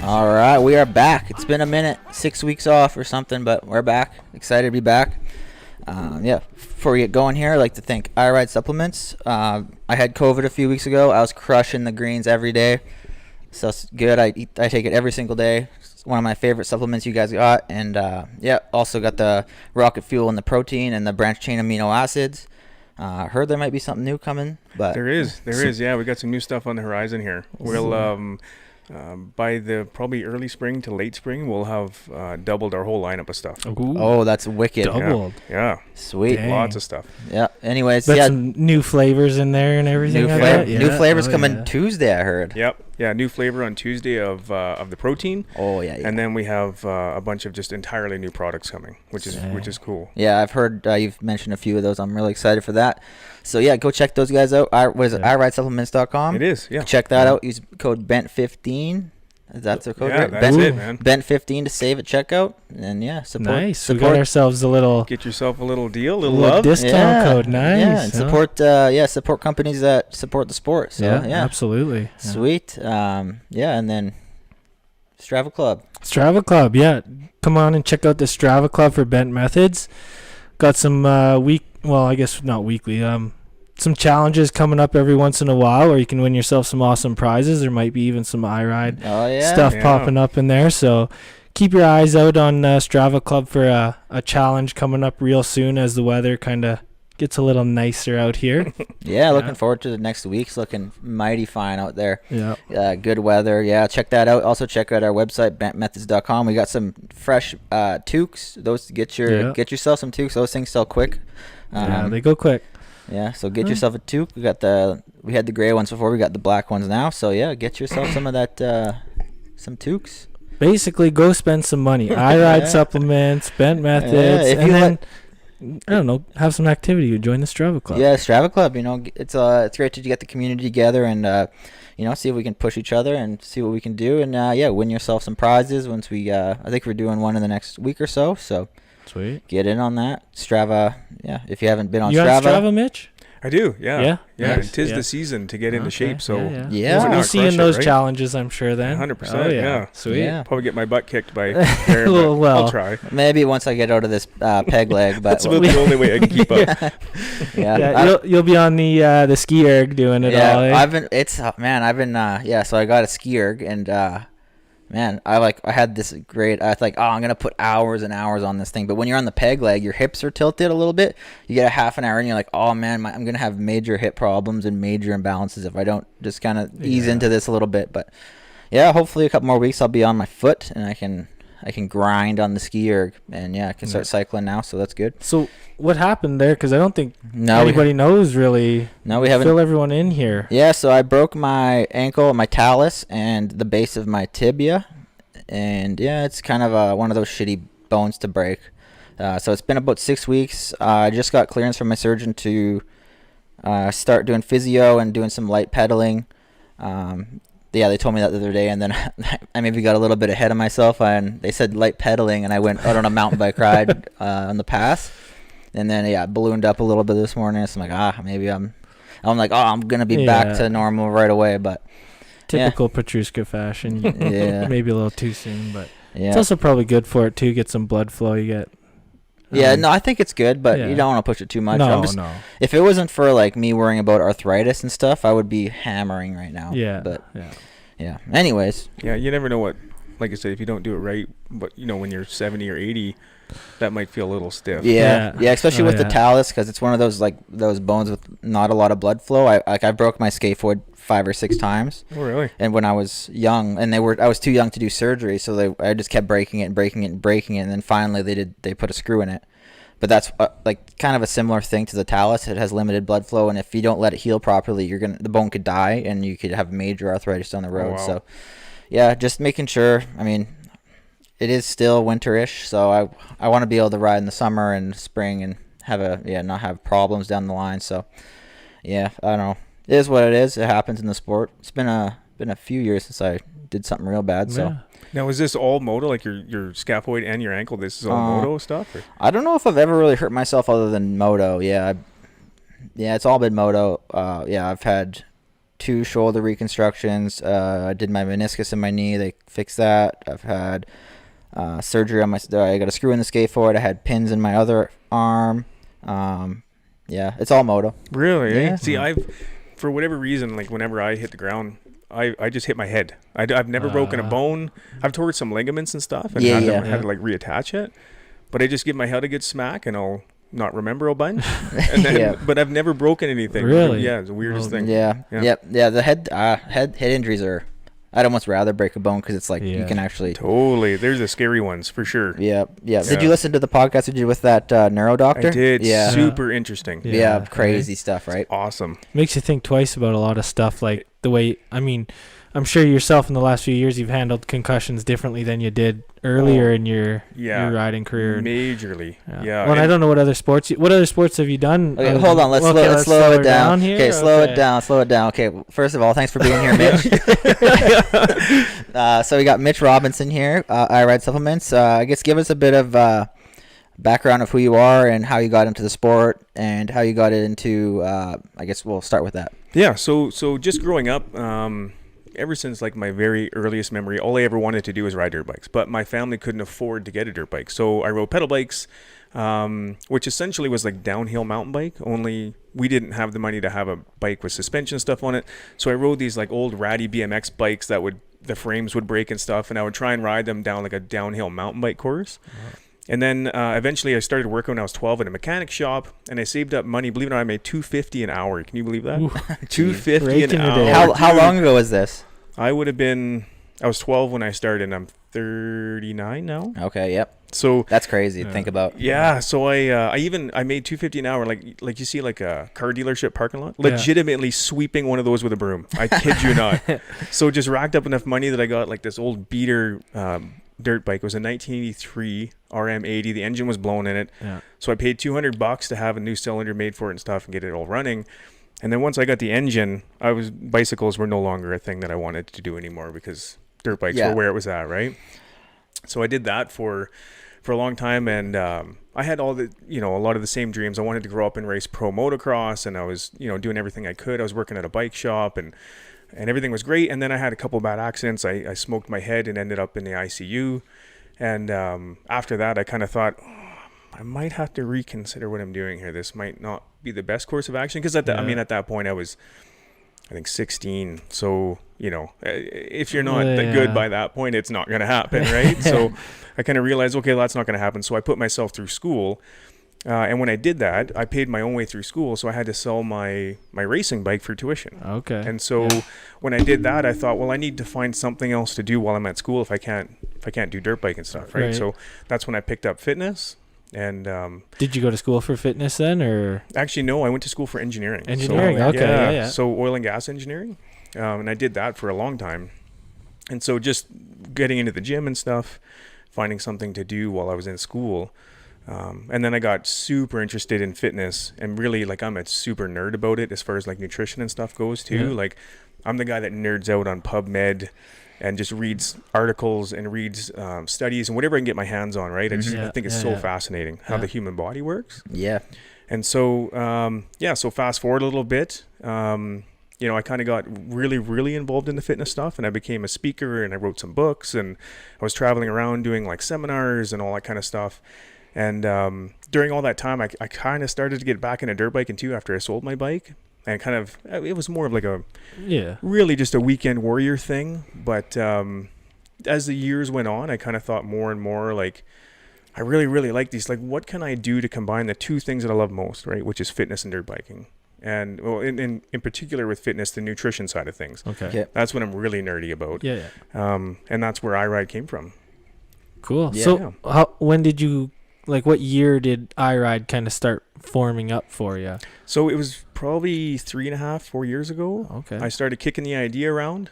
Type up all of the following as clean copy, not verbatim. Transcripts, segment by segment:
All right, we are back. It's been a minute, 6 weeks off or something, but we're back. Excited to be back. Before we get going here, I'd like to thank iRide Supplements. I had COVID a few weeks ago. I was crushing the greens every day, so it's good. I take it every single day. It's one of my favorite supplements you guys got, and also got the rocket fuel and the protein and the branched chain amino acids. Heard there might be something new coming, but there is. Yeah, we got some new stuff on the horizon here. We'll by the probably early spring to late spring, we'll have doubled our whole lineup of stuff. Ooh. Oh, that's wicked! Doubled. Yeah. Sweet. Dang. Lots of stuff. Yeah. Anyways, But some new flavors in there and everything. New flavors coming Tuesday, I heard. Yep. Yeah, new flavor on Tuesday of the protein. Oh yeah. And then we have a bunch of just entirely new products coming, which is cool. Yeah, I've heard you've mentioned a few of those. I'm really excited for that. So yeah, go check those guys out. iRideSupplements.com. It is. Yeah. Check that out. Use code BENT15. That's their code, right? That's it, man. BENT15 to save at checkout. And support. Nice. We got ourselves a little. Get yourself a little deal, a little little love. discount code. Nice. Yeah, and support companies that support the sport. So yeah. Absolutely. Sweet. And then Strava Club. Strava Club, yeah. Come on and check out the Strava Club for Bent Methods. Got some I guess not weekly, some challenges coming up every once in a while, or you can win yourself some awesome prizes. There might be even some iRide stuff popping up in there. So keep your eyes out on Strava Club for a challenge coming up real soon as the weather kind of gets a little nicer out here. Looking forward to the next week. It's looking mighty fine out there. Yeah. Good weather. Yeah, check that out. Also check out our website, bentmethods.com. We got some fresh toques. Those get yourself some toques. Those things sell quick. They go quick. Yeah, so get yourself a toque. We had the gray ones before. We got the black ones now. So yeah, get yourself some of that some toques. Basically, go spend some money. iRide Supplements, Bent Methods, and then I don't know, have some activity. Join the Strava Club. Yeah, Strava Club. It's great to get the community together and see if we can push each other and see what we can do and win yourself some prizes. Once we, I think we're doing one in the next week or so. So sweet. Get in on that. Strava. Yeah, if you haven't been on you Strava. You on Strava, Mitch? I do, yeah. Nice. Tis the season to get into shape, so we'll see in those challenges, I'm sure. Then 100%. Yeah, sweet. Yeah. Probably get my butt kicked by Aaron, I'll try. Maybe once I get out of this peg leg, but that's about the only way I can keep up. You'll be on the ski erg doing it all. I've been so I got a ski erg and. I had this great. I was like, I'm gonna put hours and hours on this thing. But when you're on the peg leg, your hips are tilted a little bit. You get a half an hour, and you're like, oh man, I'm gonna have major hip problems and major imbalances if I don't just kind of ease into this a little bit. But yeah, hopefully a couple more weeks I'll be on my foot and I can grind on the ski erg and I can start cycling now. So that's good. So what happened there? Because I don't think anybody knows really. No, we haven't. Fill everyone in here. Yeah, so I broke my ankle, my talus, and the base of my tibia, and it's kind of one of those shitty bones to break. So it's been about 6 weeks. I just got clearance from my surgeon to start doing physio and doing some light pedaling. They told me that the other day, and then I maybe got a little bit ahead of myself, and they said light pedaling, and I went out on a mountain bike ride on the pass, and then ballooned up a little bit this morning. So I'm like, maybe I'm like, I'm gonna be back to normal right away, but typical Petrushka fashion. Maybe a little too soon, but it's also probably good for it too. Get some blood flow. You get. I think it's good, but you don't want to push it too much. No. If it wasn't for like me worrying about arthritis and stuff, I would be hammering right now. Anyways. Yeah, you never know what. Like I said, if you don't do it right, but when you're 70 or 80, that might feel a little stiff. Yeah, especially with the talus, because it's one of those those bones with not a lot of blood flow. I broke my scaphoid 5 or 6 times. Oh, really? And when I was young, and I was too young to do surgery, so I just kept breaking it, and then finally they put a screw in it. But that's kind of a similar thing to the talus. It has limited blood flow, and if you don't let it heal properly, the bone could die, and you could have major arthritis down the road. Oh, wow. So, just making sure. I mean, it is still winterish, so I want to be able to ride in the summer and spring and not have problems down the line. So, I don't know. It is what it is. It happens in the sport. It's been a few years since I did something real bad. So now, is this all moto, like your scaphoid and your ankle? This is all moto stuff? Or? I don't know if I've ever really hurt myself other than moto. It's all been moto. I've had 2 shoulder reconstructions. I did my meniscus in my knee. They fixed that. I've had surgery on my. I got a screw in the skate for it. I had pins in my other arm. Yeah, it's all moto. Really? Yeah. See, for whatever reason, like whenever I hit the ground, I just hit my head. I've never broken a bone. I've tore some ligaments and stuff, and had to like reattach it. But I just give my head a good smack, and I'll not remember a bunch. And then, but I've never broken anything. Really? Yeah, it's the weirdest thing. Yeah. The head injuries are. I'd almost rather break a bone because it's like you can actually. Totally. There's the scary ones for sure. Yeah. Did you listen to the podcast? Did you with that neuro doctor? I did. Yeah. Super interesting. Yeah. Crazy stuff, right? Awesome. Makes you think twice about a lot of stuff, like the way. I mean, I'm sure yourself in the last few years you've handled concussions differently than you did earlier in your riding career. Majorly. Yeah. Well, and I don't know what other sports. What other sports have you done? Okay, hold on. Let's slow it down. Here? Okay, slow it down. Okay, first of all, thanks for being here, Mitch. So we got Mitch Robinson here, iRide Supplements. I guess give us a bit of background of who you are and how you got into the sport and how you got into. I guess we'll start with that. Yeah. So just growing up. Ever since like my very earliest memory, all I ever wanted to do was ride dirt bikes, but my family couldn't afford to get a dirt bike. So I rode pedal bikes, which essentially was like downhill mountain bike, only we didn't have the money to have a bike with suspension stuff on it. So I rode these like old ratty BMX bikes that the frames would break and stuff. And I would try and ride them down like a downhill mountain bike course. Wow. And then eventually I started working when I was 12 in a mechanic shop, and I saved up money. Believe it or not, I made $250 an hour. Can you believe that? $250 an hour. How long ago was this? I was 12 when I started, and I'm 39 now. Okay, yep. So that's crazy to think about. Yeah, so I made $250 an hour, like you see like a car dealership parking lot, legitimately sweeping one of those with a broom. I kid you not. So just racked up enough money that I got like this old beater dirt bike. It was a 1983 RM80. The engine was blown in it. Yeah. So I paid $200 to have a new cylinder made for it and stuff and get it all running. And then once I got the engine, bicycles were no longer a thing that I wanted to do anymore because dirt bikes were where it was at, right? So I did that for a long time, and I had all the, a lot of the same dreams. I wanted to grow up and race pro motocross, and I was, doing everything I could. I was working at a bike shop, and everything was great. And then I had a couple of bad accidents. I smoked my head and ended up in the ICU. And after that, I kind of thought, I might have to reconsider what I'm doing here. This might not be the best course of action. Because at that point, I was, I think, 16. So, if you're not that good by that point, it's not going to happen, right? So I kind of realized, okay, that's not going to happen. So I put myself through school. And when I did that, I paid my own way through school, so I had to sell my racing bike for tuition. Okay. And so when I did that, I thought, well, I need to find something else to do while I'm at school if I can't do dirt bike and stuff, right? So that's when I picked up fitness. And did you go to school for fitness then, or? Actually, no. I went to school for engineering. Engineering, so, okay, yeah. So oil and gas engineering, and I did that for a long time. And so just getting into the gym and stuff, finding something to do while I was in school. And then I got super interested in fitness, and really, like, I'm a super nerd about it as far as like nutrition and stuff goes too. Yeah. Like, I'm the guy that nerds out on PubMed and just reads articles and reads studies and whatever I can get my hands on, right? I think it's so fascinating how the human body works. Yeah. And so, so fast forward a little bit, I kind of got really, really involved in the fitness stuff, and I became a speaker, and I wrote some books, and I was traveling around doing like seminars and all that kind of stuff. And during all that time, I kind of started to get back into dirt biking too after I sold my bike. And it was more of like really just a weekend warrior thing. But as the years went on, I kind of thought more and more like, I really, really like these. Like, what can I do to combine the two things that I love most, right? Which is fitness and dirt biking. And well, in particular with fitness, the nutrition side of things. Okay. Yeah. That's what I'm really nerdy about. Yeah. And that's where iRide came from. Cool. Yeah. So when did you... Like, what year did iRide kind of start forming up for you? So it was probably 3.5-4 years ago. Okay. I started kicking the idea around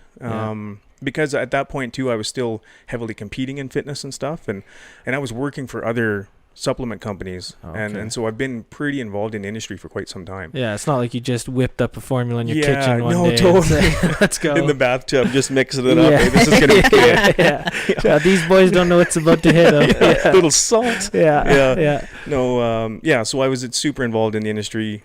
because at that point, too, I was still heavily competing in fitness and stuff. And I was working for other supplement companies. And so I've been pretty involved in the industry for quite some time. Yeah, it's not like you just whipped up a formula in your kitchen one day. Totally. Say, let's go. In the bathtub, just mixing it up. Hey, this is going to be good. Yeah, these boys don't know what's about to hit them. Little salt. Yeah. No, so I was super involved in the industry.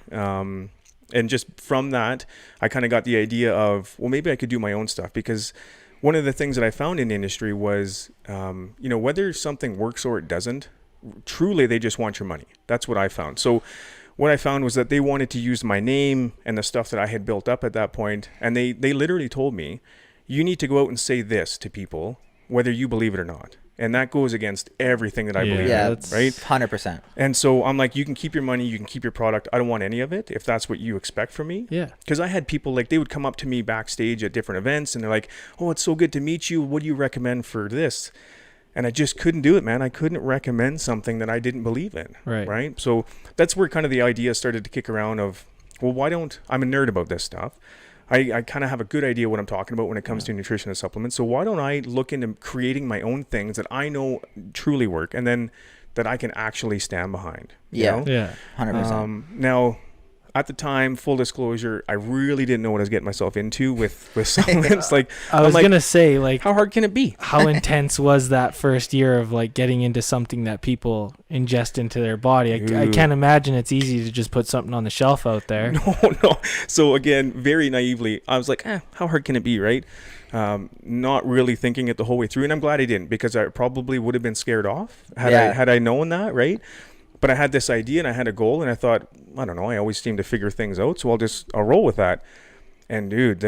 And just from that, I kind of got the idea of, well, maybe I could do my own stuff, because one of the things that I found in the industry was, whether something works or it doesn't, truly they just want your money. That's what I found. So what I found was that they wanted to use my name and the stuff that I had built up at that point. And they literally told me, you need to go out and say this to people, whether you believe it or not. And that goes against everything that I believe in, right? 100%. And so I'm like, you can keep your money, you can keep your product. I don't want any of it if that's what you expect from me. Yeah. Because I had people, like, they would come up to me backstage at different events and they're like, oh, it's so good to meet you. What do you recommend for this? And I just couldn't do it, man. I couldn't recommend something that I didn't believe in. Right. So that's where kind of the idea started to kick around of, well, why don't, I'm a nerd about this stuff. I kind of have a good idea what I'm talking about when it comes to nutrition and supplements. So why don't I look into creating my own things that I know truly work, and then that I can actually stand behind? You know? Yeah. 100%. Now, at the time, full disclosure, I really didn't know what I was getting myself into with supplements. Like, I was gonna say, like, how hard can it be? How intense was that first year of like getting into something that people ingest into their body? I can't imagine it's easy to just put something on the shelf out there. No. So again, very naively, I was like, how hard can it be, right? Not really thinking it the whole way through. And I'm glad I didn't, because I probably would have been scared off had I known that, right? But I had this idea and I had a goal, and I thought, I don't know, I always seem to figure things out, so I'll roll with that. And dude,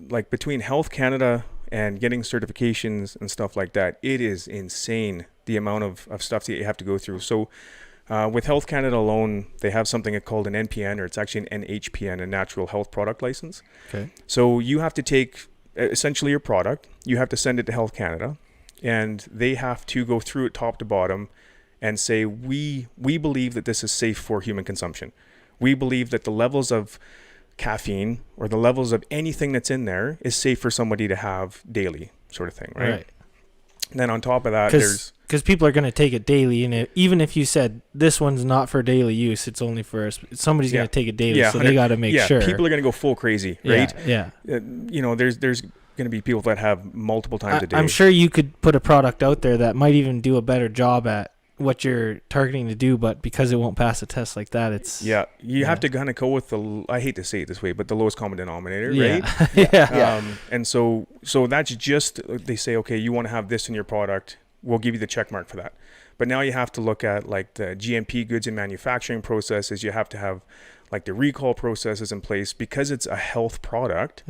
between Health Canada and getting certifications and stuff like that, it is insane the amount of stuff that you have to go through. So with Health Canada alone, they have something called an NPN, or it's actually an NHPN, a Natural Health Product License. Okay. So you have to take essentially your product, you have to send it to Health Canada, and they have to go through it top to bottom and say, we believe that this is safe for human consumption. We believe that the levels of caffeine or the levels of anything that's in there is safe for somebody to have daily, sort of thing, right? And then on top of that, because people are going to take it daily, and even if you said this one's not for daily use, it's only for somebody's going to take it daily, so they got to make sure. People are going to go full crazy, right? Yeah. There's going to be people that have multiple times a day. I'm sure you could put a product out there that might even do a better job at what you're targeting to do, but because it won't pass a test like that, it's you have to kind of go with I hate to say it this way, but the lowest common denominator, right? And so that's just, they say, okay, you want to have this in your product, we'll give you the check mark for that. But now you have to look at like the GMP goods and manufacturing processes. You have to have like the recall processes in place, because it's a health product.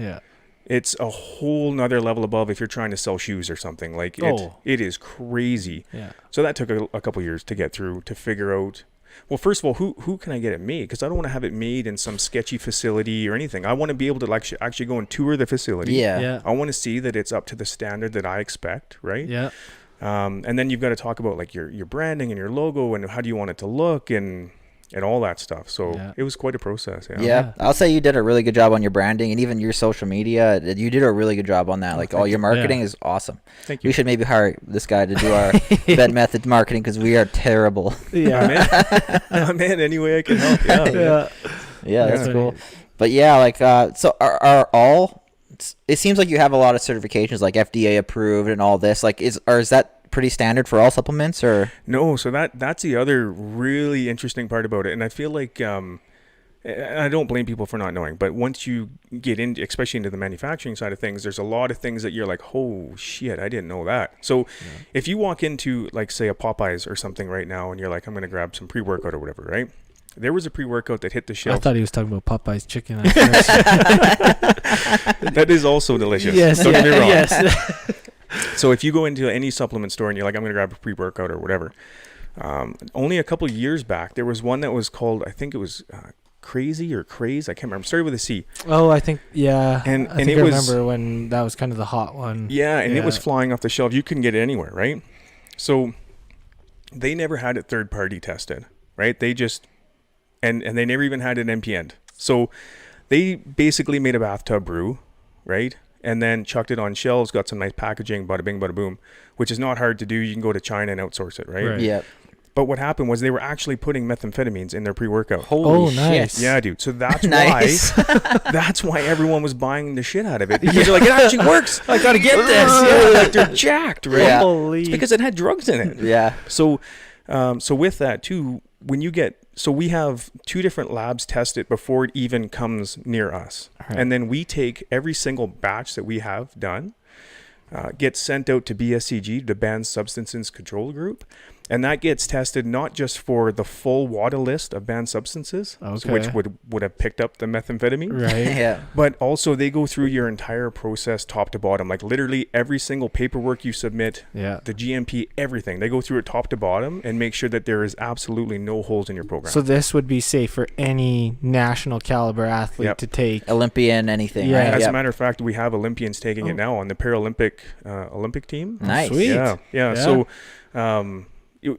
It's a whole nother level above if you're trying to sell shoes or something. Like it is crazy. So that took a couple years to get through, to figure out, well, first of all, who can I get it made? Because I don't want to have it made in some sketchy facility or anything. I want to be able to actually go and tour the facility. I want to see that it's up to the standard that I expect, right? And then you've got to talk about like your branding and your logo and how do you want it to look and all that stuff. So it was quite a process. I'll say you did a really good job on your branding, and even your social media. You did a really good job on that. Like all your marketing is awesome. Thank you. We should maybe hire this guy to do our Bed Method marketing, because we are terrible. I'm in any way I can help. That's cool. But so are all, it seems like you have a lot of certifications, like FDA approved and all this. Like is that pretty standard for all supplements, or no? So that's the other really interesting part about it, and I feel like I don't blame people for not knowing, but once you get into, especially into the manufacturing side of things, there's a lot of things that you're like, oh shit, I didn't know that. So if you walk into like say a Popeyes or something right now and you're like, I'm gonna grab some pre-workout or whatever, right? There was a pre-workout that hit the shelf. I thought he was talking about Popeye's chicken. That is also delicious. Don't get me wrong. So if you go into any supplement store and you're like, I'm going to grab a pre-workout or whatever, only a couple of years back, there was one that was called, I think it was Crazy or Craze. I can't remember. It started with a C. Oh, I think, And I remember when that was kind of the hot one. It was flying off the shelf. You couldn't get it anywhere, right? So they never had it third-party tested, right? They just, and they never even had it NPN'd. So they basically made a bathtub brew, right? And then chucked it on shelves, got some nice packaging, bada bing, bada boom, which is not hard to do. You can go to China and outsource it, right? Yeah. But what happened was they were actually putting methamphetamines in their pre-workout. Holy nice. shit. Yeah, dude. So that's that's why everyone was buying the shit out of it. Because they're like, it actually works. I got to get this. Like they're jacked, right? Yeah. It's because it had drugs in it. Yeah. So with that too, when you get so we have 2 different labs test it before it even comes near us. Right. And then we take every single batch that we have done, gets sent out to BSCG, the Banned Substances Control Group. And that gets tested not just for the full WADA list of banned substances, Okay. which would have picked up the methamphetamine, Right. Yeah. but also they go through your entire process top to bottom, like literally every single paperwork you submit, Yeah. the GMP, everything. They go through it top to bottom and make sure that there is absolutely no holes in your program. So this would be safe for any national caliber athlete Yep. to take. Olympian, anything. Yeah. Right? As Yep. a matter of fact, we have Olympians taking Oh. it now on the Paralympic Olympic team. Nice. Sweet. Yeah. So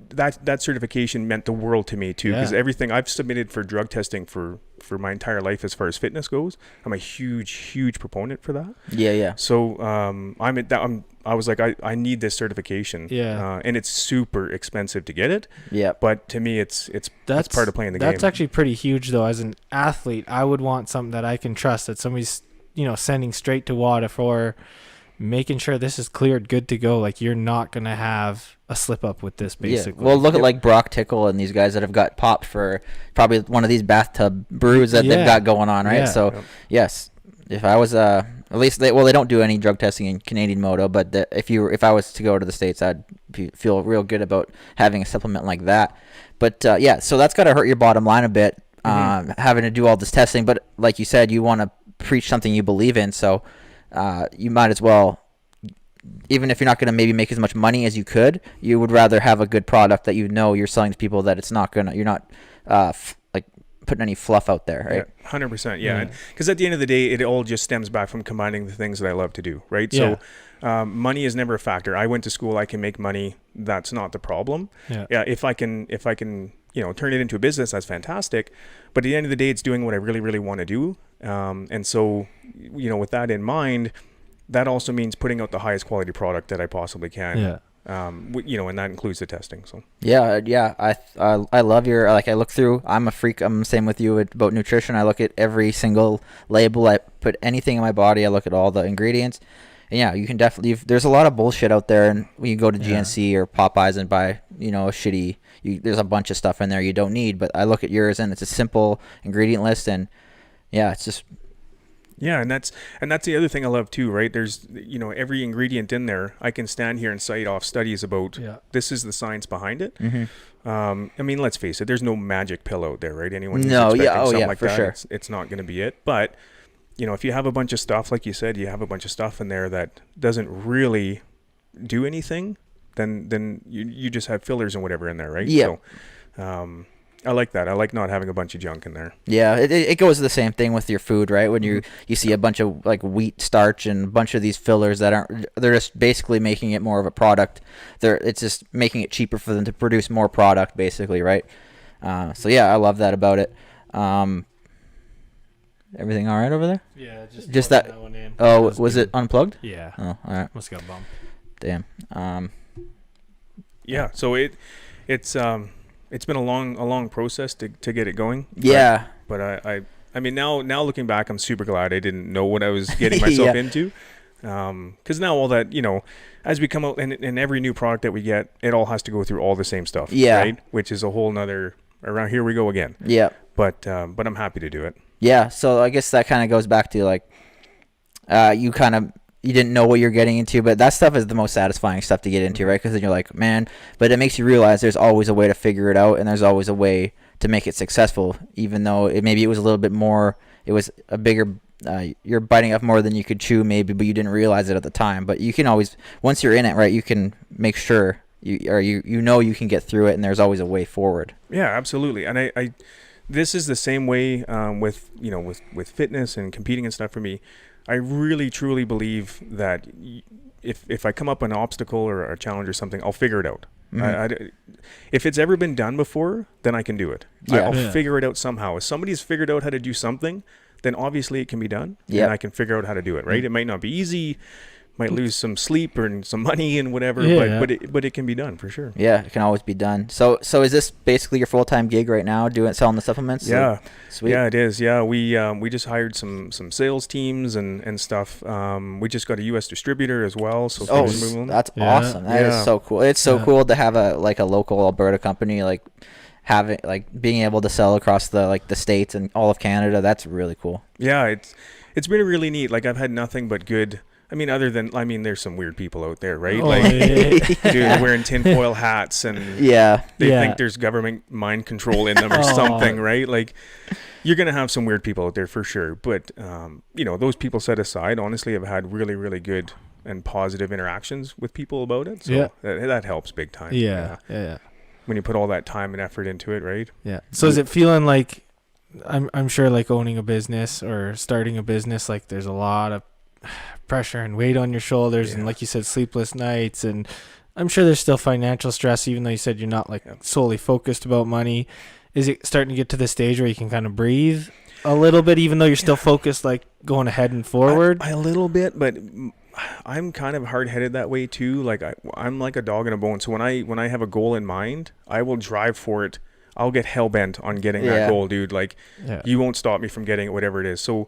that certification meant the world to me too, because Yeah. everything I've submitted for drug testing for my entire life as far as fitness goes, I'm a huge proponent for that. Yeah. So I was like, I need this certification. Yeah. And it's super expensive to get it. Yeah. But to me, it's That's part of playing the game. That's actually pretty huge, though. As an athlete, I would want something that I can trust, that somebody's sending straight to WADA for making sure this is cleared, good to go. Like, you're not gonna have a slip up with this, basically. Yeah. Well, look at like Brock Tickle and these guys that have got popped for probably one of these bathtub brews that they've got going on, right? Yeah. So, yes, if I was at least they don't do any drug testing in Canadian moto, but if I was to go to the States, I'd feel real good about having a supplement like that. But yeah, so that's got to hurt your bottom line a bit, having to do all this testing. But like you said, you want to preach something you believe in, so you might as well, even if you're not going to maybe make as much money as you could, you would rather have a good product that you're selling to people, that you're not like putting any fluff out there, right? Yeah, 100%. Yeah. Because at the end of the day, it all just stems back from combining the things that I love to do, right? Yeah. So money is never a factor. I went to school, I can make money. That's not the problem. Yeah. If I can, turn it into a business, that's fantastic. But at the end of the day, it's doing what I really, really want to do. And so, with that in mind, that also means putting out the highest quality product that I possibly can. Yeah. And that includes the testing. So Yeah. I love your, like, I look through. I'm a freak. I'm the same with you about nutrition. I look at every single label. I put anything in my body. I look at all the ingredients. And yeah, you can definitely. There's a lot of bullshit out there, and when you go to GNC or Popeyes and buy, a shitty. There's a bunch of stuff in there you don't need. But I look at yours, and it's a simple ingredient list, and yeah, it's just. Yeah, and that's the other thing I love too, right? There's every ingredient in there. I can stand here and cite off studies about this is the science behind it. I mean, let's face it, there's no magic pill out there, right? Anyone who's expecting something like for that, sure. it's not going to be it. But if you have a bunch of stuff, like you said, you have a bunch of stuff in there that doesn't really do anything, then you just have fillers and whatever in there, right? Yeah. So, I like that. I like not having a bunch of junk in there. Yeah, it goes the same thing with your food, right? When you see a bunch of like wheat starch and a bunch of these fillers they're just basically making it more of a product. It's just making it cheaper for them to produce more product, basically, right? So yeah, I love that about it. Everything all right over there? Yeah, Just that one in. Oh, was it unplugged? Yeah. Oh, all right. Must have got bumped. Damn. Yeah. So it's been a long process to get it going. Yeah. But I mean, now looking back, I'm super glad I didn't know what I was getting myself into. Because now all that, as we come out and every new product that we get, it all has to go through all the same stuff. Yeah. Right? Which is a whole nother, around here we go again. Yeah. But I'm happy to do it. Yeah. So I guess that kind of goes back to like, you didn't know what you're getting into, but that stuff is the most satisfying stuff to get into, right? Because then you're like, man, but it makes you realize there's always a way to figure it out, and there's always a way to make it successful, even though maybe it was a little bit more, it was a bigger, you're biting off more than you could chew maybe, but you didn't realize it at the time. But you can always, once you're in it, right, you can make sure you can get through it, and there's always a way forward. Yeah, absolutely. And I this is the same way with fitness and competing and stuff for me. I really truly believe that if I come up an obstacle or a challenge or something, I'll figure it out. Mm-hmm. If it's ever been done before, then I can do it. Yeah. I'll figure it out somehow. If somebody's figured out how to do something, then obviously it can be done. Yeah. And I can figure out how to do it, right? Mm-hmm. It might not be easy, might lose some sleep or some money and whatever, but it can be done for sure. Yeah, it can always be done. So is this basically your full-time gig right now, selling the supplements? Yeah. Sweet. Yeah, it is. Yeah, we just hired some sales teams and stuff. We just got a U.S. distributor as well. So things are moving. That's awesome. That is so cool. It's so cool to have a local Alberta company having like being able to sell across the states and all of Canada. That's really cool. Yeah, it's been really neat. Like I've had nothing but good. I mean, there's some weird people out there, right? Oh, like, yeah. dude, wearing tinfoil hats and Yeah. they Yeah. think there's government mind control in them or Oh. something, right? Like, you're gonna have some weird people out there for sure. But those people set aside, honestly, I've had really, really good and positive interactions with people about it. So Yeah. that helps big time. Yeah. When you put all that time and effort into it, right? Yeah. So is it feeling like, I'm sure like owning a business or starting a business, like there's a lot of pressure and weight on your shoulders, and like you said, sleepless nights, and I'm sure there's still financial stress, even though you said you're not like solely focused about money. Is it starting to get to the stage where you can kind of breathe a little bit, even though you're still focused, like going ahead and forward? A little bit, but I'm kind of hard-headed that way too. Like I'm like a dog in a bone. So when I have a goal in mind, I will drive for it. I'll get hell-bent on getting that goal, dude. Like you won't stop me from getting it, whatever it is. So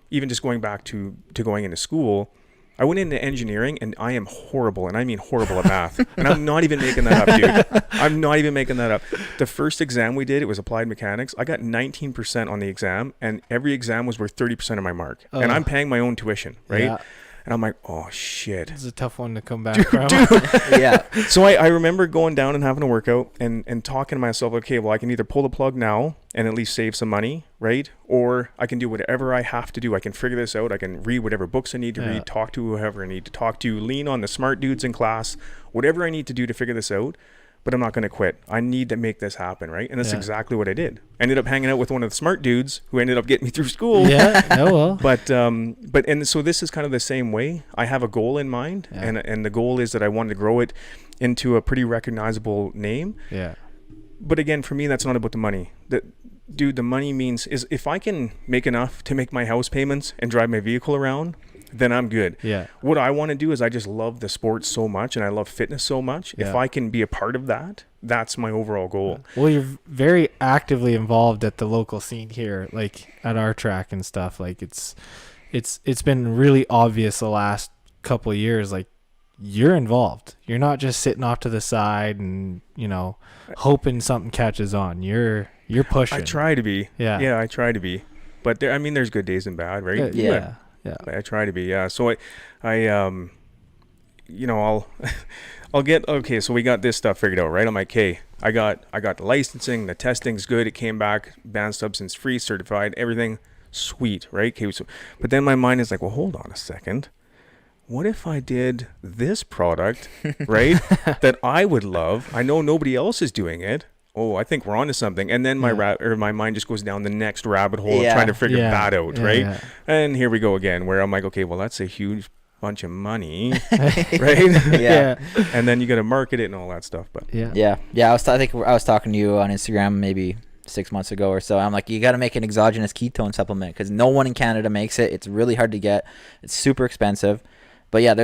even just going back to going into school, I went into engineering, and I am horrible, and I mean horrible at math. And I'm not even making that up, dude. I'm not even making that up. The first exam we did, it was applied mechanics. I got 19% on the exam, and every exam was worth 30% of my mark. And I'm paying my own tuition, right? Yeah. And I'm like, oh, shit. It's a tough one to come back from. Yeah. So I remember going down and having a workout and talking to myself, okay, well, I can either pull the plug now and at least save some money, right? Or I can do whatever I have to do. I can figure this out. I can read whatever books I need to read, talk to whoever I need to talk to, lean on the smart dudes in class, whatever I need to do to figure this out. But I'm not going to quit. I need to make this happen, right? And that's exactly what I did. I ended up hanging out with one of the smart dudes who ended up getting me through school. Yeah, no, well. But so this is kind of the same way. I have a goal in mind, and the goal is that I wanted to grow it into a pretty recognizable name. Yeah. But again, for me, that's not about the money. The money means is if I can make enough to make my house payments and drive my vehicle around, then I'm good. Yeah. What I want to do is I just love the sport so much, and I love fitness so much. Yeah. If I can be a part of that, that's my overall goal. Well, you're very actively involved at the local scene here, like at our track and stuff. Like it's been really obvious the last couple of years. Like you're involved. You're not just sitting off to the side and hoping something catches on. You're pushing. I try to be. Yeah. I try to be. But there's good days and bad, right? Yeah. I try to be. Yeah. So I'll get, okay, so we got this stuff figured out, right? I'm like, hey, I got the licensing, the testing's good. It came back, banned substance free, certified, everything sweet, right? Okay, so, but then my mind is like, well, hold on a second. What if I did this product, right? That I would love. I know nobody else is doing it. Oh, I think we're onto something. And then my mind just goes down the next rabbit hole of trying to figure that out, right? Yeah. And here we go again, where I'm like, okay, well, that's a huge bunch of money, right? Yeah. And then you got to market it and all that stuff. But yeah. I think I was talking to you on Instagram maybe 6 months ago or so. I'm like, you got to make an exogenous ketone supplement because no one in Canada makes it. It's really hard to get. It's super expensive. But yeah,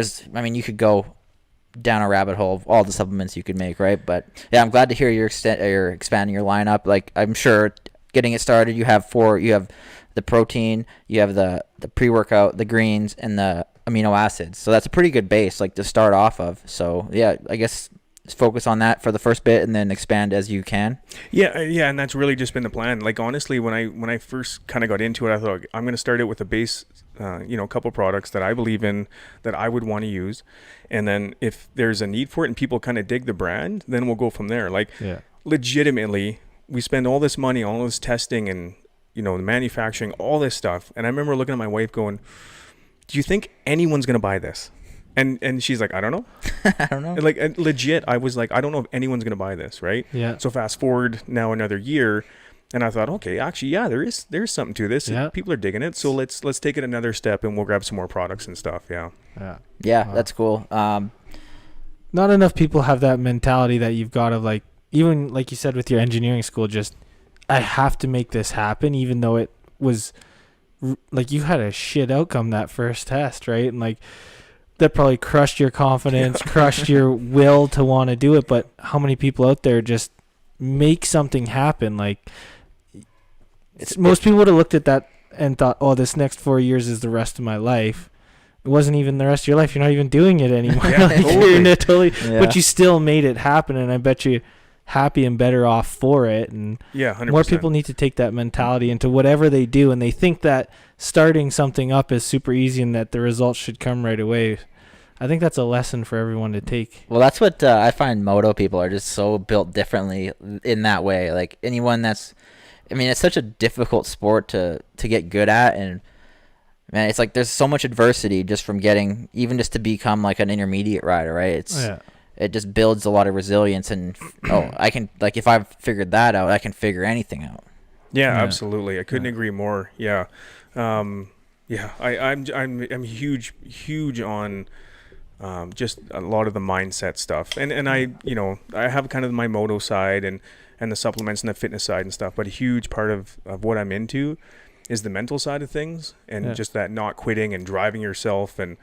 you could go down a rabbit hole of all the supplements you could make, right? But yeah, I'm glad to hear you're expanding your lineup. Like I'm sure getting it started, you have the protein, you have the pre-workout, the greens, and the amino acids. So that's a pretty good base like to start off of. So yeah, I guess focus on that for the first bit and then expand as you can. Yeah, and that's really just been the plan. Like honestly, when I first kind of got into it, I thought I'm going to start it with a base, a couple products that I believe in that I would want to use, and then if there's a need for it and people kind of dig the brand, then we'll go from there. Like legitimately, we spend all this money, all this testing, and the manufacturing, all this stuff. And I remember looking at my wife going, "Do you think anyone's going to buy this?" And she's like, I don't know. I don't know. Like legit, I was like, I don't know if anyone's gonna buy this, right? Yeah. So fast forward now another year, and I thought, okay, actually, yeah, there's something to this. Yeah. People are digging it, so let's take it another step, and we'll grab some more products and stuff. Yeah. Wow. That's cool. Not enough people have that mentality that you've got of like, even like you said with your engineering school, just I have to make this happen, even though it was like you had a shit outcome that first test, right? And like that probably crushed your confidence, crushed your will to want to do it. But how many people out there just make something happen? Like most people would have looked at that and thought, oh, this next 4 years is the rest of my life. It wasn't even the rest of your life. You're not even doing it anymore. But you still made it happen. And I bet you happy and better off for it. And Yeah, 100%. more people need to take that mentality into whatever they do, and they think that starting something up is super easy and that the results should come right away. I think that's a lesson for everyone to take. Well, that's what I find moto people are just so built differently in that way. Like anyone that's, I mean, it's such a difficult sport to get good at, and man, it's like there's so much adversity just from getting, even just to become like an intermediate rider, right? It just builds a lot of resilience, and I can, like, if I've figured that out, I can figure anything out. Yeah, absolutely. I couldn't agree more. Yeah. I'm huge on just a lot of the mindset stuff, and I have kind of my moto side and the supplements and the fitness side and stuff, but a huge part of what I'm into is the mental side of things, and just that not quitting and driving yourself. And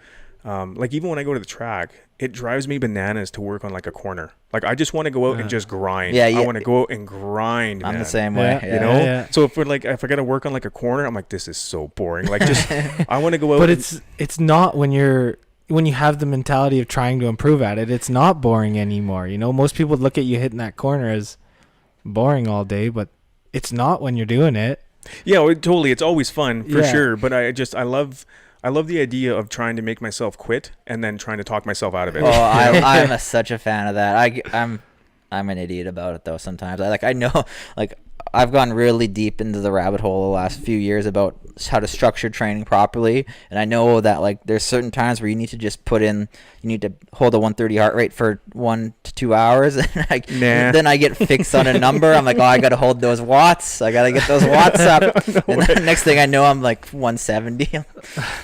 like even when I go to the track, it drives me bananas to work on like a corner. Like I just want to go out and just grind. I want to go out and grind. I'm man. the same way. You know. Yeah. So if I got to work on like a corner, I'm like, this is so boring. Like just I want to go out. But it's not when you have the mentality of trying to improve at it. It's not boring anymore. You know, most people look at you hitting that corner as boring all day, but it's not when you're doing it. Yeah, totally. It's always fun for sure. But I love the idea of trying to make myself quit and then trying to talk myself out of it. Oh, I'm such a fan of that. I'm an idiot about it though. Sometimes I know, like, I've gone really deep into the rabbit hole the last few years about how to structure training properly, and I know that like there's certain times where you need to just you need to hold a 130 heart rate for 1 to 2 hours, and then I get fixed on a number. I'm like, oh, I gotta hold those watts. I gotta get those watts up. And then next thing I know, I'm like 170.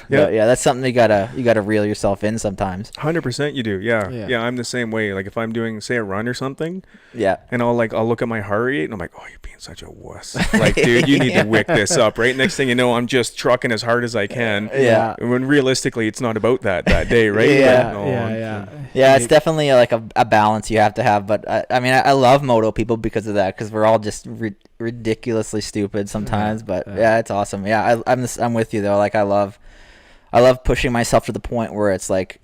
Yeah, that's something you gotta reel yourself in sometimes. 100% you do. Yeah. I'm the same way. Like if I'm doing, say, a run or something. Yeah. And I'll look at my heart rate and I'm like, oh, you're being such a wuss. Like, dude, you need to wick this up, right? Next thing you know, I'm just trucking as hard as I can. Yeah. When realistically, it's not about that day, right? Yeah, it's definitely like a balance you have to have. But I mean, I love moto people because of that, because we're all just ridiculously stupid sometimes. But yeah, it's awesome. Yeah, I'm with you though. Like I love pushing myself to the point where it's like,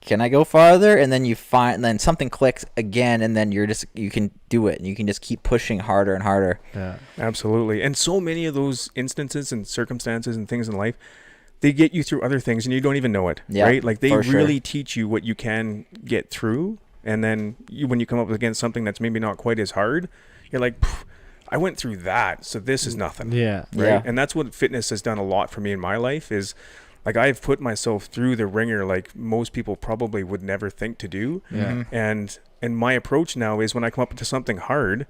can I go farther? And then something clicks again, and then you can do it, and you can just keep pushing harder and harder. Yeah, absolutely. And so many of those instances and circumstances and things in life, they get you through other things and you don't even know it, right? Like they really teach you what you can get through. And then when you come up against something that's maybe not quite as hard, you're like, I went through that, so this is nothing. Yeah. Right. Yeah. And that's what fitness has done a lot for me in my life, is like I've put myself through the ringer like most people probably would never think to do. Yeah. And my approach now is when I come up to something hard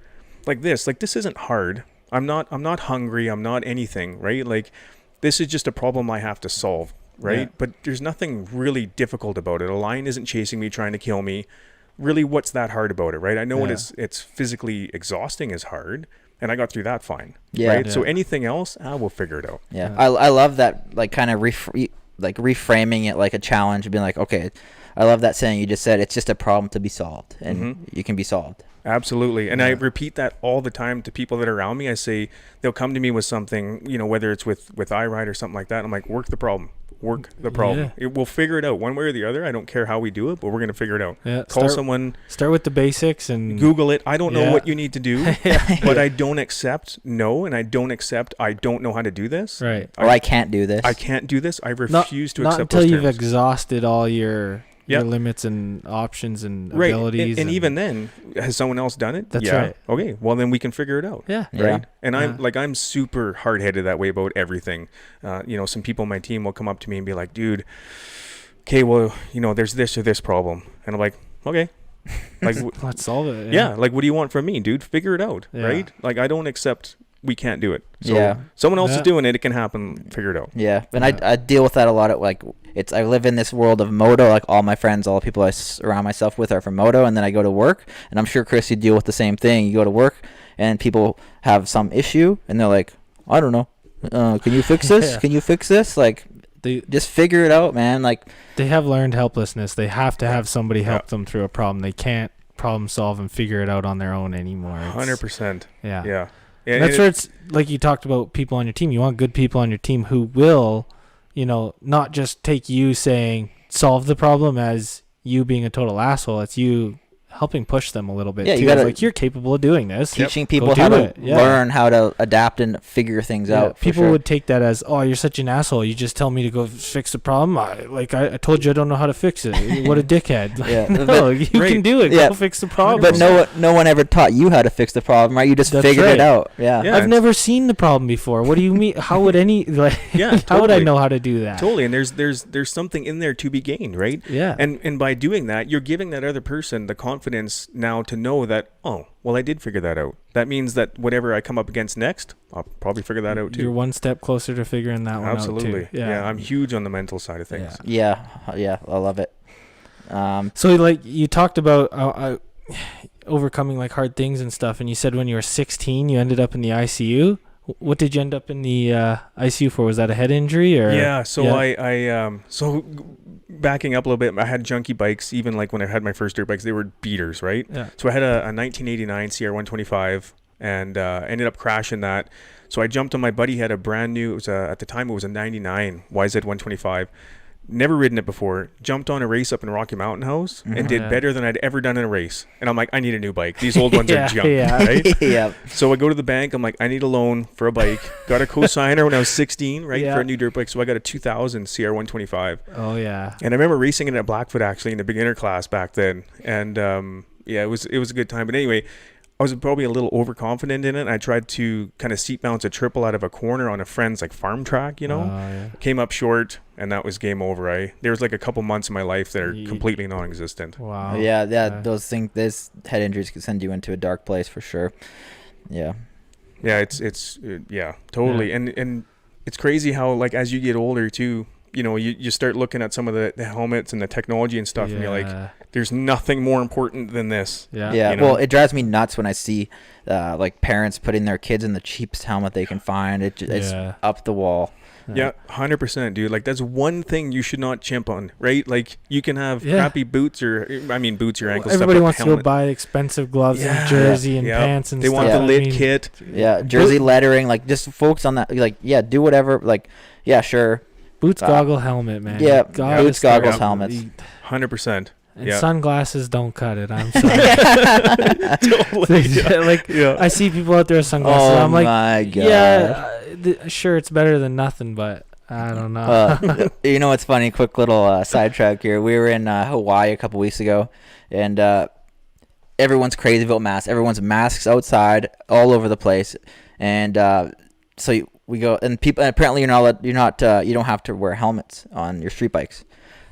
like this isn't hard. I'm not hungry. I'm not anything, right? Like this is just a problem I have to solve, right? Yeah. But there's nothing really difficult about it. A lion isn't chasing me, trying to kill me. Really, what's that hard about it, right? I know it's physically exhausting is hard, and I got through that fine, right? Yeah. So anything else, we'll figure it out. Yeah. I love that, like kind of reframing it like a challenge, being like, okay, I love that saying you just said, it's just a problem to be solved, and you can be solved. Absolutely. And I repeat that all the time to people that are around me. I say, they'll come to me with something, whether it's with iRide or something like that. I'm like, work the problem. We'll figure it out one way or the other. I don't care how we do it, but we're going to figure it out. Yeah. Call someone. Start with the basics and Google it. I don't know what you need to do, but I don't accept no, and I don't accept I don't know how to do this. Right. Or I can't do this. I can't do this. I refuse to accept not until those you've terms. exhausted all your limits and options and abilities. And even then, has someone else done it? That's right. Okay, well then we can figure it out. Yeah. Right. And I'm super hard-headed that way about everything. Some people on my team will come up to me and be like, dude, okay, well, there's this or this problem. And I'm like, okay. Like let's solve it. Yeah. Like, what do you want from me, dude? Figure it out. Yeah. Right. Like, I don't accept we can't do it. So someone else is doing it. It can happen. Figure it out. Yeah. And I deal with that a lot. I live in this world of moto. Like all my friends, all the people I surround myself with are from moto. And then I go to work, and I'm sure Chris, you deal with the same thing. You go to work and people have some issue and they're like, I don't know. Can you fix this? Yeah. Can you fix this? Like, just figure it out, man. Like, they have learned helplessness. They have to have somebody help them through a problem. They can't problem solve and figure it out on their own anymore. 100%. Yeah. Yeah. And that's where it's like you talked about people on your team. You want good people on your team who will, not just take you saying solve the problem as you being a total asshole. It's you helping push them a little bit. Yeah, too. you gotta like, you're capable of doing this. teaching people Go how do to it. Yeah. learn how to adapt and figure things out. People sure. would take that as, oh, you're such an asshole. You just tell me to go fix the problem. I told you I don't know how to fix it. What a dickhead. Yeah, No, you can do it. Yeah. Go fix the problem. But no one ever taught you how to fix the problem, right? You just That's figured right. it out. Yeah. Yeah. I've never seen the problem before. What do you mean? How would any Yeah, how would I totally. know how to do that? Totally, and there's something in there to be gained, right? Yeah. And by doing that, you're giving that other person the confidence now to know that, oh, well, I did figure that out. That means that whatever I come up against next, I'll probably figure that out too. You're one step closer to figuring that one Absolutely. out too. Yeah, I'm huge on the mental side of things. Yeah. Yeah, I love it. So like you talked about overcoming like hard things and stuff, and you said when you were 16 you ended up in the ICU. What did you end up in the ICU for? Was that a head injury or? Yeah, so so backing up a little bit, I had junky bikes. Even like when I had my first dirt bikes, they were beaters, right? Yeah. So I had a 1989 CR125 and ended up crashing that. So I jumped on my buddy, had a brand new, at the time it was a 99 YZ125. Never ridden it before. Jumped on a race up in Rocky Mountain House and did better than I'd ever done in a race. And I'm like, I need a new bike. These old ones are junk, right? Yeah. So I go to the bank. I'm like, I need a loan for a bike. Got a cosigner when I was 16, right, for a new dirt bike. So I got a 2000 CR125. Oh yeah. And I remember racing it at Blackfoot actually in the beginner class back then. And it was a good time. But anyway, I was probably a little overconfident in it. I tried to kind of seat bounce a triple out of a corner on a friend's like farm track, you know. Came up short, and that was game over. There was like a couple months in my life that are completely non-existent. Wow. Yeah, those things, those head injuries can send you into a dark place for sure. Yeah. Yeah, it's totally. Yeah. And it's crazy how like as you get older too, you know, you start looking at some of the helmets and the technology and stuff, and you're like, there's nothing more important than this. Yeah. You know? Well, it drives me nuts when I see like parents putting their kids in the cheapest helmet they can find. It's up the wall. Yeah, 100%, dude. Like that's one thing you should not chimp on, right? Like you can have crappy boots boots, your ankles. Everybody stuff, wants to go buy expensive gloves and jersey and pants and they stuff. want the lid kit. Yeah, jersey lettering. Like just focus on that. Like do whatever. Like sure. Boots, goggle, helmet, man. Yeah, boots, goggles, helmets. 100%. And sunglasses don't cut it. I'm sorry. Totally. I see people out there with sunglasses. Oh I'm like, my God. yeah, sure, it's better than nothing, but I don't know. You know what's funny? Quick little sidetrack here. We were in Hawaii a couple weeks ago, and everyone's crazy about masks. Everyone's masks outside all over the place, and so we go, and people. And apparently, you don't have to wear helmets on your street bikes.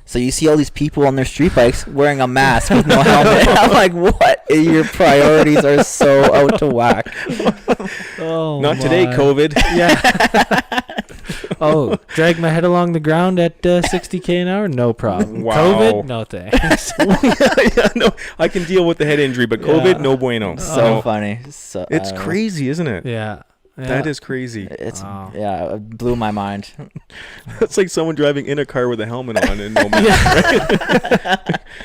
So you see all these people on their street bikes wearing a mask with no helmet. I'm like, what? Your priorities are so out to whack. Oh, not today, COVID. Yeah. Drag my head along the ground at 60k an hour? No problem. Wow. COVID? No thanks. No, I can deal with the head injury, but COVID, no bueno. So funny. So it's crazy, isn't it? Yeah. That is crazy. It blew my mind. It's like someone driving in a car with a helmet on and no mask,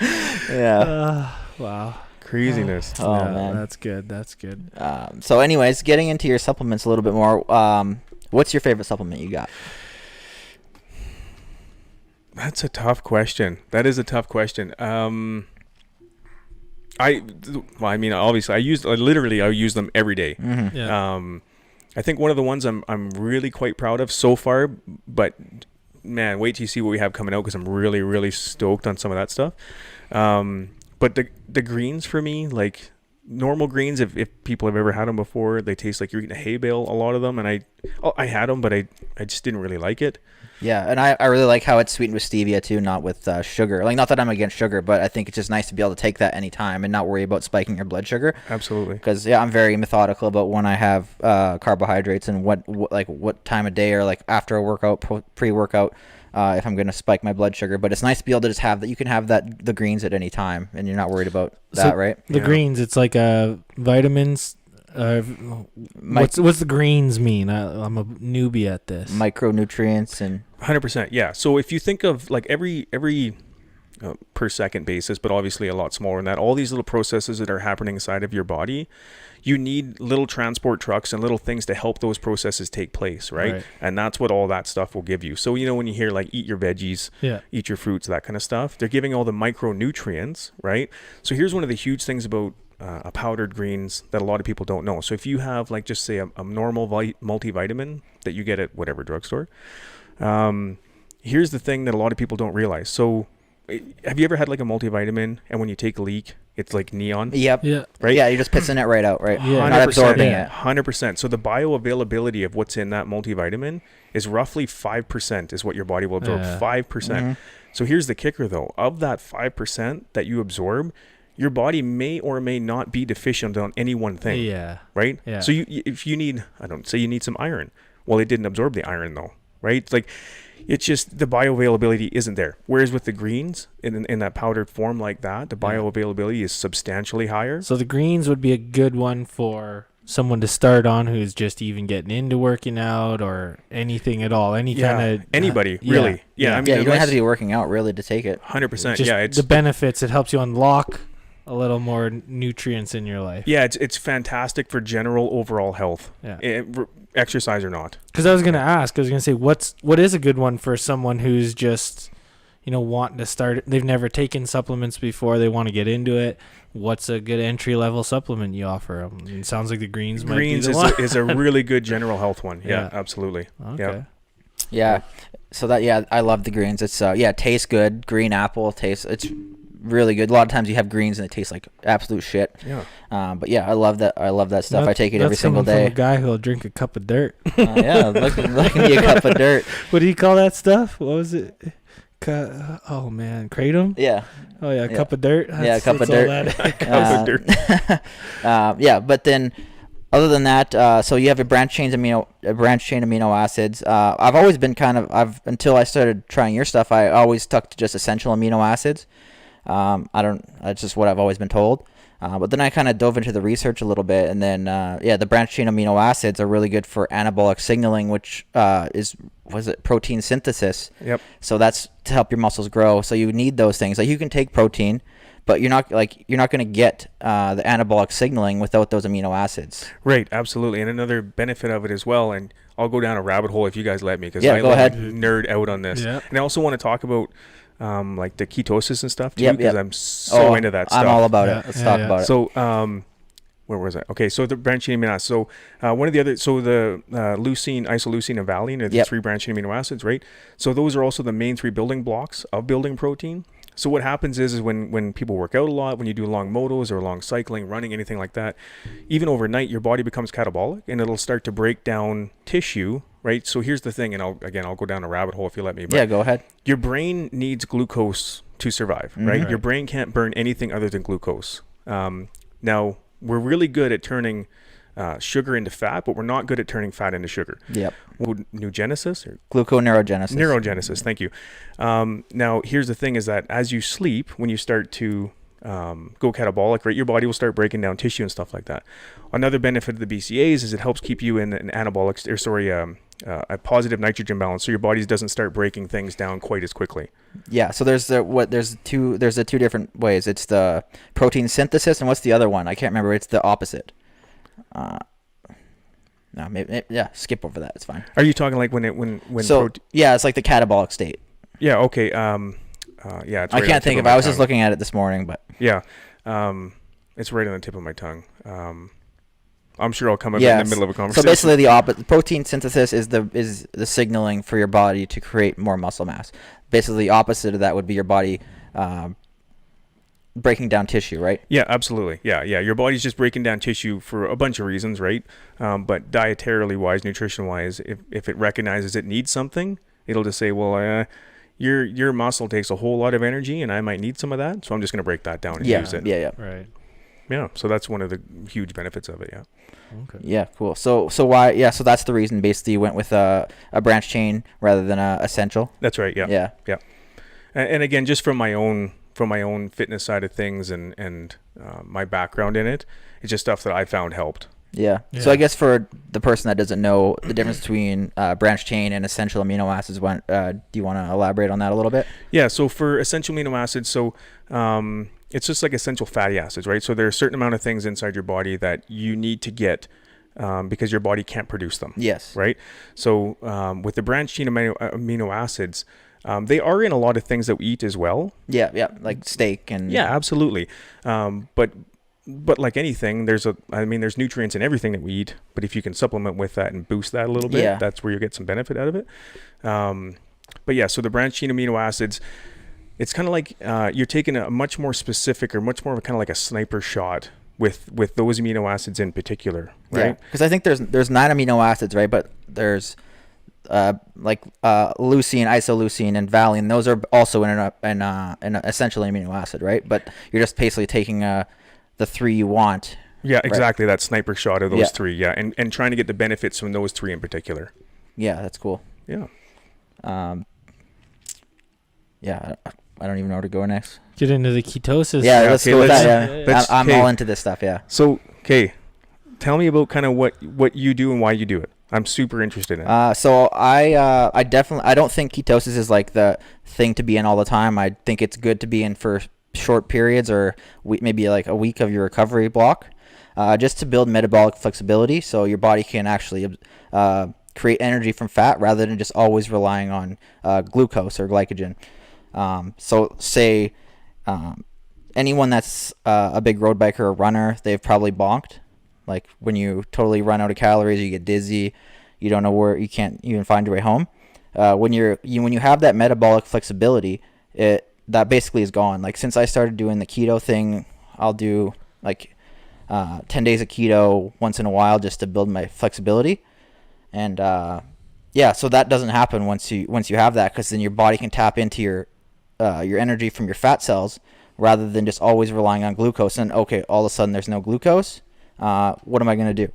right? Yeah. Wow. Craziness. Oh man, that's good. So, anyways, getting into your supplements a little bit more. What's your favorite supplement you got? That's a tough question. That is a tough question. Obviously, I use them every day. Mm-hmm. Yeah. I think one of the ones I'm really quite proud of so far, but man, wait till you see what we have coming out because I'm really, really stoked on some of that stuff. But the greens for me, like normal greens, if people have ever had them before, they taste like you're eating a hay bale, a lot of them. And I had them, but I just didn't really like it. Yeah, and I really like how it's sweetened with stevia too, not with sugar. Like, not that I'm against sugar, but I think it's just nice to be able to take that anytime and not worry about spiking your blood sugar. Absolutely. Because I'm very methodical about when I have carbohydrates and what time of day or like after a workout, pre-workout, if I'm going to spike my blood sugar. But it's nice to be able to just have that. You can have the greens at any time, and you're not worried about that, right? The greens, it's like vitamins. What's the greens mean? I'm a newbie at this. Micronutrients and 100%. Yeah. So if you think of like every per second basis, but obviously a lot smaller than that. All these little processes that are happening inside of your body, you need little transport trucks and little things to help those processes take place, right? And that's what all that stuff will give you. So, you know, when you hear like eat your veggies, eat your fruits, that kind of stuff, they're giving all the micronutrients, right? So here's one of the huge things about powdered greens that a lot of people don't know. So if you have like, just say a normal multivitamin that you get at whatever drugstore, here's the thing that a lot of people don't realize. So have you ever had like a multivitamin and when you take a leak, it's like neon? Yep. Yeah. Right? Yeah, you're just pissing it right out, right? Yeah. Not absorbing Yeah. it. 100%. So the bioavailability of what's in that multivitamin is roughly 5% is what your body will absorb. 5%. So here's the kicker though. Of that 5% that you absorb, your body may or may not be deficient on any one thing. Yeah. Right? Yeah. So if you need, say you need some iron. Well, it didn't absorb the iron though, right? It's like, it's just the bioavailability isn't there. Whereas with the greens in that powdered form like that, the bioavailability is substantially higher. So the greens would be a good one for someone to start on who's just even getting into working out or anything at all. Anybody, really. Yeah. I mean, you don't have to be working out really to take it. 100%. Just It's the benefits. It helps you unlock a little more nutrients in your life. Yeah, it's fantastic for general overall health. Yeah. Exercise or not. Because I was going to say, what is a good one for someone who's just, wanting to start? They've never taken supplements before. They want to get into it. What's a good entry level supplement you offer? It sounds like the greens might be the one. is a really good general health one. Yeah. Absolutely. Okay. Yeah. So I love the greens. It's it tastes good. Green apple it's really good. A lot of times you have greens and it tastes like absolute shit. Yeah. But yeah, I love that stuff. I take it every single day. From a guy who'll drink a cup of dirt. Look at me, a cup of dirt. What do you call that stuff? What was it? Oh man, kratom. Yeah. Oh yeah, a cup of dirt. A cup of dirt. Cup of dirt. But then, other than that, so you have a branched chain amino acids. I've always been until I started trying your stuff, I always stuck to just essential amino acids. That's just what I've always been told. But then I kind of dove into the research a little bit, and then the branched chain amino acids are really good for anabolic signaling, which is protein synthesis. Yep. So that's to help your muscles grow. So you need those things. Like you can take protein, but you're not going to get the anabolic signaling without those amino acids. Right, absolutely. And another benefit of it as well, and I'll go down a rabbit hole if you guys let me, because go ahead. Nerd out on this. Yeah. And I also want to talk about like the ketosis and stuff too, because I'm so into that stuff. I'm all about it. Let's talk about it. So where was I? Okay, so the branching amino acids. So one of the other, the leucine, isoleucine, and valine are the three branching amino acids, right? So those are also the main three building blocks of building protein. So what happens is when people work out a lot, when you do long motos or long cycling, running, anything like that, even overnight, your body becomes catabolic and it'll start to break down tissue, right? So here's the thing, and I'll go down a rabbit hole if you let me. But go ahead. Your brain needs glucose to survive, right? Your brain can't burn anything other than glucose. Now, we're really good at turning sugar into fat, but we're not good at turning fat into sugar. Yep. Neurogenesis or gluconeurogenesis. Neurogenesis. Thank you. Now, here's the thing: is that as you sleep, when you start to go catabolic, right, your body will start breaking down tissue and stuff like that. Another benefit of the BCAAs is it helps keep you in an anabolic, a positive nitrogen balance, so your body doesn't start breaking things down quite as quickly. Yeah. So there's the two different ways. It's the protein synthesis, and what's the other one? I can't remember. It's the opposite. No, maybe skip over that. It's fine. Are you talking like when it's like the catabolic state. Yeah. Okay. It's I can't think of. I was just looking at it this morning, but yeah, it's right on the tip of my tongue. I'm sure I'll come up in the middle of a conversation. So basically, the opposite. Protein synthesis is the signaling for your body to create more muscle mass. Basically, the opposite of that would be your body breaking down tissue, right? Yeah, absolutely. Yeah. Your body's just breaking down tissue for a bunch of reasons, right? But dietarily wise, nutrition wise, if it recognizes it needs something, it'll just say, well, your muscle takes a whole lot of energy, and I might need some of that, so I'm just going to break that down and use it. Yeah. Right. Yeah. So that's one of the huge benefits of it. Yeah. Okay. Yeah. Cool. So why? Yeah. So that's the reason. Basically, you went with a branch chain rather than a essential. That's right. Yeah. Yeah. And again, just from my own fitness side of things and my background in it, it's just stuff that I found helped. Yeah. So I guess for the person that doesn't know the difference between branched chain and essential amino acids, do you want to elaborate on that a little bit? Yeah. So for essential amino acids, it's just like essential fatty acids, right? So there are a certain amount of things inside your body that you need to get because your body can't produce them. Yes. Right. So with the branched chain amino acids, they are in a lot of things that we eat as well. Yeah. Yeah. Like steak and. Yeah, absolutely. But like anything, there's nutrients in everything that we eat. But if you can supplement with that and boost that a little bit, that's where you get some benefit out of it. But yeah, so the branched chain amino acids, it's kind of like you're taking a much more specific or much more of a kind of like a sniper shot with those amino acids in particular, right? Yeah, because I think there's 9 amino acids, right? But there's leucine, isoleucine, and valine. Those are also in an essential amino acid, right? But you're just basically taking the 3 you want. Yeah, exactly. Right? That sniper shot of those 3. Yeah, and trying to get the benefits from those 3 in particular. Yeah, that's cool. Yeah. Yeah, I don't even know where to go next. Get into the ketosis. Yeah, let's go with that. Yeah. I'm all into this stuff. Yeah. So, okay, tell me about kind of what you do and why you do it. I'm super interested in it. So I don't think ketosis is like the thing to be in all the time. I think it's good to be in for short periods or maybe like a week of your recovery block, just to build metabolic flexibility, so your body can actually create energy from fat rather than just always relying on glucose or glycogen. So say anyone that's a big road biker or runner, they've probably bonked. Like when you totally run out of calories, you get dizzy, you don't know where, you can't even find your way home. When you have that metabolic flexibility, that basically is gone. Like since I started doing the keto thing, I'll do like 10 days of keto once in a while just to build my flexibility. And so that doesn't happen once you have that, because then your body can tap into your energy from your fat cells rather than just always relying on glucose. And okay, all of a sudden there's no glucose. What am I going to do?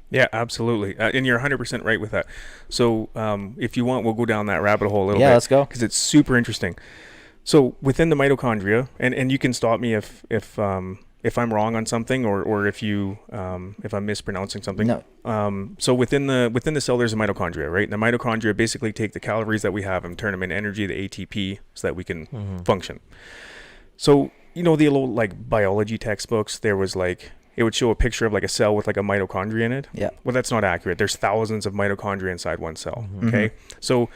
Yeah, absolutely. And you're 100% right with that. So if you want, we'll go down that rabbit hole a little bit. Yeah, let's go. Because it's super interesting. So within the mitochondria, and you can stop me if I'm wrong on something or if I'm mispronouncing something. No. So within the cell, there's a mitochondria, right? And the mitochondria basically take the calories that we have and turn them into energy, the ATP, so that we can function. So, the old like biology textbooks, there was like, it would show a picture of like a cell with like a mitochondria in it. Yeah. Well, that's not accurate. There's thousands of mitochondria inside one cell. Okay. So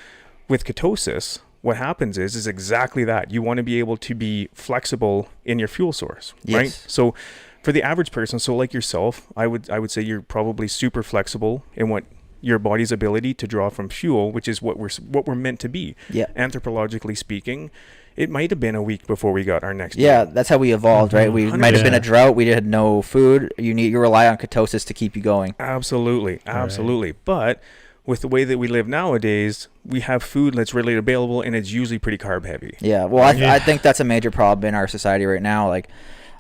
with ketosis, what happens is exactly that. You want to be able to be flexible in your fuel source, right? Yes. So for the average person, so like yourself, I would say you're probably super flexible in what your body's ability to draw from fuel, which is what we're meant to be. Yeah. Anthropologically speaking, it might have been a week before we got our next meal. Yeah, that's how we evolved, right? We might have been a drought. We had no food. You rely on ketosis to keep you going. Absolutely. Right. But with the way that we live nowadays, we have food that's readily available, and it's usually pretty carb heavy. Yeah, well, I think that's a major problem in our society right now. Like,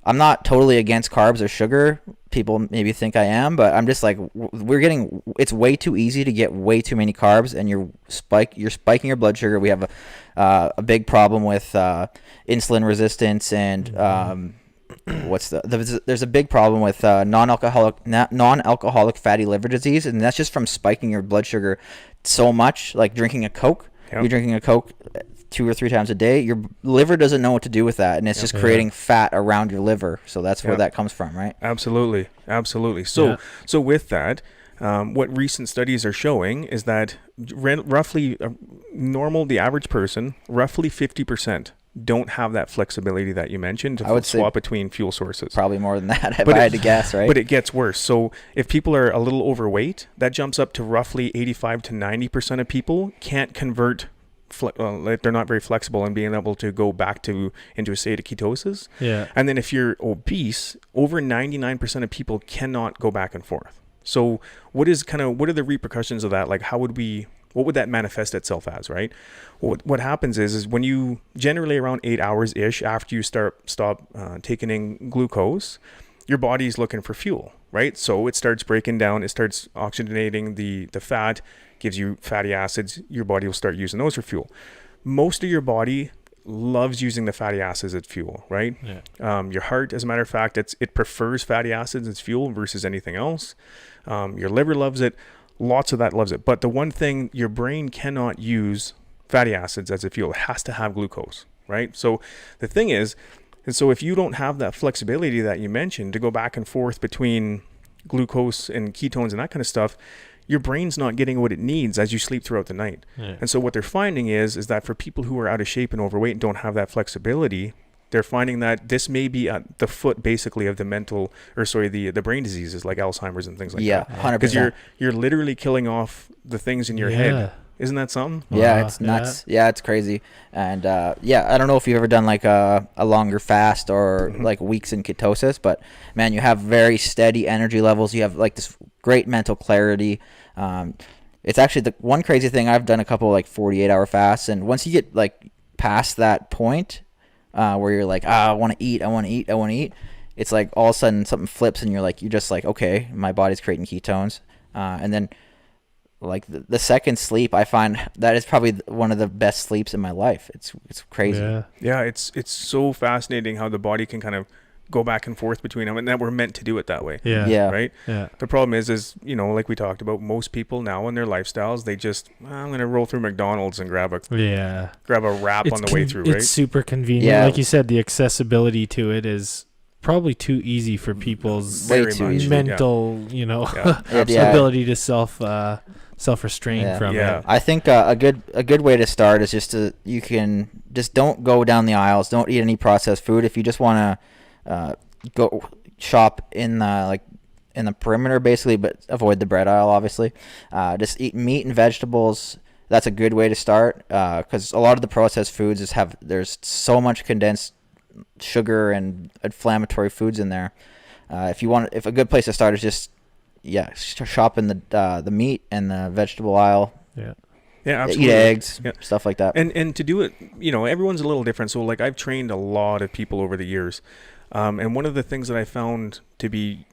I'm not totally against carbs or sugar. People maybe think I am, but I'm just like, it's way too easy to get way too many carbs, and you're spiking your blood sugar. We have a big problem with insulin resistance, and there's a big problem with non-alcoholic fatty liver disease, and that's just from spiking your blood sugar so much. Like drinking a Coke, You're drinking a Coke 2 or 3 times a day, your liver doesn't know what to do with that, and it's just creating fat around your liver. So that's where that comes from, right? Absolutely. So with that, what recent studies are showing is that roughly the average person, roughly 50% don't have that flexibility that you mentioned to swap between fuel sources. Probably more than that, if I had to guess, right? But it gets worse. So if people are a little overweight, that jumps up to roughly 85 to 90% of people can't convert. They're not very flexible in being able to go back into a state of ketosis. Yeah. And then if you're obese, over 99% of people cannot go back and forth. So what are the repercussions of that? Like what would that manifest itself as, right? What happens is when you generally around 8 hours ish after you stop taking in glucose, your body's looking for fuel, right? So it starts breaking down, it starts oxygenating the fat, gives you fatty acids. Your body will start using those for fuel. Most of your body, loves using the fatty acids as fuel, right? Yeah. Your heart, as a matter of fact, it prefers fatty acids as fuel versus anything else. Your liver loves it. Lots of that loves it. But the one thing, your brain cannot use fatty acids as a fuel. It has to have glucose, right? So the thing is, and so if you don't have that flexibility that you mentioned to go back and forth between glucose and ketones and that kind of stuff, your brain's not getting what it needs as you sleep throughout the night. Yeah. And so what they're finding is that for people who are out of shape and overweight and don't have that flexibility, they're finding that this may be at the foot basically of the the brain diseases like Alzheimer's and things like that. 100%. Because you're literally killing off the things in your head. Isn't that something? Yeah, it's nuts. Yeah, it's crazy. And I don't know if you've ever done like a longer fast or like weeks in ketosis, but man, you have very steady energy levels. You have like this great mental clarity. It's actually the one crazy thing. I've done a couple like 48-hour fasts, and once you get like past that point where you're like, I want to eat, it's like all of a sudden something flips and you're just like, okay, my body's creating ketones. And then like the second sleep, I find that is probably one of the best sleeps in my life. It's crazy. Yeah, it's so fascinating how the body can kind of go back and forth between them, and that we're meant to do it that way. Right. The problem is like we talked about, most people now in their lifestyles, they just, I'm gonna roll through McDonald's and grab a wrap on the way through. Right, it's super convenient. Like you said, the accessibility to it is probably too easy for people's mental ability to self-restrain from it. I think a good way to start is you can don't go down the aisles, don't eat any processed food. If you just want to go shop in the perimeter basically, but avoid the bread aisle obviously. Just eat meat and vegetables. That's a good way to start, because a lot of the processed foods there's so much condensed sugar and inflammatory foods in there. If a good place to start is just shop in the meat and the vegetable aisle. Absolutely. Eat eggs, stuff like that. And to do it, everyone's a little different. So like I've trained a lot of people over the years, and one of the things that I found to be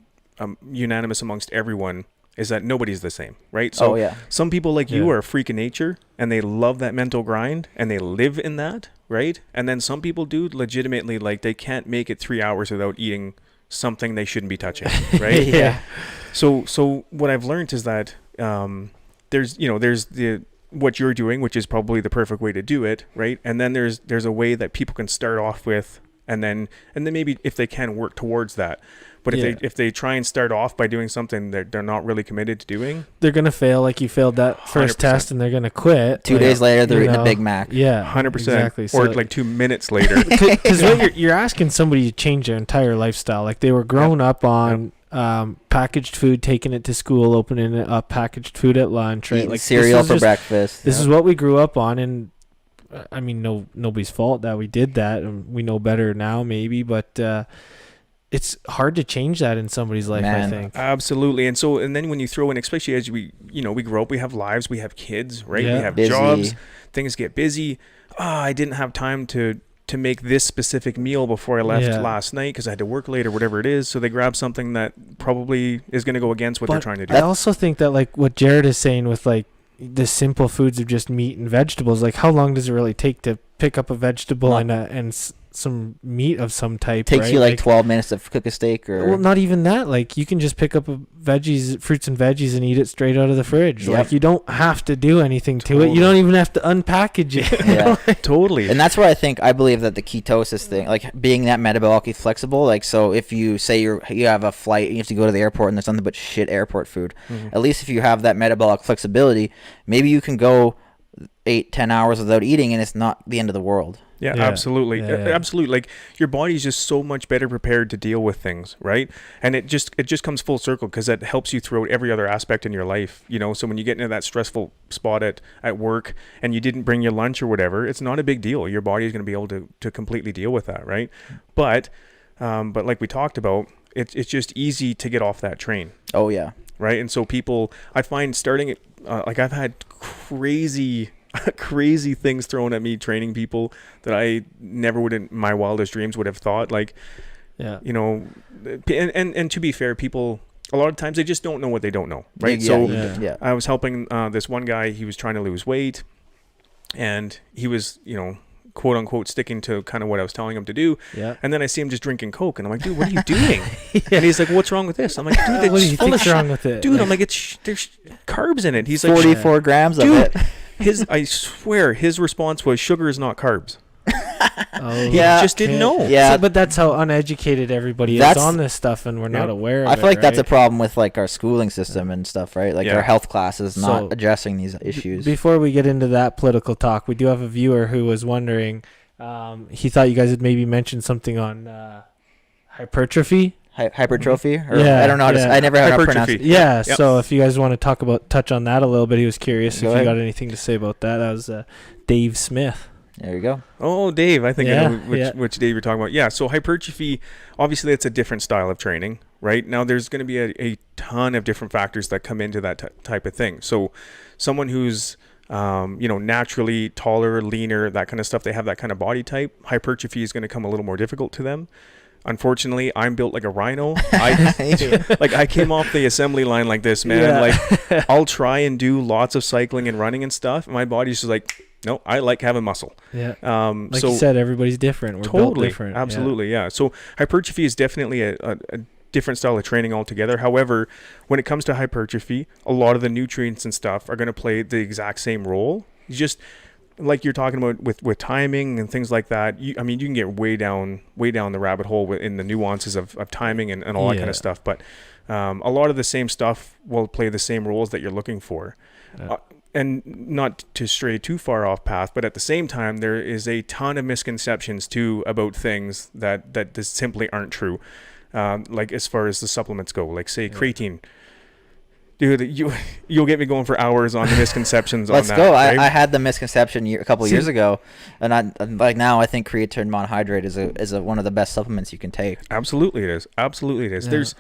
unanimous amongst everyone is that nobody's the same, right? So some people like you are a freak of nature and they love that mental grind and they live in that, right? And then some people do legitimately, like, they can't make it 3 hours without eating something they shouldn't be touching, right? So what I've learned is that there's what you're doing, which is probably the perfect way to do it, right? And then there's a way that people can start off with, and then maybe if they can work towards that. But if they try and start off by doing something that they're not really committed to doing, they're gonna fail. Like you failed that first 100%. Test, and they're gonna quit. 2 days later, they're eating a Big Mac. 100%. Exactly. Or like 2 minutes later. Because you're asking somebody to change their entire lifestyle. Like they were grown up on packaged food, taking it to school, opening up packaged food at lunch, right? Like cereal for breakfast. This is what we grew up on, and I mean, nobody's fault that we did that, and we know better now, maybe, but it's hard to change that in somebody's life, I think. Absolutely. And then when you throw in, especially as we grow up, we have lives, we have kids, right? Yeah. We have jobs, things get busy. I didn't have time to make this specific meal before I left last night because I had to work late or whatever it is. So they grab something that probably is going to go against what they're trying to do. I also think that, like what Jared is saying with like the simple foods of just meat and vegetables, like how long does it really take to pick up a vegetable and some meat of some type? Takes you like 12 minutes to cook a steak, or well, not even that. Like you can just pick up fruits and veggies and eat it straight out of the fridge. Like you don't have to do anything to it. You don't even have to unpackage it. Totally. And that's where I believe that the ketosis thing, like being that metabolically flexible, like, so if you say you have a flight and you have to go to the airport and there's nothing but shit airport food, at least if you have that metabolic flexibility, maybe you can go 8-10 hours without eating and it's not the end of the world. Yeah, absolutely. Absolutely. Like your body's just so much better prepared to deal with things, right? And it just comes full circle because that helps you throughout every other aspect in your life, so when you get into that stressful spot at work and you didn't bring your lunch or whatever, it's not a big deal. Your body is going to be able to completely deal with that, right? But like we talked about, it's just easy to get off that train. Oh yeah. Right? And so people, I find starting it, like I've had crazy things thrown at me training people that I never would in my wildest dreams would have thought, like, and to be fair, people a lot of times they just don't know what they don't know, right? I was helping this one guy. He was trying to lose weight and he was quote unquote sticking to kind of what I was telling him to do. Yeah. And then I see him just drinking Coke, and I'm like, dude, what are you doing? And he's like, what's wrong with this? I'm like, dude, What do you it's full of think's wrong with it? Dude, I'm like, there's carbs in it. He's like, 44 grams of dude, it. I swear, his response was, sugar is not carbs. Oh, He just didn't know. Yeah. So, but that's how uneducated everybody is That's- on this stuff, and we're not aware of it. I feel like that's a right? problem with like our schooling system and stuff, right? Like Yeah. our health classes not So, addressing these issues. Before we get into that political talk, we do have a viewer who was wondering. He thought you guys had maybe mentioned something on hypertrophy. Hypertrophy? Or Yeah, I don't know how to. yeah. I never heard how to pronounce Hypertrophy. it. Yeah. Yep. So if you guys want to touch on that a little bit, he was curious Go if ahead. you got anything to say about that. That was Dave Smith. There you go. Oh, Dave, I think I know Yeah. which Dave you're talking about. Yeah, so hypertrophy, obviously it's a different style of training, right? Now there's going to be a ton of different factors that come into that type of thing. So someone who's naturally taller, leaner, that kind of stuff, they have that kind of body type, hypertrophy is going to come a little more difficult to them. Unfortunately, I'm built like a rhino. I came off the assembly line like this, man. Yeah. Like, I'll try and do lots of cycling and running and stuff. My body's just like, no, I like having muscle. Yeah. Like So you said, everybody's different. We're built totally, different. absolutely, yeah. So hypertrophy is definitely a different style of training altogether. However, when it comes to hypertrophy, a lot of the nutrients and stuff are going to play the exact same role. You just, like you're talking about with timing and things like that, you can get way down the rabbit hole in the nuances of timing and all that kind of stuff. But a lot of the same stuff will play the same roles that you're looking for. And not to stray too far off path, but at the same time, there is a ton of misconceptions too about things that just simply aren't true. Like as far as the supplements go, like say creatine. Dude, you'll get me going for hours on the misconceptions on that. Let's go. Right? I had the misconception a couple of years ago, and now I think creatine monohydrate is one of the best supplements you can take. Absolutely it is. Yeah. There's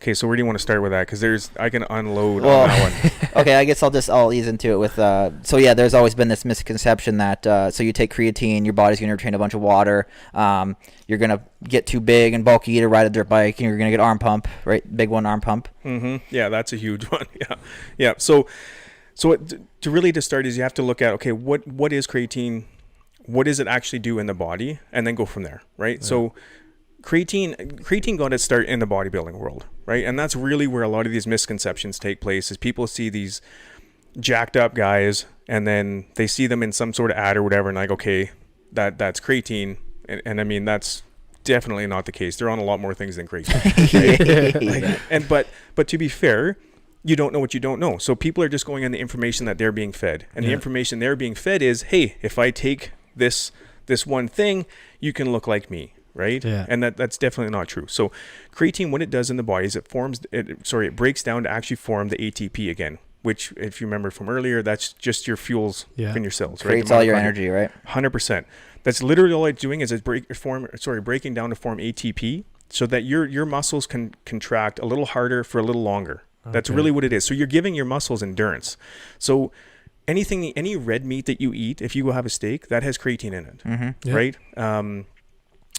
okay, so where do you want to start with that? Because I can unload on that one. Okay, I guess I'll ease into it with there's always been this misconception that so you take creatine, your body's gonna retain a bunch of water, you're gonna get too big and bulky to ride a dirt bike, and you're gonna get arm pump, right? Big one, arm pump. Mm-hmm. Yeah, that's a huge one. Yeah. So to start is you have to look at, okay, what is creatine? What does it actually do in the body? And then go from there, right? Yeah. So creatine got its start in the bodybuilding world, right? And that's really where a lot of these misconceptions take place, is people see these jacked up guys and then they see them in some sort of ad or whatever and like, okay, that's creatine. And I mean, that's definitely not the case. They're on a lot more things than creatine. Right? But to be fair, you don't know what you don't know. So people are just going on the information that they're being fed. And the information they're being fed is, hey, if I take this one thing, you can look like me. Right? Yeah. And that's definitely not true. So creatine, what it does in the body is it breaks down to actually form the ATP again, which if you remember from earlier, that's just your fuels in your cells. Creates all your energy, right? 100%. That's literally all it's doing is it's breaking down to form ATP so that your muscles can contract a little harder for a little longer. Okay. That's really what it is. So you're giving your muscles endurance. So any red meat that you eat, if you go have a steak, that has creatine in it, right?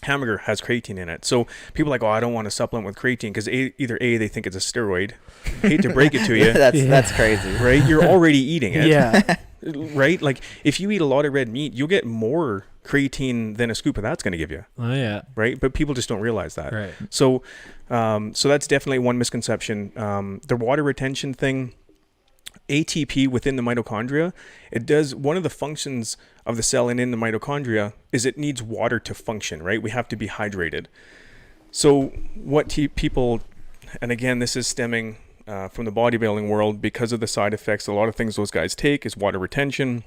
Hamburger has creatine in it. So people are like, oh, I don't want to supplement with creatine because either they think it's a steroid. Hate to break it to you. That's crazy. Right? You're already eating it. Yeah. Right? Like if you eat a lot of red meat, you'll get more creatine than a scoop of that's going to give you. Oh yeah. Right? But people just don't realize that. Right. So that's definitely one misconception. The water retention thing, ATP within the mitochondria, it does one of the functions of the cell and in the mitochondria is it needs water to function, right? We have to be hydrated. So what people, and again, this is stemming from the bodybuilding world because of the side effects. A lot of things those guys take is water retention.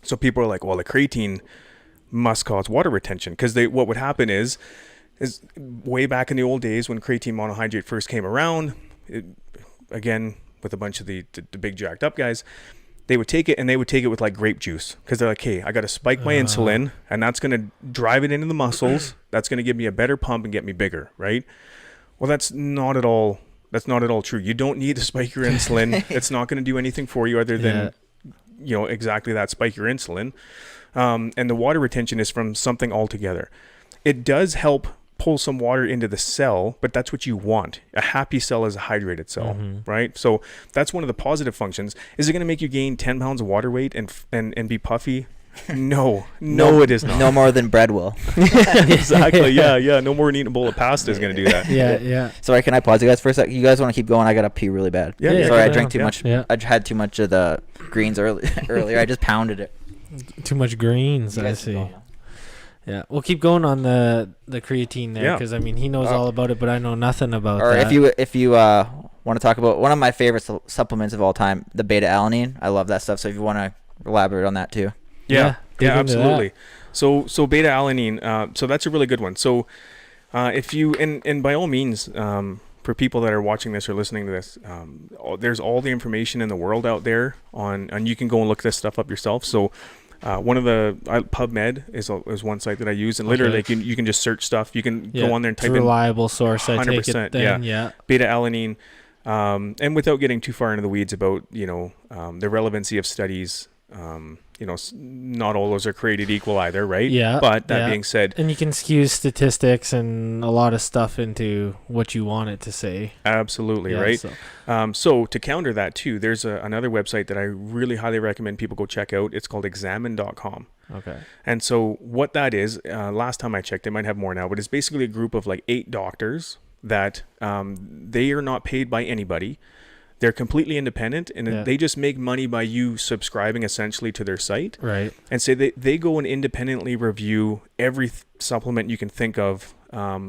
So people are like, well, the creatine must cause water retention because what would happen is way back in the old days when creatine monohydrate first came around, again, with a bunch of the big jacked up guys, they would take it and they would take it with like grape juice because they're like, hey, I got to spike my insulin and that's going to drive it into the muscles. That's going to give me a better pump and get me bigger, right? Well, that's not at all true. You don't need to spike your insulin. It's not going to do anything for you other than, exactly that, spike your insulin. And the water retention is from something altogether. It does help pull some water into the cell, but that's what you want. A happy cell is a hydrated cell, right? So that's one of the positive functions. Is it going to make you gain 10 pounds of water weight and be puffy No, it is not. No more than bread will. Exactly. Yeah. No more than eating a bowl of pasta is going to do that. Yeah. Sorry, can I pause you guys for a sec? You guys want to keep going? I gotta pee really bad. Yeah. Sorry, I go drank too down. much. Yeah. I had too much of the greens earlier. I just pounded it. Too much greens, You I guys can see. go now. Yeah, we'll keep going on the creatine there Yeah. because I mean he knows all about it, but I know nothing about Or that. if you want to talk about one of my favorite supplements of all time, the beta alanine. I love that stuff. So if you want to elaborate on that too. dig into Absolutely. So beta alanine. So that's a really good one. So if you and by all means, for people that are watching this or listening to this, there's all the information in the world out there and you can go and look this stuff up yourself. So one of the PubMed is one site that I use, and literally you can just search stuff. You can go on there and type it's a in reliable source. I take 100%, it then. Yeah. beta alanine, and without getting too far into the weeds about the relevancy of studies. Not all those are created equal either, right? Yeah. But that being said, And you can skew statistics and a lot of stuff into what you want it to say. absolutely, Yeah, right? so- So to counter that too, there's another website that I really highly recommend people go check out. It's called examine.com. Okay. And so what that is, last time I checked, they might have more now, but it's basically a group of like 8 doctors that they are not paid by anybody. They're completely independent, and they just make money by you subscribing essentially to their site. Right. And so they go and independently review every supplement you can think of.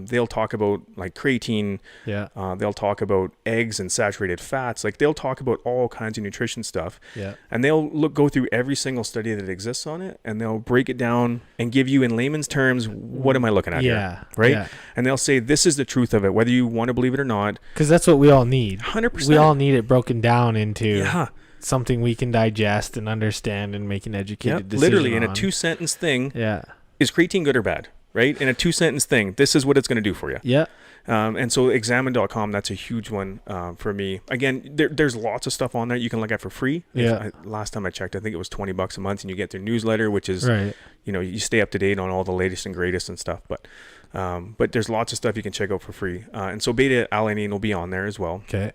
They'll talk about like creatine. Yeah. They'll talk about eggs and saturated fats. Like they'll talk about all kinds of nutrition stuff. Yeah. And they'll go through every single study that exists on it, and they'll break it down and give you in layman's terms, what am I looking at here? Right? Yeah. And they'll say, this is the truth of it, whether you want to believe it or not. Because that's what we all need. 100%. We all need it broken down into Yeah. something we can digest and understand and make an educated decision Literally in a on. 2-sentence thing, Yeah. is creatine good or bad? Right? In a 2-sentence thing, this is what it's going to do for you. Yeah. And so examine.com, that's a huge one for me. Again, there's lots of stuff on there you can look at for free. Yeah. Last time I checked, I think it was $20 a month, and you get their newsletter, which is, Right. you stay up to date on all the latest and greatest and stuff. But there's lots of stuff you can check out for free. And so beta alanine will be on there as well. Okay.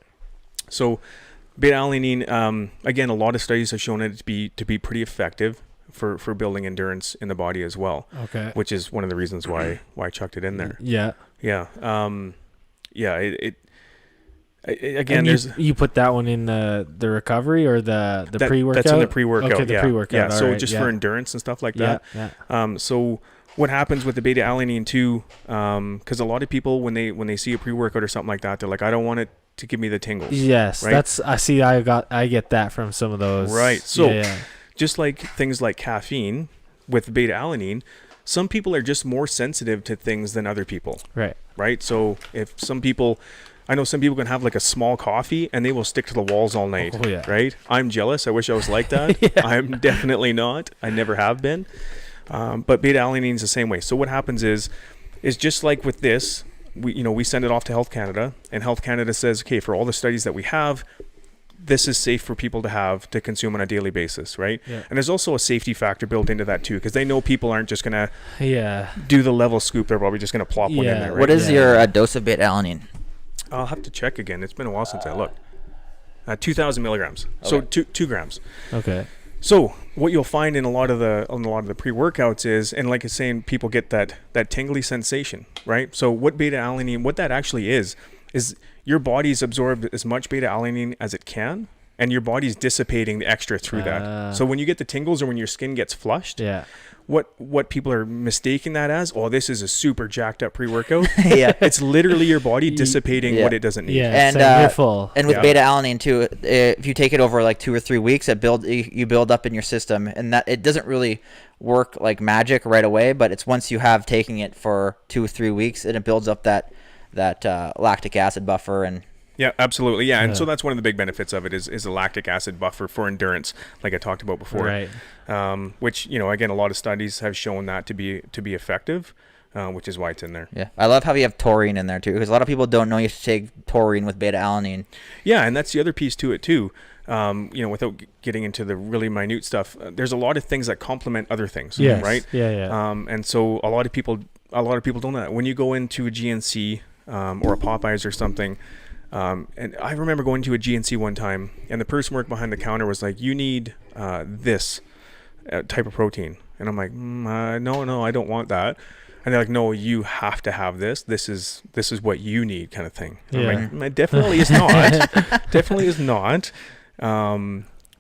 So beta alanine, again, a lot of studies have shown it to be pretty effective for building endurance in the body as well. Okay. Which is one of the reasons why I chucked it in there. Yeah. Yeah. Again, And there's you put that one in the recovery or the pre-workout? that's in the pre-workout. Okay, the yeah. pre-workout. Yeah. All So right, just yeah. for endurance and stuff like Yeah. that. Yeah. So what happens with the beta alanine too? Because a lot of people when they see a pre-workout or something like that, they're like, I don't want it to give me the tingles. Yes. Right? That's I get that from some of those. Right. So yeah. just like things like caffeine with beta alanine, some people are just more sensitive to things than other people. Right. Right. So if I know some people can have like a small coffee and they will stick to the walls all night. Oh, yeah. Right. I'm jealous. I wish I was like that. Yeah. I'm definitely not. I never have been. But beta alanine is the same way. So what happens is just like with this, we send it off to Health Canada, and Health Canada says, okay, for all the studies that we have, this is safe for people to consume on a daily basis, right? Yeah. And there's also a safety factor built into that too, because they know people aren't just gonna Yeah. do the level scoop. They're probably just gonna plop one in Yeah. there, right? What is Yeah. your dose of beta alanine? I'll have to check again. It's been a while since I looked. 2,000 milligrams. So Okay. 2 grams. Okay. So what you'll find in a lot of the pre-workouts is, and like it's saying, people get that tingly sensation, right? So what beta alanine, what that actually is your body's absorbed as much beta alanine as it can, and your body's dissipating the extra through that. So when you get the tingles or when your skin gets flushed, Yeah. what people are mistaking that as, this is a super jacked up pre-workout. Yeah. It's literally your body dissipating Yeah. what it doesn't need. Yeah. And, saying you're full. And with Yeah. beta alanine too, if you take it over like 2 or 3 weeks, you build up in your system, and that it doesn't really work like magic right away. But it's once you have taking it for 2 or 3 weeks, and it builds up that lactic acid buffer. And Yeah, absolutely. Yeah. And Yeah. so that's one of the big benefits of it is a lactic acid buffer for endurance, like I talked about before. Right. Which, again, a lot of studies have shown that to be effective, which is why it's in there. yeah, I love how you have taurine in there too, because a lot of people don't know you should take taurine with beta alanine. Yeah, and that's the other piece to it too. Without getting into the really minute stuff, there's a lot of things that complement other things, Yes. right? Yeah. And so a lot of people don't know that. When you go into a GNC or a Popeyes or something, and I remember going to a GNC one time, and the person working behind the counter was like, "You need this." type of protein. And I'm like, no, I don't want that. And they're like, no, you have to have this. This is what you need, kind of thing. Yeah. I'm like, it definitely is not. Definitely is not.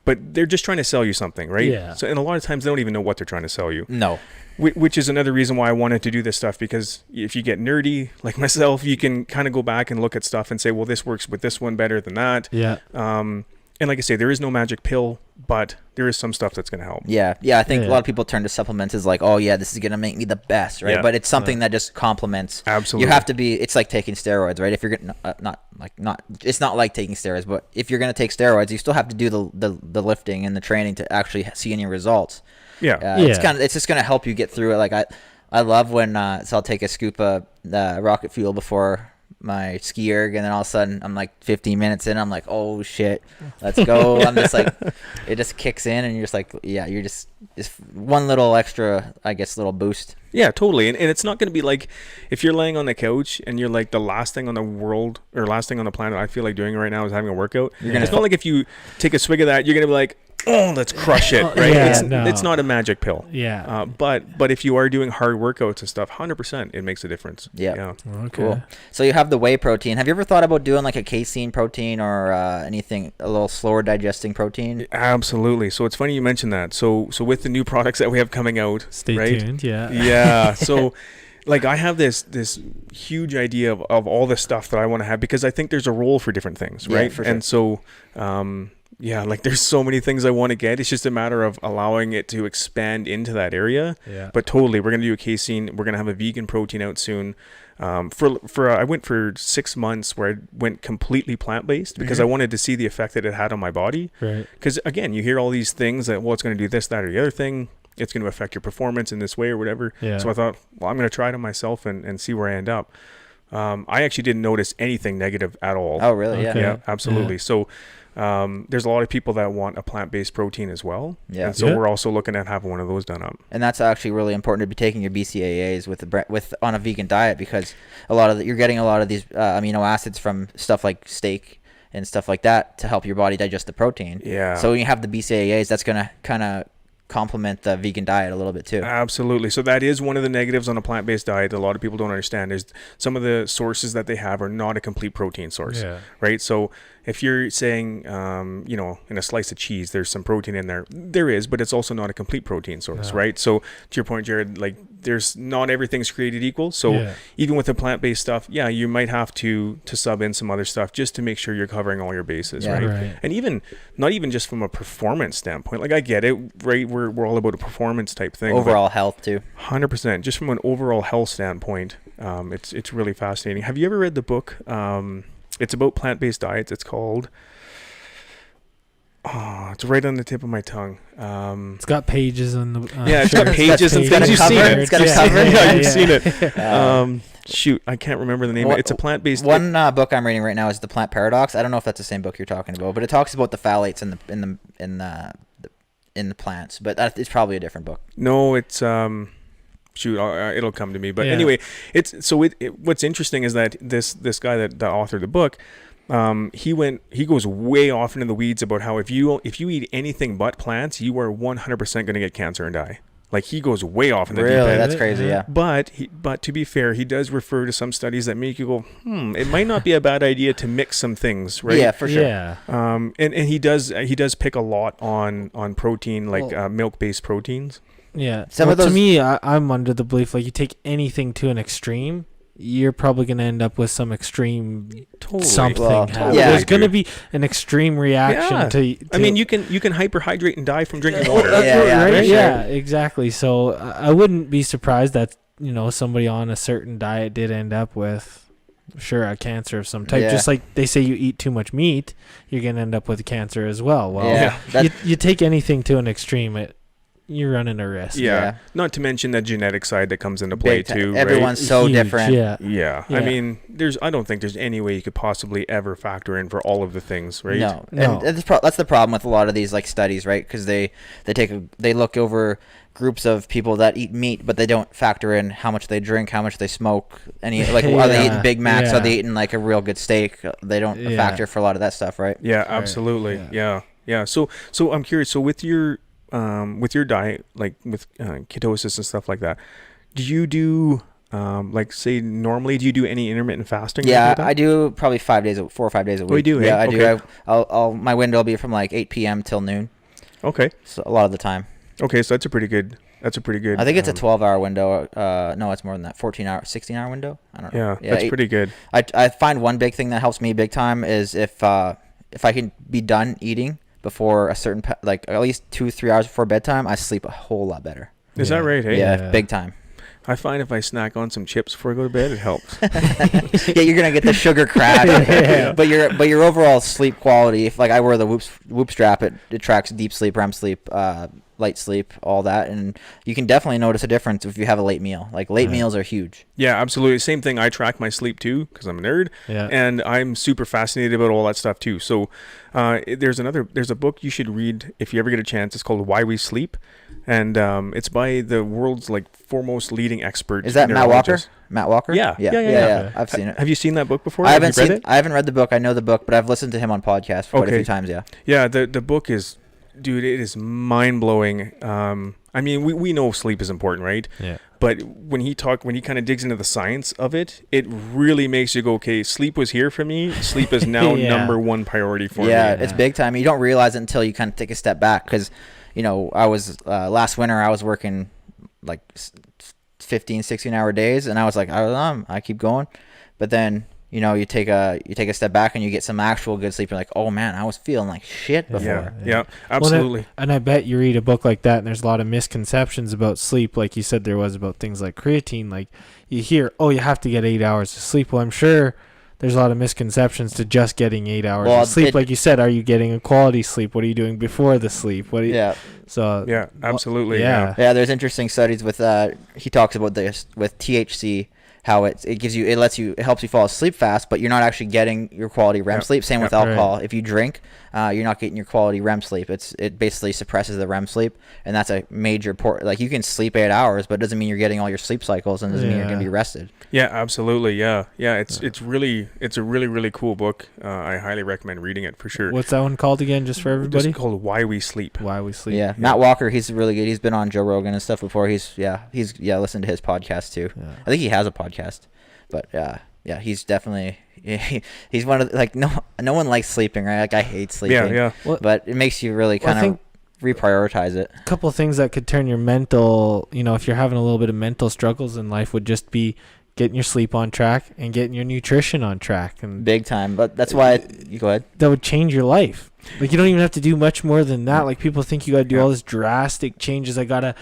But they're just trying to sell you something, right? Yeah. So, and a lot of times they don't even know what they're trying to sell you. No. Which is another reason why I wanted to do this stuff, because if you get nerdy like myself, you can kind of go back and look at stuff and say, well, this works with this one better than that. Yeah. And like I say, there is no magic pill, but there is some stuff that's going to help. Yeah. I think a lot of people turn to supplements as like, oh yeah, this is gonna make me the best, right? Yeah. But it's something that just complements. Absolutely. You have to be. It's like taking steroids, right? If you're gonna it's not like taking steroids, but if you're gonna take steroids, you still have to do the lifting and the training to actually see any results. Yeah. It's just gonna help you get through it. Like I love when so I'll take a scoop of rocket fuel before my ski erg, and then all of a sudden I'm like 15 minutes in, I'm like, oh shit, let's go. I'm just like, it just kicks in, and you're just like, yeah, you're just one little extra, I guess, little boost. Yeah, totally. And it's not going to be like if you're laying on the couch and you're like, the last thing on the world or last thing on the planet I feel like doing right now is having a workout. It's not like if you take a swig of that, you're going to be like, oh, let's crush it, right? It's not a magic pill. Yeah. But if you are doing hard workouts and stuff, 100% it makes a difference. Yeah. Okay. Cool. So you have the whey protein. Have you ever thought about doing like a casein protein or anything a little slower digesting protein? Absolutely. So it's funny you mentioned that. So with the new products that we have coming out, Stay tuned. Yeah. Yeah. So like I have this huge idea of all the stuff that I want to have, because I think there's a role for different things, right? Yeah, for sure. And so yeah, like there's so many things I want to get. It's just a matter of allowing it to expand into that area. Yeah. But totally, we're gonna do a casein. We're gonna have a vegan protein out soon. I went for 6 months where I went completely plant-based because I wanted to see the effect that it had on my body. Right. Because again, you hear all these things that, well, it's going to do this, that, or the other thing. It's going to affect your performance in this way or whatever. Yeah. So I thought, well, I'm going to try it on myself and see where I end up. I actually didn't notice anything negative at all. Oh, really? Okay. Yeah, absolutely. Yeah. So there's a lot of people that want a plant-based protein as well. Yeah. And so we're also looking at having one of those done up. And that's actually really important to be taking your BCAAs with on a vegan diet, because you're getting a lot of these amino acids from stuff like steak and stuff like that to help your body digest the protein. Yeah. So when you have the BCAAs, that's going to kind of complement the vegan diet a little bit too. Absolutely. So that is one of the negatives on a plant-based diet that a lot of people don't understand, is some of the sources that they have are not a complete protein source. Yeah. Right. So if you're saying, in a slice of cheese, there's some protein in there is, but it's also not a complete protein source. No. Right. So to your point, Jared, like there's not everything's created equal. So even with the plant-based stuff, yeah, you might have to sub in some other stuff just to make sure you're covering all your bases. Yeah. Right. And even not even just from a performance standpoint, like I get it, right? We're all about a performance type thing. Overall health too. 100%. Just from an overall health standpoint, it's really fascinating. Have you ever read the book? It's about plant-based diets. It's called. Oh, it's right on the tip of my tongue. It's got pages on the. It's got pages and things. You've seen it. It's got a cover. Yeah, you've seen it. Shoot, I can't remember the name of it. It's a plant-based. One book I'm reading right now is The Plant Paradox. I don't know if that's the same book you're talking about, but it talks about the phthalates in the plants. But it's probably a different book. No, it's it'll come to me. But anyway, what's interesting is that this guy that authored the book, he goes way off into the weeds about how if you eat anything but plants, you are 100% going to get cancer and die. Like he goes way off in the deep Really, end. that's crazy. Yeah. But to be fair, he does refer to some studies that make you go, it might not be a bad idea to mix some things, right? Yeah, for sure. Yeah. And he does pick a lot on protein, like milk-based proteins. Yeah. Some of those, to me, I'm under the belief, like, you take anything to an extreme, you're probably going to end up with some extreme something. Well, happen. yeah. There's going to be an extreme reaction to. I mean, you can hyperhydrate and die from drinking water. Yeah, exactly. So I wouldn't be surprised that somebody on a certain diet did end up with a cancer of some type. Just like they say, you eat too much meat, you're going to end up with cancer as well. Well, you take anything to an extreme, you're running a risk. Yeah. Not to mention the genetic side that comes into play too. Everyone's right? so Huge, different. Yeah. I mean, I don't think there's any way you could possibly ever factor in for all of the things, right? No. And that's the problem with a lot of these like studies, right? Because they look over groups of people that eat meat, but they don't factor in how much they drink, how much they smoke, are they eating Big Macs? Are they eating like a real good steak? They don't factor for a lot of that stuff, right? Yeah, absolutely. Yeah. So I'm curious. So with your with your diet, like with ketosis and stuff like that, do you do like say normally do you do any intermittent fasting? Yeah, I do probably 4 or 5 days a week. Oh, you do? Yeah, eh? I Okay. do. I'll my window will be from like 8 p.m. till noon. Okay. So a lot of the time. Okay, so that's a pretty good. I I think it's a 12-hour window. No, it's more than that. 14-hour, 16-hour window. I don't know. Yeah, that's pretty good. I find one big thing that helps me big time is if I can be done eating before a certain like at least 2-3 hours before bedtime, I sleep a whole lot better. Is that right? Hey? Yeah, big time. I find if I snack on some chips before I go to bed, it helps. Yeah, you're gonna get the sugar crash. Yeah. But your overall sleep quality, if like I wear the whoop strap, it tracks deep sleep, REM sleep, light sleep, all that, and you can definitely notice a difference if you have a late meal. Like late meals are huge. Yeah, absolutely. Same thing. I track my sleep too because I'm a nerd, and I'm super fascinated about all that stuff too. So there's a book you should read if you ever get a chance. It's called Why We Sleep, and it's by the world's like foremost leading expert. Is that Matt Walker? Matt Walker? Yeah. I've seen it. Have you seen that book before? I Have you read it? I haven't read the book. I know the book, but I've listened to him on podcasts quite a few times. Yeah. Yeah. The book is, dude, it is mind blowing. I mean, we know sleep is important, right? Yeah. But when he kind of digs into the science of it, it really makes you go, okay, sleep was here for me. Sleep is now number one priority for me. Yeah, it's big time. You don't realize it until you kind of take a step back because, I was last winter I was working like 15, 16-hour days, and I was like, I keep going, but then you take a step back and you get some actual good sleep. You're like, oh man, I was feeling like shit before. Yeah, absolutely. Well, and I bet you read a book like that and there's a lot of misconceptions about sleep, like you said there was about things like creatine. Like you hear, oh, you have to get 8 hours of sleep. Well, I'm sure there's a lot of misconceptions to just getting 8 hours of sleep. Like you said, are you getting a quality sleep? What are you doing before the sleep? So yeah, absolutely. Yeah. There's interesting studies with he talks about this with THC, how it helps you fall asleep fast, but you're not actually getting your quality REM sleep. Same with alcohol. If you drink, you're not getting your quality REM sleep. It basically suppresses the REM sleep, and that's a major like you can sleep 8 hours, but it doesn't mean you're getting all your sleep cycles, and doesn't mean you're gonna be rested. Yeah, absolutely. Yeah. It's a really cool book. I highly recommend reading it for sure. What's that one called again, just for everybody? It's called Why We Sleep. Why We Sleep. Yeah, Matt Walker, he's really good. He's been on Joe Rogan and stuff before. He's listened to his podcast too. Yeah. I think he has a podcast, but he's definitely he's one of like no one likes sleeping, right? Like I hate sleeping. Yeah. But it makes you really kind of reprioritize it. A couple of things that could turn your mental, if you're having a little bit of mental struggles in life, would just be getting your sleep on track and getting your nutrition on track. And big time. But that's why you go ahead. That would change your life. Like you don't even have to do much more than that. Like people think you got to do all this drastic changes. I got to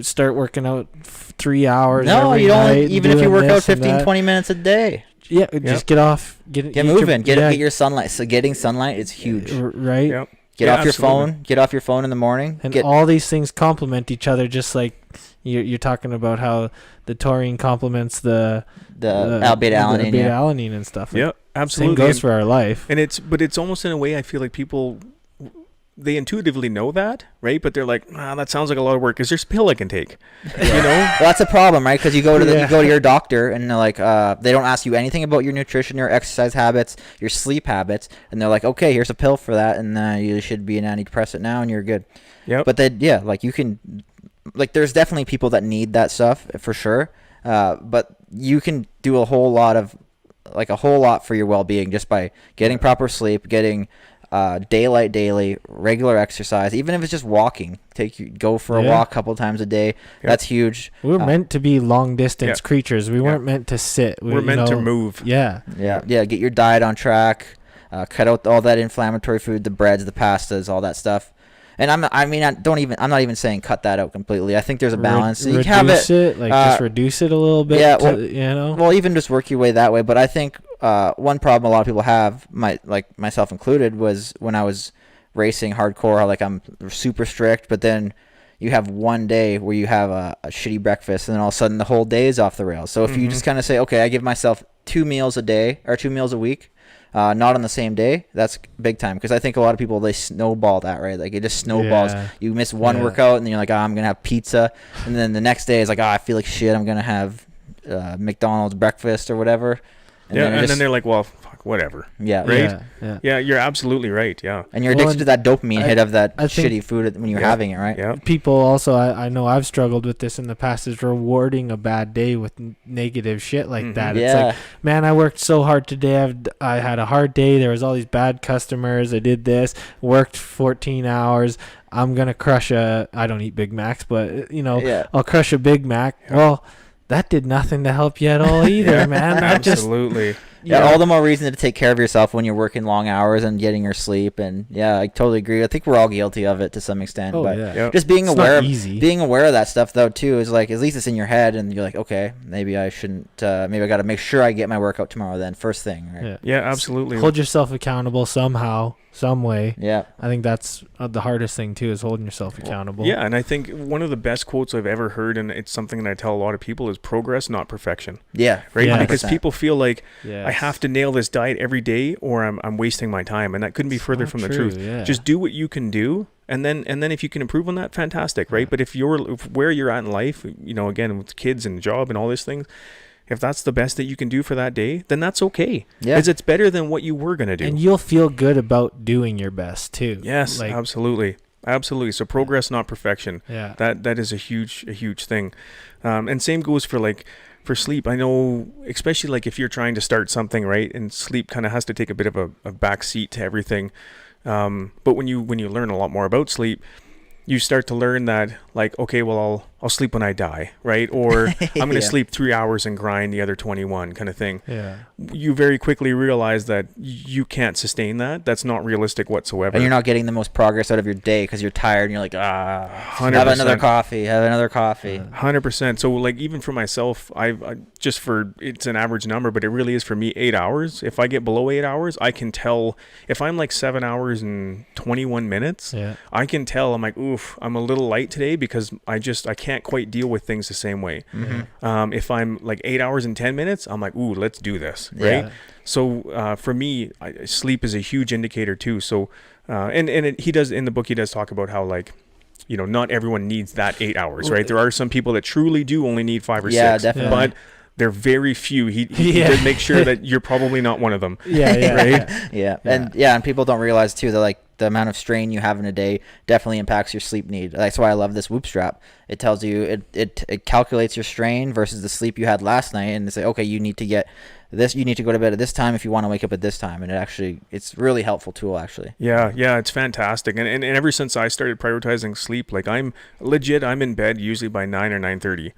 start working out 3 hours. No, you don't. Even if you work out 15, 20 minutes a day. Yeah, just get off. Get moving. Get your sunlight. So getting sunlight is huge. Right? Yep. Get off your phone. Get off your phone in the morning. And all these things complement each other, just like you're talking about how the taurine complements the beta-alanine and stuff. Yeah, absolutely. Same goes for our life. And it's almost in a way I feel like people, they intuitively know that, right? But they're like, that sounds like a lot of work. Is there a pill I can take? Well, that's a problem, right? Because you go to your doctor and they're like, they don't ask you anything about your nutrition, your exercise habits, your sleep habits, and they're like, okay, here's a pill for that, and you should be an antidepressant now, and you're good. Yeah. But then, like you can, like there's definitely people that need that stuff for sure, but you can do a whole lot for your well-being just by getting proper sleep, getting daylight daily, regular exercise, even if it's just walking. Go for a walk a couple times a day. That's huge. We were meant to be long distance creatures. We weren't meant to sit. We're meant to move. Yeah. Get your diet on track. Cut out all that inflammatory food, the breads, the pastas, all that stuff. And I'm not even saying cut that out completely. I think there's a balance. You have it, just reduce it a little bit. Yeah, well, even just work your way that way. But I think one problem a lot of people have, like myself included, was when I was racing hardcore. Like I'm super strict, but then you have one day where you have a shitty breakfast, and then all of a sudden the whole day is off the rails. So if you just kind of say, okay, I give myself 2 meals a day or 2 meals a week. Not on the same day, that's big time, because I think a lot of people, they snowball that, right? Like it just snowballs. You miss one workout and then you're like, I'm gonna have pizza, and then the next day is like, I feel like shit, I'm gonna have McDonald's breakfast or whatever. And then they're like, well, fuck, fuck, whatever. Yeah. Right? Yeah. Yeah, you're absolutely right. Yeah. And you're addicted to that dopamine hit of that I think- shitty food when you're having it, right? Yeah. People also, I know I've struggled with this in the past, is rewarding a bad day with negative shit like that. It's Yeah. like, man, I worked so hard today. I had a hard day. There was all these bad customers. I did this, worked 14 hours. I'm going to crush I don't eat Big Macs, but, I'll crush a Big Mac. Yeah. Well, that did nothing to help you at all either, man. That Absolutely. Yeah, all the more reason to take care of yourself when you're working long hours and getting your sleep. And yeah, I totally agree. I think we're all guilty of it to some extent. Oh, but yeah. Yeah. just being It's aware not easy. being aware of that stuff though too is like, at least it's in your head and you're like, okay, maybe I shouldn't. Maybe I got to make sure I get my workout tomorrow. Then first thing, right? Yeah. Yeah, absolutely. Hold yourself accountable somehow, some way. Yeah. I think that's the hardest thing too, is holding yourself accountable. Yeah, and I think one of the best quotes I've ever heard, and it's something that I tell a lot of people, is progress, not perfection. Yeah. Right? Yeah. Because 100%. people feel like Yes. I have to nail this diet every day or I'm wasting my time, and that couldn't be further Not from the true, truth. yeah. Just do what you can do, and then if you can improve on that, fantastic, right? But if where you're at in life, again with kids and job and all these things, if that's the best that you can do for that day, then that's okay. Yeah. Because it's better than what you were gonna do. And you'll feel good about doing your best too. Yes, Like, absolutely. So progress, not perfection. yeah. That is a huge thing. And same goes for sleep. I know, especially like if you're trying to start something, right, and sleep kind of has to take a bit of a back seat to everything. But when you learn a lot more about sleep, you start to learn that, like, okay, well, I'll sleep when I die, right? Or I'm going to Yeah. sleep 3 hours and grind the other 21 kind of thing. Yeah. You very quickly realize that you can't sustain that. That's not realistic whatsoever. And you're not getting the most progress out of your day because you're tired and you're like, have 100%. another coffee, have another coffee. 100%. So like even for myself, I just for, it's an average number, but it really is for me 8 hours. If I get below 8 hours, I can tell. If I'm like 7 hours and 21 minutes, Yeah. I can tell. I'm like, oof, I'm a little light today because I can't quite deal with things the same way. Mm-hmm. If I'm like 8 hours and 10 minutes, I'm like, ooh, let's do this, Yeah. right? So for me, sleep is a huge indicator too. So he does in the book, he does talk about how, like, not everyone needs that 8 hours, right? There are some people that truly do only need 5 or 6. Yeah, definitely. But they're very few. He Yeah. did make sure that you're probably not one of them. Yeah. Yeah. Right? Yeah. Yeah. And people don't realize too that like the amount of strain you have in a day definitely impacts your sleep need. That's why I love this Whoop strap. It tells you it calculates your strain versus the sleep you had last night, and they say, okay, you need to get this. You need to go to bed at this time if you want to wake up at this time. And it's really helpful tool actually. Yeah, it's fantastic. And ever since I started prioritizing sleep, like I'm in bed usually by 9 or 9:30.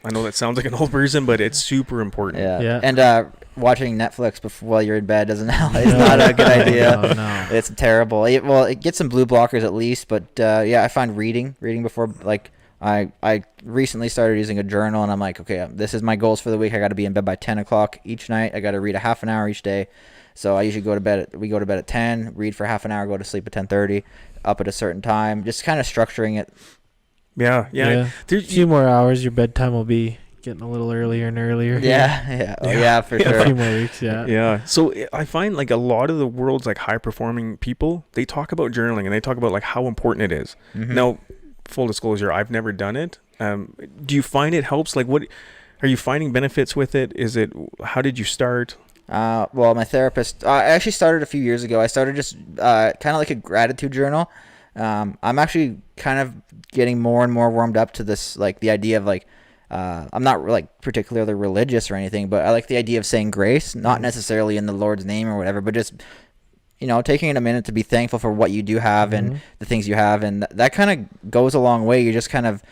I know that sounds like an old person, but it's super important. Yeah. Yeah. And watching Netflix while you're in bed doesn't help. It's not a good idea. No. It's terrible. It gets some blue blockers at least, but I find reading before, like, I recently started using a journal, and I'm like, okay, this is my goals for the week. I got to be in bed by 10 o'clock each night. I got to read a half an hour each day. So I usually we go to bed at 10, read for half an hour, go to sleep at 10:30, up at a certain time, just kind of structuring it. Yeah. A few more hours, your bedtime will be getting a little earlier and earlier. Yeah, for sure. A few more weeks, yeah. Yeah. So I find like a lot of the world's like high performing people, they talk about journaling and they talk about like how important it is. Mm-hmm. Now, full disclosure, I've never done it. Do you find it helps? Like, what are you finding benefits with it? How did you start? Well, my therapist, I actually started a few years ago. I started just kind of like a gratitude journal. I'm actually kind of getting more and more warmed up to this, like the idea of like, I'm not like particularly religious or anything, but I like the idea of saying grace, not necessarily in the Lord's name or whatever, but just, taking a minute to be thankful for what you do have and the things you have. And that kind of goes a long way. You're just kind of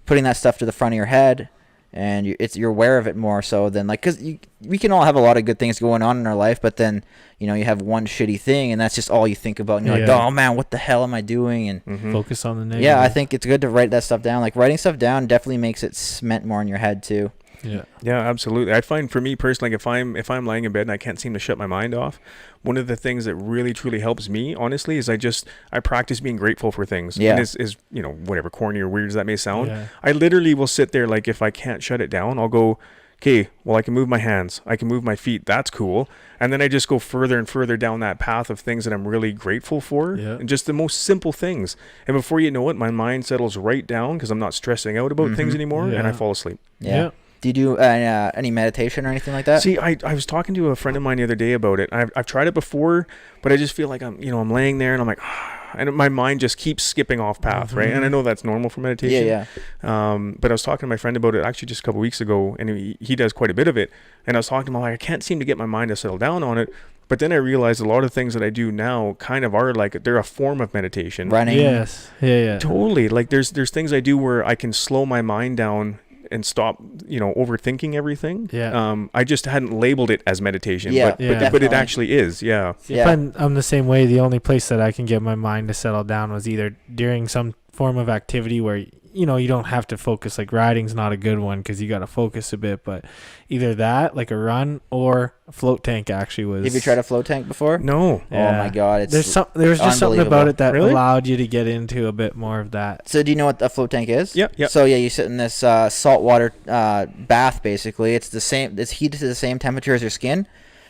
putting that stuff to the front of your head, and you're aware of it more so than like, because we can all have a lot of good things going on in our life, but then you have one shitty thing and that's just all you think about, and you're like, oh man, what the hell am I doing? And Focus on the negative. yeah, I think it's good to write that stuff down. Like writing stuff down definitely makes it cement more in your head too. Yeah, absolutely. I find for me personally, like if I'm laying in bed and I can't seem to shut my mind off, one of the things that really truly helps me, honestly, is I practice being grateful for things. Yeah. And is whatever corny or weird as that may sound, Yeah. I literally will sit there, like if I can't shut it down, I'll go, okay, well, I can move my hands, I can move my feet, that's cool. And then I just go further and further down that path of things that I'm really grateful for, and just the most simple things. And before you know it, my mind settles right down because I'm not stressing out about things anymore, and I fall asleep. Yeah. Do you do any meditation or anything like that? See, I was talking to a friend of mine the other day about it. I've tried it before, but I just feel like I'm laying there and I'm like, and my mind just keeps skipping off path, right? And I know that's normal for meditation. Yeah. But I was talking to my friend about it actually just a couple weeks ago, and he does quite a bit of it. And I was talking to him, I'm like, I can't seem to get my mind to settle down on it. But then I realized a lot of things that I do now kind of are like, they're a form of meditation. Running. Yes. Yeah. Totally. Like there's things I do where I can slow my mind down and stop, overthinking everything. Yeah. I just hadn't labeled it as meditation, Yeah, but definitely. it actually is. Yeah. Yeah. I'm the same way. The only place that I can get my mind to settle down was either during some form of activity where you don't have to focus. Like riding's not a good one because you got to focus a bit, but either that, like a run, or a float tank actually was. Have you tried a float tank before? No. Oh my God, there was just something about it that Really? allowed you to get into a bit more of that. So do you know what a float tank is? Yeah. So you sit in this saltwater bath. Basically, it's the same. It's heated to the same temperature as your skin.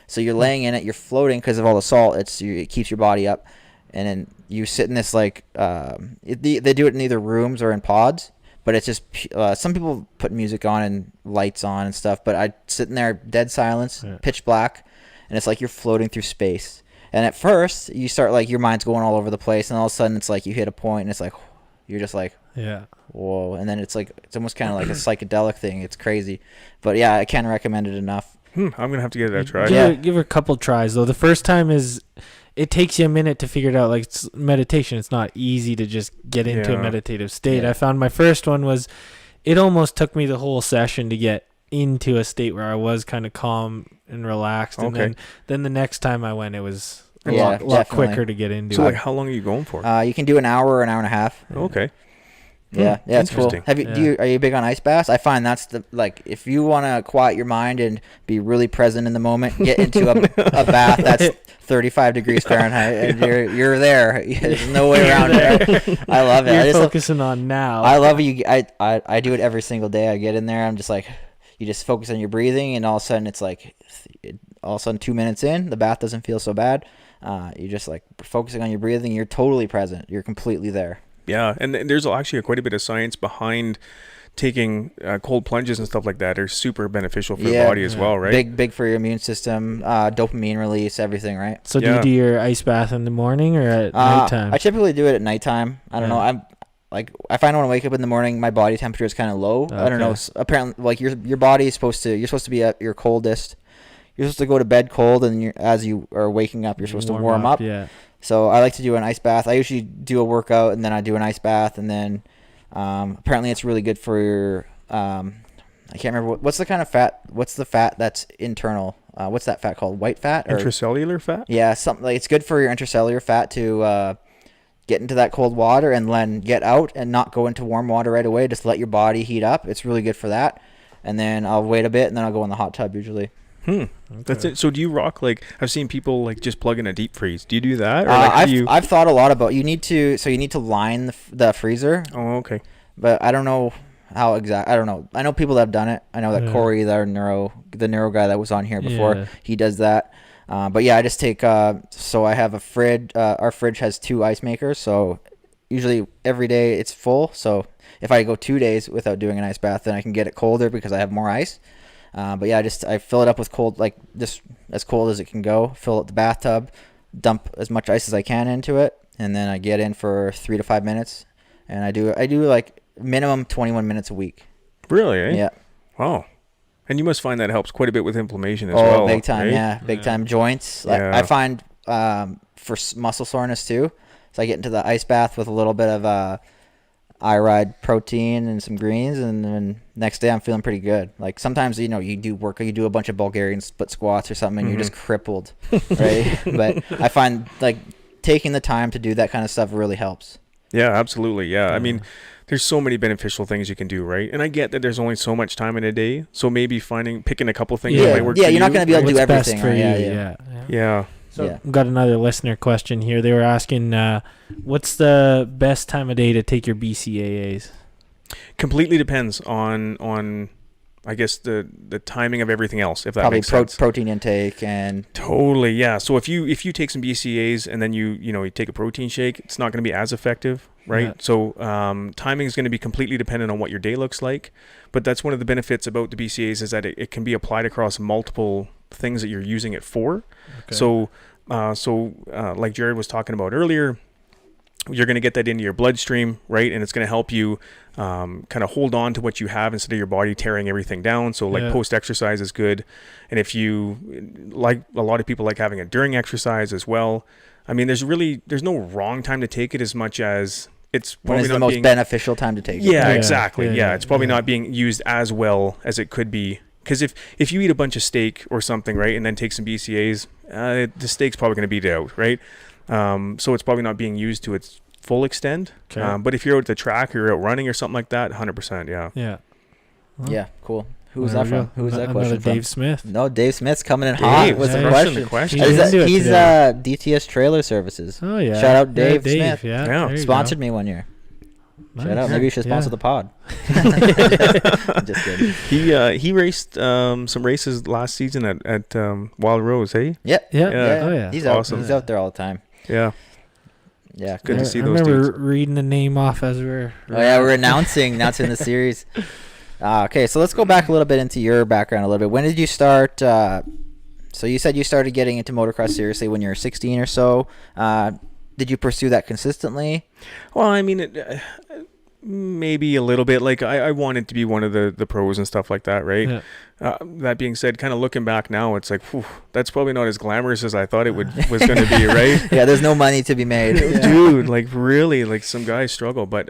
So you're laying in it. You're floating because of all the salt. It keeps your body up, and then you sit in this they do it in either rooms or in pods. But it's just some people put music on and lights on and stuff. But I sit in there, dead silence, pitch black, and it's like you're floating through space. And at first, you start like your mind's going all over the place, and all of a sudden, it's like you hit a point, and it's like you're just like, whoa. And then it's almost kind of like a psychedelic thing. It's crazy, but yeah, I can't recommend it enough. I'm gonna have to give it a try. Give her a couple tries though. The first time it takes you a minute to figure it out. Like it's meditation, it's not easy to just get into a meditative state. Yeah. I found my first one it almost took me the whole session to get into a state where I was kind of calm and relaxed. Okay. And then the next time I went, it was a Yeah, lot definitely. quicker to get into. So it. like, how long are you going for? You can do an hour or an hour and a half. Okay. Yeah, it's cool. Interesting. Are you big on ice baths? I find that's if you want to quiet your mind and be really present in the moment, get into a bath that's 35 degrees Fahrenheit, and you're there. There's no way around it. I love it. You're focusing on now. I love it. I do it every single day. I get in there. I'm just like, you just focus on your breathing, and all of a sudden it's like, 2 minutes in, the bath doesn't feel so bad. You're just like focusing on your breathing. You're totally present. You're completely there. Yeah, and there's actually quite a bit of science behind taking cold plunges and stuff like that are super beneficial for the body as well, right? Big for your immune system, dopamine release, everything, right? So do you do your ice bath in the morning or at nighttime? I typically do it at nighttime. I don't know. I find when I wake up in the morning, my body temperature is kind of low. Okay. I don't know. Apparently, like your body is you're supposed to be at your coldest. You're supposed to go to bed cold, and as you are waking up, you're supposed to warm up. Yeah. So I like to do an ice bath. I usually do a workout, and then I do an ice bath, and then apparently it's really good for your I can't remember what's the kind of fat. What's the fat that's internal? What's that fat called? White fat? Intracellular fat? Yeah, something like it's good for your intracellular fat to get into that cold water and then get out and not go into warm water right away. Just let your body heat up. It's really good for that. And then I'll wait a bit, and then I'll go in the hot tub usually. Okay. That's it. So do you rock I've seen people just plug in a deep freeze. Do you do that? Or I've thought a lot about you need to line the freezer. Oh, okay. But I don't know how exact. I don't know. I know people that have done it. I know that Corey, the neuro guy that was on here before, he does that. But yeah, I just take. So I have a fridge. Our fridge has 2 ice makers. So usually every day it's full. So if I go 2 days without doing an ice bath, then I can get it colder because I have more ice. But yeah, I fill it up with cold, just as cold as it can go. Fill up the bathtub, dump as much ice as I can into it, and then I get in for 3 to 5 minutes, and I do like minimum 21 minutes a week. Really? Eh? Yeah. Wow. And you must find that helps quite a bit with inflammation as well. Oh, big time. right? Yeah, big time. Joints. I find for muscle soreness too. So I get into the ice bath with a little bit of iRide protein and some greens, and then next day I'm feeling pretty good. Like sometimes you do a bunch of Bulgarian split squats or something, and you're just crippled, right? But I find taking the time to do that kind of stuff really helps. Yeah, absolutely. Yeah, I mean, there's so many beneficial things you can do, right? And I get that there's only so much time in a day, so maybe picking a couple things that might work. Yeah, you're not going to be able to do everything. Best for you. Yeah. So I've got another listener question here. They were asking, what's the best time of day to take your BCAAs? Completely depends on I guess the timing of everything else, if that Probably makes sense. Protein intake and totally, yeah. So if you take some BCAAs and then you take a protein shake, it's not going to be as effective. right? Yeah. So timing is going to be completely dependent on what your day looks like. But that's one of the benefits about the BCAs is that it can be applied across multiple things that you're using it for. Okay. So like Jared was talking about earlier, you're going to get that into your bloodstream, right? And it's going to help you kind of hold on to what you have instead of your body tearing everything down. So like post-exercise is good. And if you like, a lot of people like having it during exercise as well. I mean, there's no wrong time to take it as much as it's probably when is the not most beneficial time to take it. Yeah, exactly. Yeah, It's probably not being used as well as it could be. Because if you eat a bunch of steak or something, right, and then take some BCAs, the steak's probably going to beat it out, right? So it's probably not being used to its full extent. Okay. But if you're out at the track or you're out running or something like that, 100%, yeah. Yeah. Well, Yeah, cool. Who was there that we from? go. Who was that Another question from? Dave Smith. No, Dave Smith's coming in Dave, hot with yeah, the question. question. He's into it He's today. DTS Trailer Services. Oh yeah. Shout out Dave Yeah, Smith. Yeah. Yeah. there you Sponsored go. me one year. Nice. Shout out. Maybe you should sponsor Yeah. the pod. I'm just kidding. He raced some races last season at Wild Rose, hey? Yep. Yeah. Yeah. Oh yeah. He's Awesome. out. He's out there all the time. Yeah. Yeah. Good to cool. see I those remember dudes. reading the name off as we're. Oh yeah, we're announcing the series. Okay, so let's go back a little bit into your background a little bit. When did you start? So you said you started getting into motocross seriously when you were 16 or so. Did you pursue that consistently? Well, I mean, maybe a little bit. Like I wanted to be one of the pros and stuff like that, right? Yeah. That being said, kind of looking back now, it's like, whew, that's probably not as glamorous as I thought it was going to be, right? Yeah, there's no money to be made. Dude, like really, like some guys struggle, but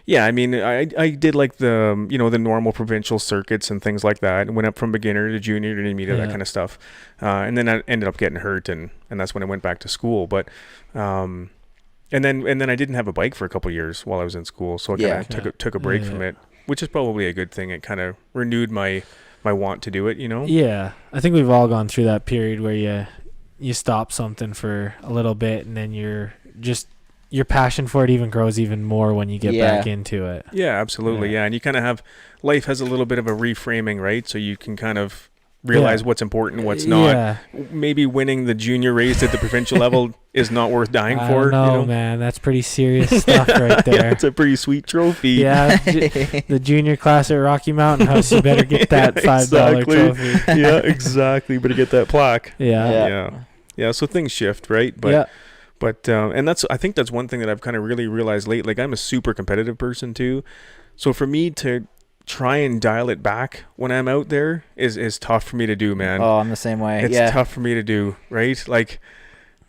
yeah, I mean, I did like the the normal provincial circuits and things like that, and went up from beginner to junior to intermediate, that kind of stuff, and then I ended up getting hurt, and that's when I went back to school, but and then I didn't have a bike for a couple of years while I was in school, so I kind of took a break from it, which is probably a good thing. It kind of renewed my want to do it, Yeah, I think we've all gone through that period where you stop something for a little bit, and then your passion for it even grows even more when you get back into it. Yeah, absolutely. Yeah. And you kind of have, life has a little bit of a reframing, right? So you can kind of realize what's important, what's not. Yeah. Maybe winning the junior race at the provincial level is not worth dying for. No, man, that's pretty serious stuff right there. Yeah, it's a pretty sweet trophy. Yeah, the junior class at Rocky Mountain House, you better get that $5 exactly. trophy. Yeah, exactly. Better get that plaque. Yeah. Yeah. So things shift, right? But and I think that's one thing that I've kind of really realized late. Like I'm a super competitive person too, so for me to try and dial it back when I'm out there is tough for me to do, man. Oh, I'm the same way. It's tough for me to do, right? Like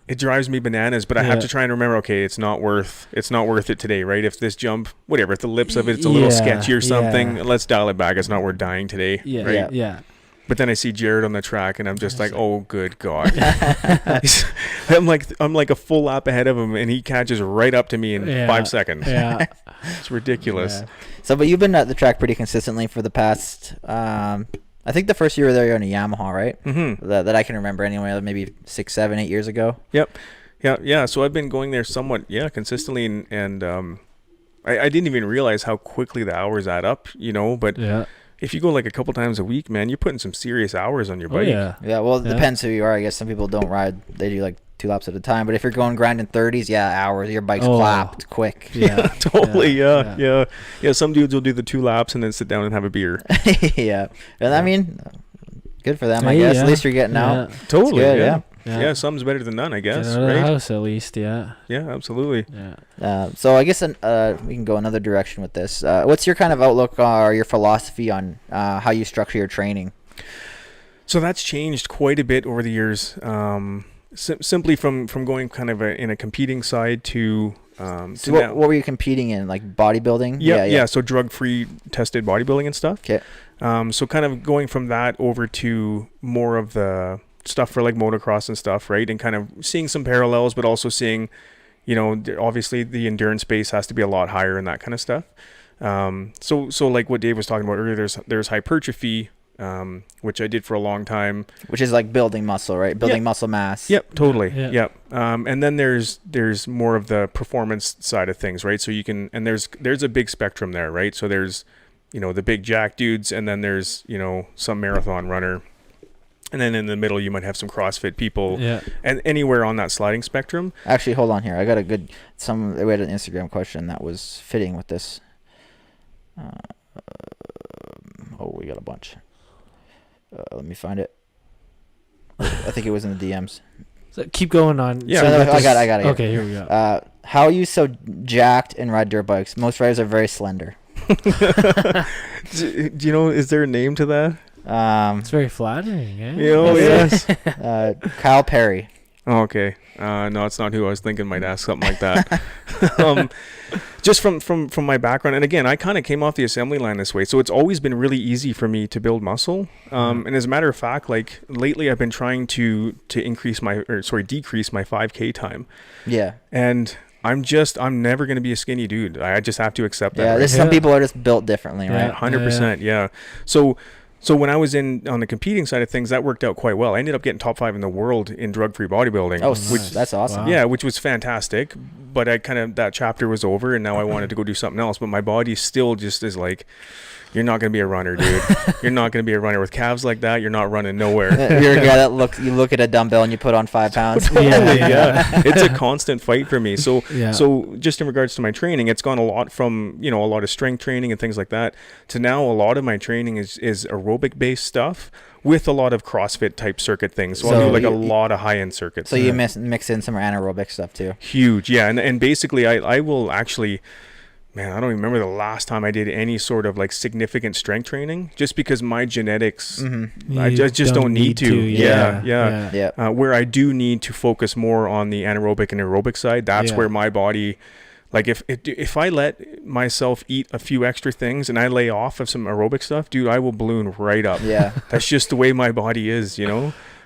it drives me bananas, but I have to try and remember, okay, it's not worth it today, right? If this jump, whatever, if the lips of it's a little sketchy or something, let's dial it back. It's not worth dying today, right? Yeah. But then I see Jared on the track, and I'm just like, oh, good God. I'm like a full lap ahead of him, and he catches right up to me in 5 seconds. Yeah. It's ridiculous. Yeah. So, but you've been at the track pretty consistently for the past, I think the first year you were there, you're on a Yamaha, right? Mm-hmm. That I can remember anyway, maybe 6, 7, 8 years ago. Yep. Yeah. So I've been going there somewhat, consistently, and I didn't even realize how quickly the hours add up, but if you go like a couple times a week, man, you're putting some serious hours on your bike. Yeah. Well, it depends who you are. I guess some people don't ride. They do like 2 laps at a time. But if you're going grinding 30s, hours, your bike's clapped quick. Yeah. Totally. Yeah. Some dudes will do the 2 laps and then sit down and have a beer. Yeah. And I mean, good for them, I guess. At least you're getting out. Totally. Good, yeah. Some's better than none, I guess. Get out of the house at least, Yeah, absolutely. Yeah. So I guess we can go another direction with this. What's your kind of outlook or your philosophy on how you structure your training? So that's changed quite a bit over the years. Simply from going kind of in a competing side to so what were you competing in, like bodybuilding? Yeah. So drug-free tested bodybuilding and stuff. Okay. So kind of going from that over to more of the stuff for like motocross and stuff, right? And kind of seeing some parallels, but also seeing, obviously the endurance base has to be a lot higher and that kind of stuff. So like what Dave was talking about earlier, there's hypertrophy, which I did for a long time. Which is like building muscle, right? Building muscle mass. Yep, totally. Yep. And then there's more of the performance side of things, right? So you can, and there's a big spectrum there, right? So there's, the big jack dudes, and then there's, some marathon runner. And then in the middle, you might have some CrossFit people, Yeah. and anywhere on that sliding spectrum. Actually, hold on here. I got we had an Instagram question that was fitting with this. We got a bunch. Let me find it. I think it was in the DMs. So keep going on. Yeah, So no, we got I got it. Okay, here we go. How are you so jacked and ride dirt bikes? Most riders are very slender. Do you know, is there a name to that? It's very flattering, eh? Yes. Kyle Perry. Oh, okay. No, it's not who I was thinking might ask something like that. Just from my background, and again, I kind of came off the assembly line this way, so it's always been really easy for me to build muscle. And as a matter of fact, like lately, I've been trying to decrease my 5K time. Yeah. And I'm never going to be a skinny dude. I just have to accept that. Yeah. Right? There's some people are just built differently, Yeah. right? 100%. Yeah. So when I was on the competing side of things, that worked out quite well. I ended up getting top 5 in the world in drug-free bodybuilding. Oh, nice. that's awesome. Wow. Yeah, which was fantastic. But that chapter was over, and now I wanted to go do something else. But my body still just is like, you're not going to be a runner, dude. You're not going to be a runner with calves like that. You're not running nowhere. You're a guy that you look at a dumbbell and you put on 5 pounds. Yeah. It's a constant fight for me. So Yeah. so just in regards to my training, it's gone a lot from, a lot of strength training and things like that to now a lot of my training is aerobic based stuff with a lot of CrossFit type circuit things. So I'll do like a lot of high end circuits. So you mix in some anaerobic stuff too. Huge. Yeah. And basically I will actually, man, I don't even remember the last time I did any sort of like significant strength training, just because my genetics, I just don't need to. Yeah. Where I do need to focus more on the anaerobic and aerobic side, that's where my body, like if I let myself eat a few extra things and I lay off of some aerobic stuff, dude, I will balloon right up. Yeah. That's just the way my body is,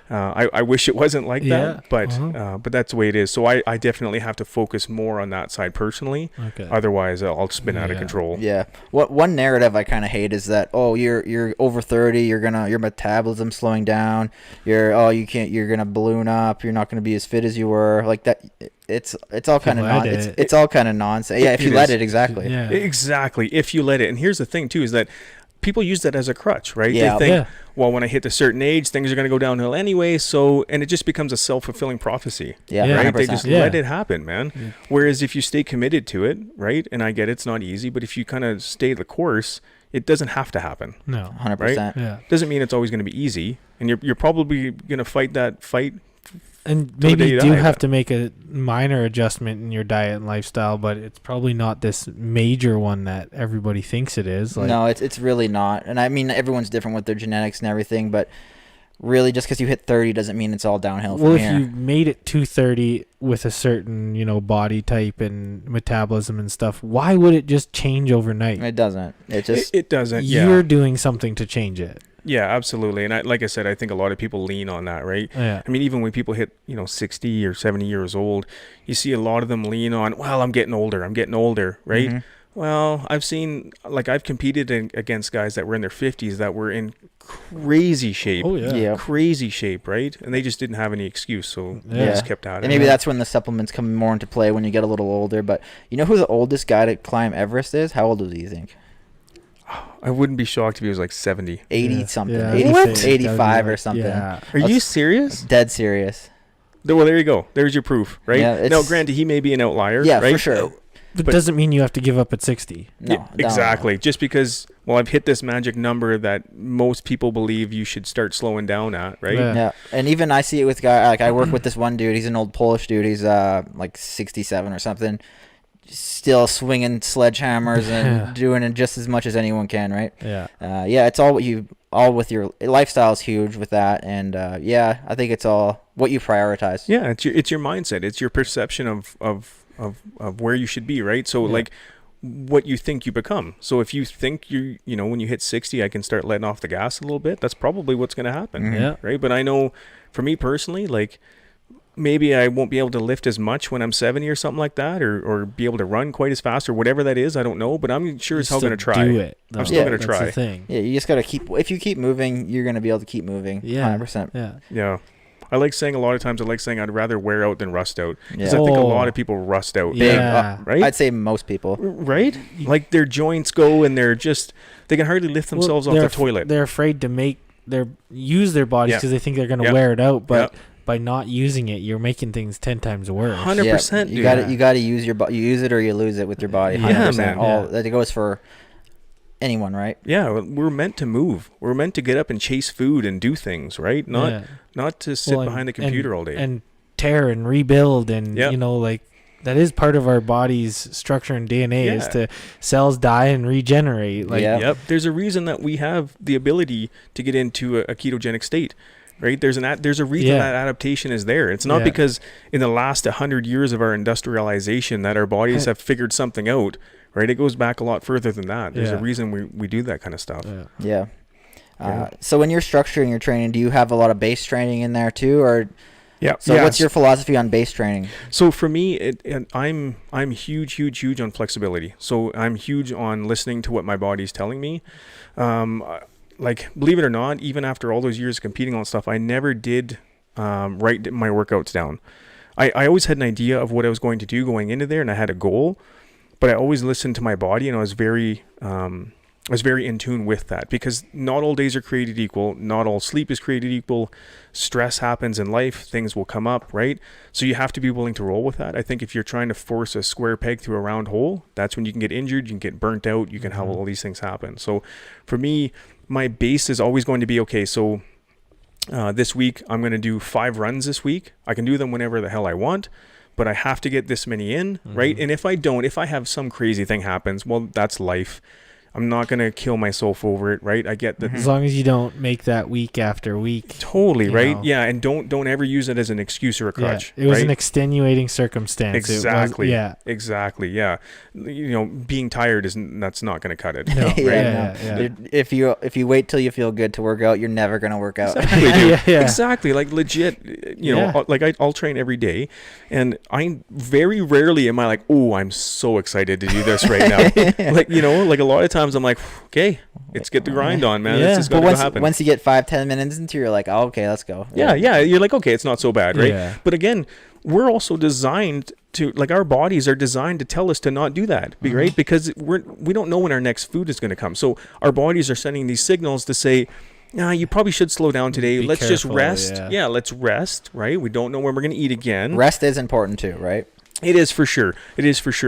I wish it wasn't like that, but that's the way it is. So I definitely have to focus more on that side personally. Okay. Otherwise, I'll spin out of control. Yeah. One narrative I kind of hate is that you're over 30, your metabolism's slowing down. You're gonna balloon up. You're not gonna be as fit as you were. Like that. It's all kind of it's all kind of nonsense. Yeah, if you let it, exactly. Yeah. Exactly. If you let it. And here's the thing too, is that people use that as a crutch, right? Yeah. They think, well, when I hit a certain age, things are going to go downhill anyway. And it just becomes a self-fulfilling prophecy. Yeah, right? 100%. They just let it happen, man. Yeah. Whereas if you stay committed to it, right? And I get it's not easy, but if you kind of stay the course, it doesn't have to happen. No. 100%. Right? Yeah. Doesn't mean it's always going to be easy. And you're probably going to fight that fight. And maybe you do have to make a minor adjustment in your diet and lifestyle, but it's probably not this major one that everybody thinks it is. Like, no, it's really not. And I mean, everyone's different with their genetics and everything, but really just because you hit 30 doesn't mean it's all downhill from here. Well, if you made it to 30 with a certain, body type and metabolism and stuff, why would it just change overnight? It doesn't. It doesn't. You're doing something to change it. Yeah, absolutely. And like I said, I think a lot of people lean on that, right? Yeah. I mean, even when people hit, 60 or 70 years old, you see a lot of them lean on, well, I'm getting older, right? Mm-hmm. Well, I've competed against guys that were in their 50s that were in crazy shape. Oh, yeah. Crazy shape, right? And they just didn't have any excuse, so they just kept at it. And maybe that's when the supplements come more into play when you get a little older. But you know who the oldest guy to climb Everest is? How old is he, you think? I wouldn't be shocked if he was like 70. 80 something. Yeah, 85 or something. Yeah. Are you serious? Dead serious. Well, there you go. There's your proof, right? Yeah, now, granted, he may be an outlier, yeah, right? for sure. But doesn't mean you have to give up at 60. No, yeah, exactly. Just because, I've hit this magic number that most people believe you should start slowing down at, right? Yeah. And even I see it with guys, like I work with this one dude. He's an old Polish dude. He's like 67 or something. Still swinging sledgehammers and doing it just as much as anyone can, right? Yeah. It's all with your lifestyle is huge with that. And I think it's all what you prioritize. Yeah, it's your mindset. It's your perception of where you should be, right? So like what you think you become. So if you think when you hit 60, I can start letting off the gas a little bit, that's probably what's going to happen. Mm-hmm. Yeah. Right. But I know for me personally, like maybe I won't be able to lift as much when I'm 70 or something like that, or be able to run quite as fast or whatever that is. I don't know, but I'm sure as hell going to try. Do it. I'm still going to try. That's the thing. Yeah, you just got to if you keep moving, you're going to be able to keep moving. Yeah. 100%. Yeah. Yeah. A lot of times I'd rather wear out than rust out. Because Yeah. I think a lot of people rust out. Yeah. Right? I'd say most people. Right? Like their joints go and they can hardly lift themselves off the toilet. They're afraid to make use their bodies because they think they're gonna wear it out, but by not using it, you're making things 10 times worse. 100%. You got to use your body. You use it or you lose it with your body. 100%. Man. That goes for anyone, right? Yeah, we're meant to move. We're meant to get up and chase food and do things, right? Not to sit behind the computer all day. And tear and rebuild and, like, that is part of our body's structure and DNA is to cells die and regenerate. Like, There's a reason that we have the ability to get into a ketogenic state. Right, there's a reason that adaptation is there. It's not because in the last 100 years of our industrialization that our bodies have figured something out. Right, it goes back a lot further than that. There's a reason we do that kind of stuff. So when you're structuring your training, do you have a lot of base training in there too, or? So what's your philosophy on base training? So for me, I'm huge on flexibility. So I'm huge on listening to what my body's telling me. Like, believe it or not, even after all those years of competing on stuff, I never did write my workouts down. I always had an idea of what I was going to do going into there, and I had a goal, but I always listened to my body, and I was very in tune with that, because not all days are created equal. Not all sleep is created equal. Stress happens in life. Things will come up, right? So you have to be willing to roll with that. I think if you're trying to force a square peg through a round hole, that's when you can get injured, you can get burnt out, you can have all these things happen. So for me, my base is always going to be, okay, so this week I'm going to do 5 runs this week. I can do them whenever the hell I want, but I have to get this many in, right? And if I have some crazy thing happens, well, that's life. I'm not going to kill myself over it, right? I get that. As long as you don't make that week after week. Totally, right? Yeah, and don't ever use it as an excuse or a crutch. It was an extenuwait circumstance. Exactly. Exactly. Yeah. Being tired that's not going to cut it. No. Right? If you wait till you feel good to work out, you're never going to work out. Exactly. Exactly. Like, legit, like I'll train every day, and I very rarely am I like, oh, I'm so excited to do this right now. Like, like a lot of times I'm like, okay, let's get the grind on, man. It's just going to happen. Once you get 5-10 minutes into, you're like, oh, okay, let's go. Yeah. You're like, okay, it's not so bad, right? Yeah. But again, we're also designed to, like, our bodies are designed to tell us to not do that, right? Because we don't know when our next food is going to come. So our bodies are sending these signals to say, nah, you probably should slow down today. Let's careful, just rest. Yeah, let's rest, right? We don't know when we're going to eat again. Rest is important too, right? It is for sure.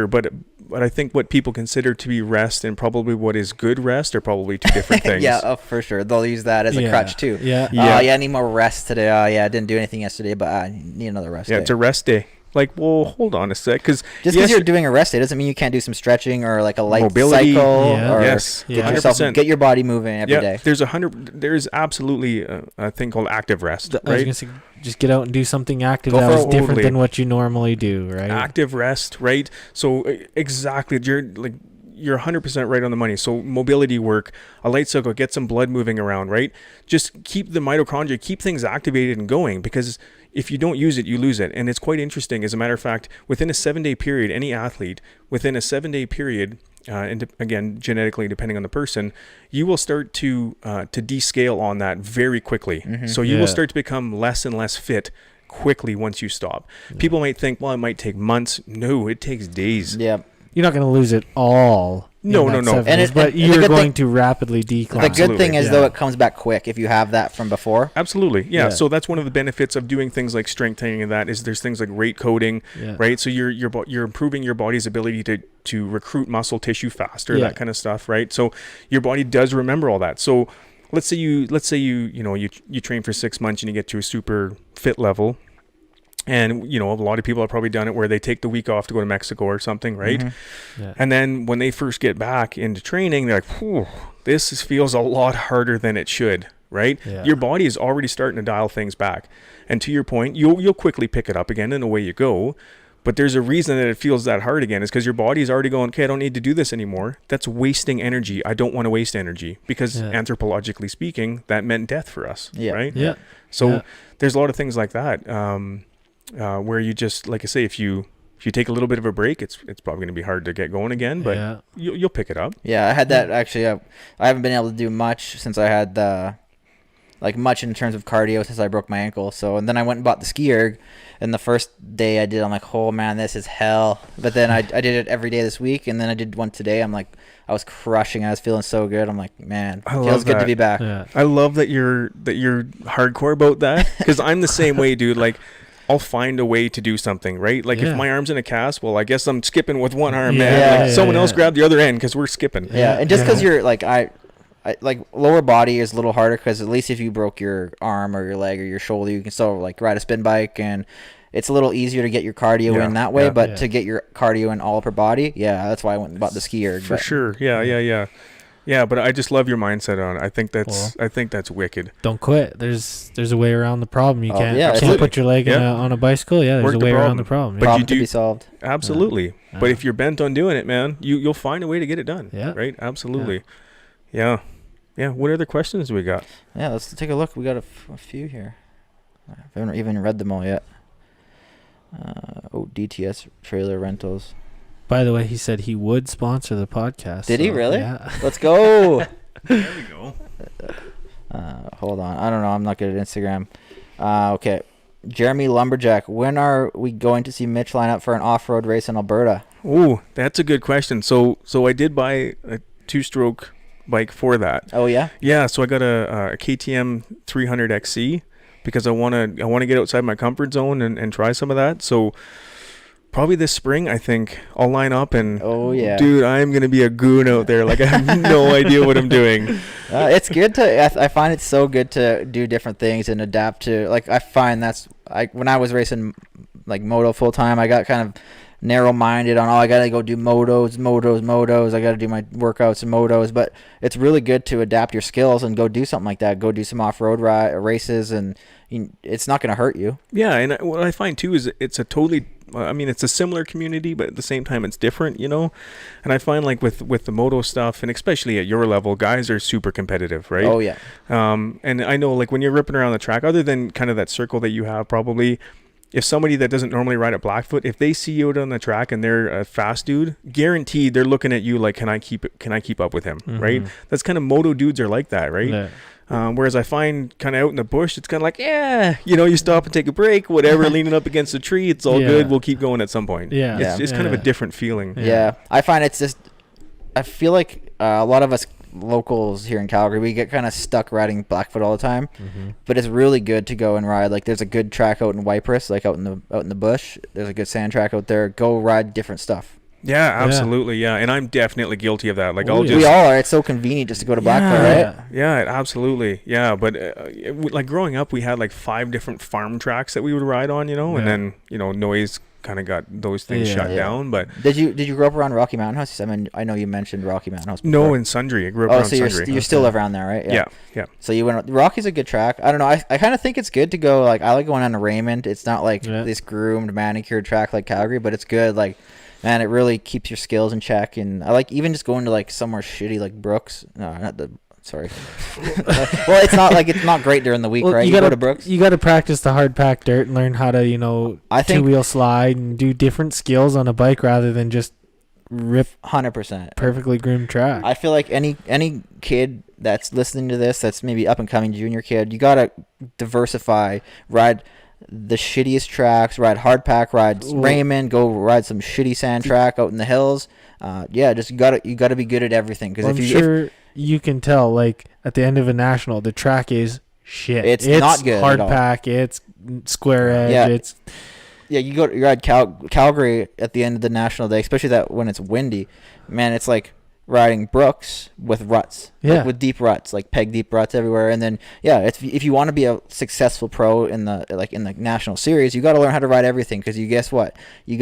But I think what people consider to be rest and probably what is good rest are probably two different things. For sure. They'll use that as a crutch too. I need more rest today. I didn't do anything yesterday, but I need another rest day. It's a rest day. Like, well, hold on a sec, because because you're doing a rest day doesn't mean you can't do some stretching or like a light mobility cycle or get your body moving every day. There's absolutely a thing called active rest, right? I was gonna say, just get out and do something active that was different than what you normally do, right? Active rest, right? So exactly, you're 100% right on the money. So mobility work, a light cycle, get some blood moving around, right? Just keep the mitochondria, keep things activated and going, because if you don't use it, you lose it. And it's quite interesting. As a matter of fact, within a 7-day period, any athlete, within a 7-day period, and again, genetically, depending on the person, you will start to descale on that very quickly. So you will start to become less and less fit quickly once you stop. People might think, well, it might take months. No, it takes days. Yeah. You're not going to lose it all. No. But you're going to rapidly decline. The good thing is, though, it comes back quick if you have that from before. Absolutely. Yeah. So that's one of the benefits of doing things like strength training, and that is there's things like rate coding, right? So you're improving your body's ability to recruit muscle tissue faster, that kind of stuff, right? So your body does remember all that. So let's say you train for 6 months and you get to a super fit level. And, a lot of people have probably done it where they take the week off to go to Mexico or something, right? And then when they first get back into training, they're like, whew, this feels a lot harder than it should, right? Your body is already starting to dial things back. And to your point, you'll quickly pick it up again and away you go. But there's a reason that it feels that hard again, is because your body's already going, okay, I don't need to do this anymore. That's wasting energy. I don't want to waste energy, because anthropologically speaking, that meant death for us, right? So there's a lot of things like that. Where you just, like I say, if you take a little bit of a break, it's probably going to be hard to get going again, but you'll pick it up. Yeah, I had that actually. I haven't been able to do much since I had the like much in terms of cardio since I broke my ankle. So, and then I went and bought the ski erg, and the first day I did, I'm like, oh man, this is hell. But then I did it every day this week, and then I did one today. I'm like, I was crushing. I was feeling so good. I'm like, man, it feels good to be back. Yeah. I love that you're hardcore about that, because I'm the same way, dude. Like, I'll find a way to do something, right? Like if my arm's in a cast, well, I guess I'm skipping with one arm, man. Like someone else grab the other end because we're skipping. Yeah, and just because you're like I like lower body is a little harder because at least if you broke your arm or your leg or your shoulder, you can still like ride a spin bike, and it's a little easier to get your cardio in that way. But to get your cardio in all upper body, that's why I went and bought the ski erg. For sure. Yeah, but I just love your mindset on it. I think that's wicked. Don't quit. There's a way around the problem. You can't put your leg on a bicycle. Yeah, there's a way around the problem. But problem to be solved. Absolutely. Yeah. But if you're bent on doing it, man, you'll find a way to get it done. Yeah. Right? Absolutely. Yeah. Yeah. What other questions do we got? Yeah, let's take a look. We got a few here. I haven't even read them all yet. DTS trailer rentals. By the way, he said he would sponsor the podcast. Did he really? Yeah. Let's go. There we go. Hold on. I don't know. I'm not good at Instagram. Okay. Jeremy Lumberjack. When are we going to see Mitch line up for an off-road race in Alberta? Oh, that's a good question. So I did buy a 2-stroke bike for that. Oh yeah. Yeah. So I got a KTM 300 XC because I want to get outside my comfort zone and try some of that. So probably this spring, I think I'll line up and dude, I'm gonna be a goon out there. Like I have no idea what I'm doing. It's good to. I find it's so good to do different things and adapt to. Like I find when I was racing like moto full time, I got kind of narrow-minded on I gotta go do motos. I gotta do my workouts and motos. But it's really good to adapt your skills and go do something like that. Go do some off-road races, and it's not gonna hurt you. Yeah, and what I find too is it's a similar community, but at the same time it's different, you know. And I find like with the moto stuff, and especially at your level, guys are super competitive, right? Oh yeah. And I know like when you're ripping around the track, other than kind of that circle that you have, probably if somebody that doesn't normally ride at Blackfoot, if they see you out on the track and they're a fast dude, guaranteed they're looking at you like, can I keep up with him, right? That's kind of moto dudes are like that, right? Yeah. Whereas I find kind of out in the bush, it's kind of like, you stop and take a break, whatever, leaning up against a tree, it's all good. We'll keep going at some point. Yeah. It's kind of a different feeling. Yeah. I find it's just, I feel like a lot of us locals here in Calgary, we get kind of stuck riding Blackfoot all the time, but it's really good to go and ride. Like there's a good track out in Ypres, like out in the bush. There's a good sand track out there. Go ride different stuff. Yeah, absolutely. Yeah, and I'm definitely guilty of that. Like we all are. It's so convenient just to go to Blackfoot, right? Yeah, absolutely. Yeah, but like growing up, we had like 5 different farm tracks that we would ride on, and then noise kind of got those things shut down. But did you grow up around Rocky Mountain House? I mean, I know you mentioned Rocky Mountain House before. No, in Sundre. I grew up around Sundre. So you still live around there, right? Yeah. So you went. Rocky's a good track. I don't know. I kind of think it's good to go. Like I like going on to Raymond. It's not like this groomed, manicured track like Calgary, but it's good. Like, man, it really keeps your skills in check. And I like even just going to like somewhere shitty like Brooks. No, not the. Sorry. Well, it's not great during the week, right? You go to Brooks. You got to practice the hard packed dirt and learn how to, two-wheel slide and do different skills on a bike rather than just rip 100% perfectly groomed track. I feel like any kid that's listening to this, that's maybe up and coming junior kid, you got to diversify, ride the shittiest tracks, ride hard pack, ride Raymond, go ride some shitty sand track out in the hills. Just you got to be good at everything, because you can tell, like at the end of a national, the track is shit. It's not good. Hard pack. It's square edge. Yeah. You ride Calgary at the end of the national day, especially that when it's windy. Man, it's like riding Brooks with ruts. Like with deep ruts, like peg deep ruts everywhere. And then if you want to be a successful pro in the national series, you got to learn how to ride everything, because you guess what? You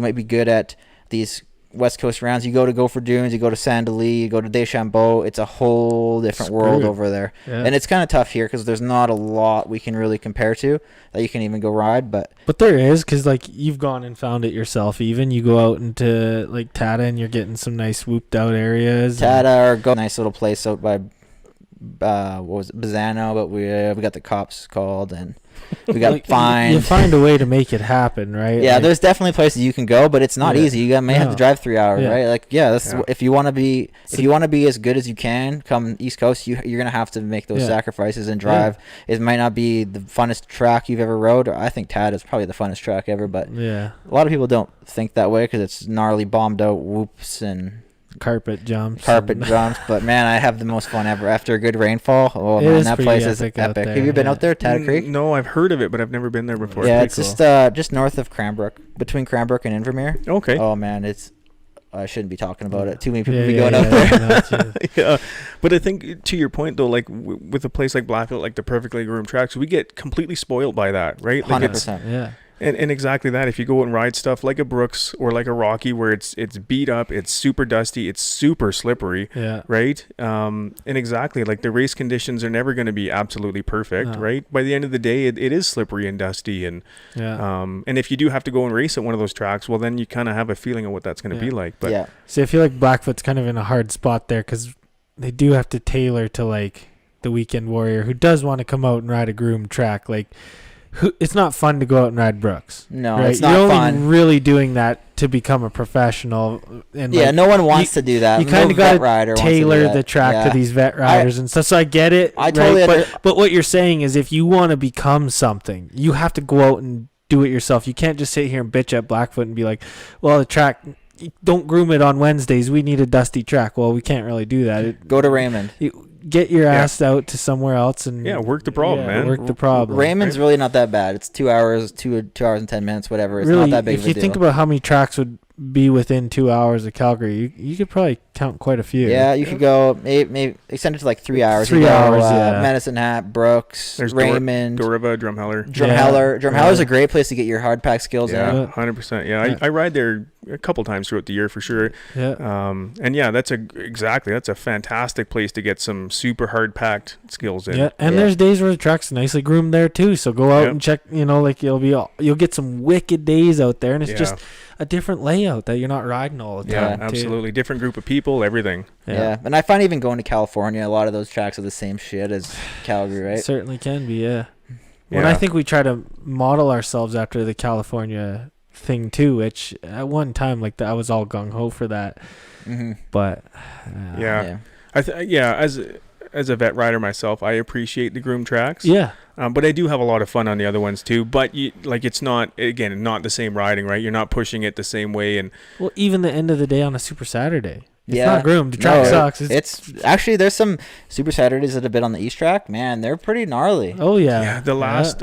might be good at these West Coast rounds. You go for dunes, you go to Saint-Denis, you go to Deschambault. It's a whole different world over there. And it's kind of tough here because there's not a lot we can really compare to that you can even go ride, but there is, because like you've gone and found it yourself. Even you go out into like Tata and you're getting some nice whooped out areas. Tata, or go nice little place out by what was it, Bazzano, but we got the cops called and we got Like, fined. You find a way to make it happen, right? Yeah, Like, there's definitely places you can go, but it's not Yeah. easy. You may have to No. drive 3 hours, Yeah. right? Like, yeah, that's Yeah. if you want to be So- as good as you can come East Coast, you're gonna have to make those Yeah. sacrifices and drive. It might not be the funnest track you've ever rode. I think Tad is probably the funnest track ever, but yeah, a lot of people don't think that way because it's gnarly, bombed out whoops and carpet jumps. carpet and- jumps. But man, I have the most fun ever after a good rainfall. Oh It man, is that pretty place is epic out epic. there, Have you been yeah. out there, Tad Creek? No, I've heard of it, but I've never been there before. Yeah, pretty it's cool. just north of Cranbrook, between Cranbrook and Invermere. Okay. Oh man, it's I shouldn't be talking about it. Too many people Yeah, be yeah, going yeah, out there. no, it's- Yeah, but I think to your point though, like with a place like Blackfoot, like the perfectly groomed tracks, we get completely spoiled by that, right? Like 100%. yeah. and exactly that. If you go and ride stuff like a Brooks or like a Rocky, where it's beat up, it's super dusty, it's super slippery, Yeah. right? And exactly, like the race conditions are never going to be absolutely perfect, No. right? By the end of the day, it is slippery and dusty, and Yeah. and if you do have to go and race at one of those tracks, well, then you kind of have a feeling of what that's going to Yeah. be like. But Yeah, See, I feel like Blackfoot's kind of in a hard spot there because they do have to tailor to like the weekend warrior who does want to come out and ride a groomed track. Like, it's not fun to go out and ride Brooks. no, right? it's not You're only fun. really doing that to become a professional. And Yeah, like, no one wants to do that. you No kinda vet gotta rider wants to do tailor that. the track Yeah. to these vet riders and stuff. So I get it. I totally right? under- But what you're saying is if you want to become something, you have to go out and do it yourself. You can't just sit here and bitch at Blackfoot and be like, well, the track, don't groom it on Wednesdays. We need a dusty track. Well, we can't really do that. Go to Raymond. Get your ass out to somewhere else and yeah, work the problem, man. Work the problem. Raymond's really not that bad. It's 2 hours, 2 hours and 10 minutes, whatever. It's Really, not that big if of a you deal. think about how many tracks would be within 2 hours of Calgary, you could probably count quite a few. Yeah, you could go maybe extend it to like 3 hours. 3 You go, hours, yeah. Medicine Hat, Brooks, There's Raymond, Doriva, Drumheller. Drumheller. Yeah. Drumheller's Yeah. a great place to get your hard pack skills Yeah, in. 100%. Yeah, Yeah. I ride there a couple times throughout the year for sure. Yeah. And yeah, that's a fantastic place to get some super hard packed skills in. Yeah, and Yeah. there's days where the track's nicely groomed there too. So go out Yep. and check. Like you'll get some wicked days out there, and it's Yeah. just a different layout that you're not riding all the Yeah, time. too. absolutely. Different group of people, everything. Yeah. And I find even going to California, a lot of those tracks are the same shit as Calgary, right? Certainly can be. Yeah. When Yeah. I think we try to model ourselves after the California thing too, which at one time like I was all gung ho for that, Mm-hmm. but Yeah. As a vet rider myself, I appreciate the groomed tracks. yeah. But I do have a lot of fun on the other ones too. But it's not the same riding, right? You're not pushing it the same way, and Well, even the end of the day on a Super Saturday, it's Yeah. not groomed. The track No, sucks. It's actually there's some Super Saturdays that have been on the East Track. Man, they're pretty gnarly. oh yeah. yeah, the last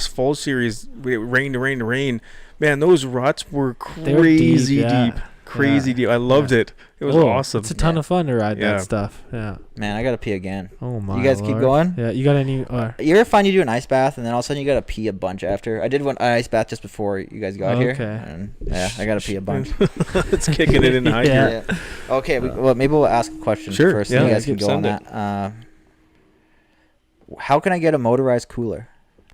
fall series, rain to rain to rain. Man, those ruts were They were deep, crazy yeah. deep, crazy Yeah. deep. I loved it. It was Oh, awesome. It's a ton Yeah. of fun to ride Yeah. that stuff. Yeah. Man, I gotta pee again. Oh my. You guys keep Lord. going? Yeah. You got any? You ever find you do an ice bath and then all of a sudden you gotta pee a bunch after? I did one ice bath just before you guys got here. Okay. And yeah, I gotta pee a bunch. It's kicking it in high Yeah. gear. Yeah. Okay, well maybe we'll ask a question Sure, first. yeah, and you guys can keep go on sending that. How can I get a motorized cooler?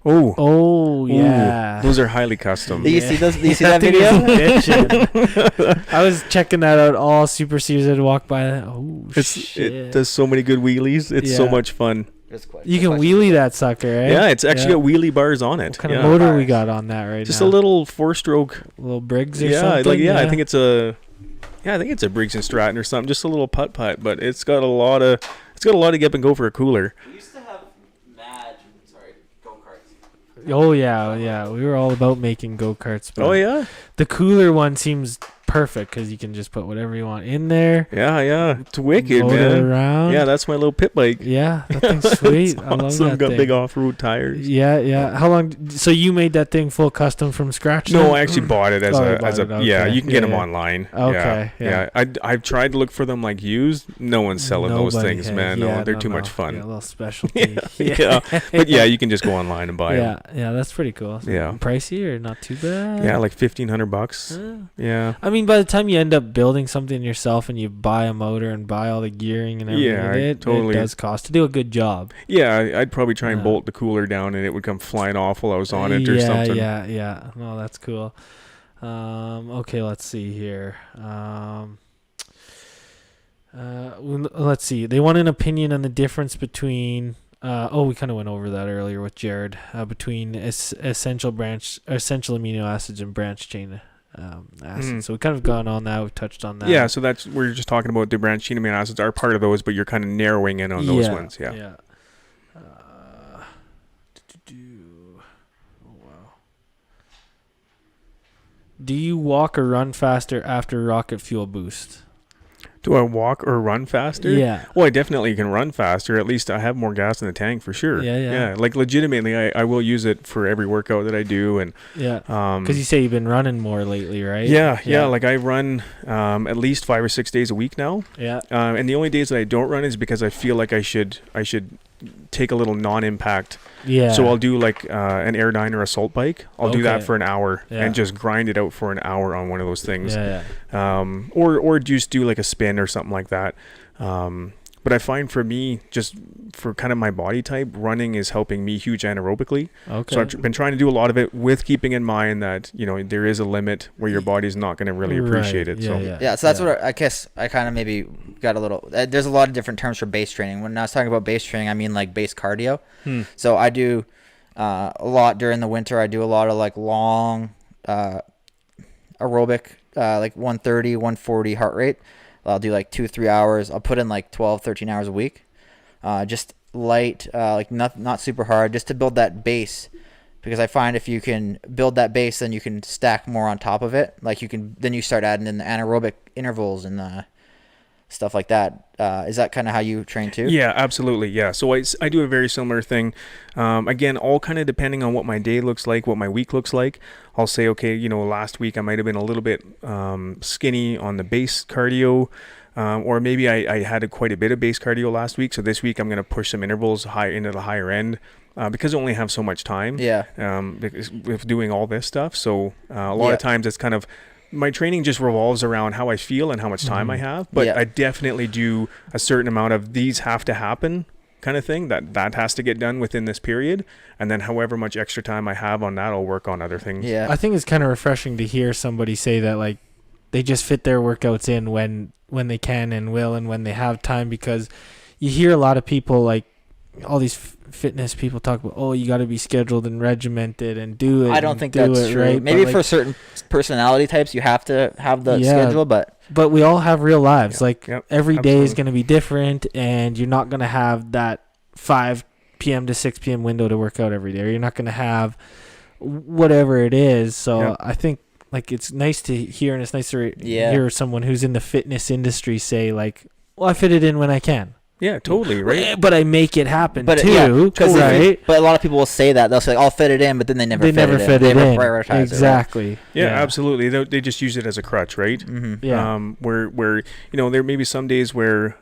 Oh, Oh yeah. those are highly custom. Do you see those? Do you see that thing video? is bitchin'. I was checking that out all Super Series. I'd walk by that. Oh shit. It does so many good wheelies. It's so Yeah. much fun. You can wheelie that sucker, right? Yeah, it's actually got wheelie bars on it. What kind yeah. of motor we Bars. got on that right Just now? a little 4-stroke. little Briggs or Yeah, something. I think it's a Briggs and Stratton or something. Just a little putt, but it's got a lot of get up and go for a cooler. We used to have go-karts. Oh yeah. We were all about making go karts. Oh yeah, The cooler one seems perfect because you can just put whatever you want in there. yeah. It's wicked, load it man. around. Yeah, that's my little pit bike. Yeah, that thing's sweet. I love Awesome. that Got thing. big off-road tires. Yeah. How long? So you made that thing full custom from scratch? No, then? I actually bought it as Oh, you a bought it, yeah. okay. You can get Yeah, them yeah. online. Okay, yeah. I've tried to look for them like used. No one's selling those Nobody things, has- man. yeah, No, they're no, too much no. fun. Yeah, a little specialty. Yeah, but yeah, you can just go online and buy them. Yeah, that's pretty cool. Yeah. Pricey or not too bad? Yeah, like $1,500. Yeah. I mean, by the time you end up building something yourself and you buy a motor and buy all the gearing and everything, Yeah, it totally. does cost to do a good job. Yeah, I'd probably try and Yeah. bolt the cooler down and it would come flying off while I was on it or something. Yeah. No, that's cool. Okay, let's see here. Let's see. They want an opinion on the difference between. We kind of went over that earlier with Jared. Between essential amino acids and branch chain acids. So we kind of gone on that. We've touched on that. Yeah. So we're just talking about the branched chain amino acids are part of those, but you're kind of narrowing in on those ones. Yeah. Yeah. Oh wow. Do you walk or run faster after rocket fuel boost? Do I walk or run faster? Yeah. Well, I definitely can run faster. At least I have more gas in the tank for sure. Yeah. Like legitimately, I will use it for every workout that I do. And because you say you've been running more lately, right? Yeah. Like I run at least 5 or 6 days a week now. Yeah. And the only days that I don't run is because I feel like I should take a little non-impact. Yeah. So I'll do like an Airdyne or a salt bike. I'll do that for an hour and just grind it out for an hour on one of those things. Yeah. Or just do like a spin or something like that. But I find for me, just for kind of my body type, running is helping me huge anaerobically. Okay. So I've been trying to do a lot of it with keeping in mind that, there is a limit where your body's not going to really appreciate it. So that's what I guess I kind of maybe got a little, there's a lot of different terms for base training. When I was talking about base training, I mean like base cardio. So I do a lot during the winter. I do a lot of like long aerobic, like 130, 140 heart rate. I'll do like 2-3 hours. I'll put in like 12, 13 hours a week. Just light, like not super hard, just to build that base. Because I find if you can build that base, then you can stack more on top of it. Like then you start adding in the anaerobic intervals and stuff like that. Is that kind of how you train too? Yeah, absolutely. Yeah. So I do a very similar thing. Again, all kind of depending on what my day looks like, what my week looks like. I'll say, okay, last week I might have been a little bit skinny on the base cardio. Or maybe I had quite a bit of base cardio last week. So this week I'm going to push some intervals high into the higher end. Because I only have so much time. Yeah. With doing all this stuff. So a lot of times it's kind of, my training just revolves around how I feel and how much time I have. But I definitely do a certain amount of these have to happen kind of thing. That has to get done within this period. And then however much extra time I have on that, I'll work on other things. Yeah. I think it's kind of refreshing to hear somebody say that, like, they just fit their workouts in when they can and will and when they have time, because you hear a lot of people, like all these fitness people, talk about, you got to be scheduled and regimented and do it. I don't think that's true. Right? Maybe for certain personality types, you have to have the schedule, but we all have real lives. Every day is absolutely. going to be different, and you're not going to have that 5 p.m. to 6 p.m. window to work out every day. Or you're not going to have whatever it is. So I think it's nice to hear, and it's nice to hear someone who's in the fitness industry say I fit it in when I can. Yeah, totally, right? But I make it happen too, right? But a lot of people will say that. They'll say, I'll fit it in, but then they never fit it in. They prioritize exactly. It, right? Yeah, absolutely. They just use it as a crutch, right? Mm-hmm. Yeah. Where there may be some days where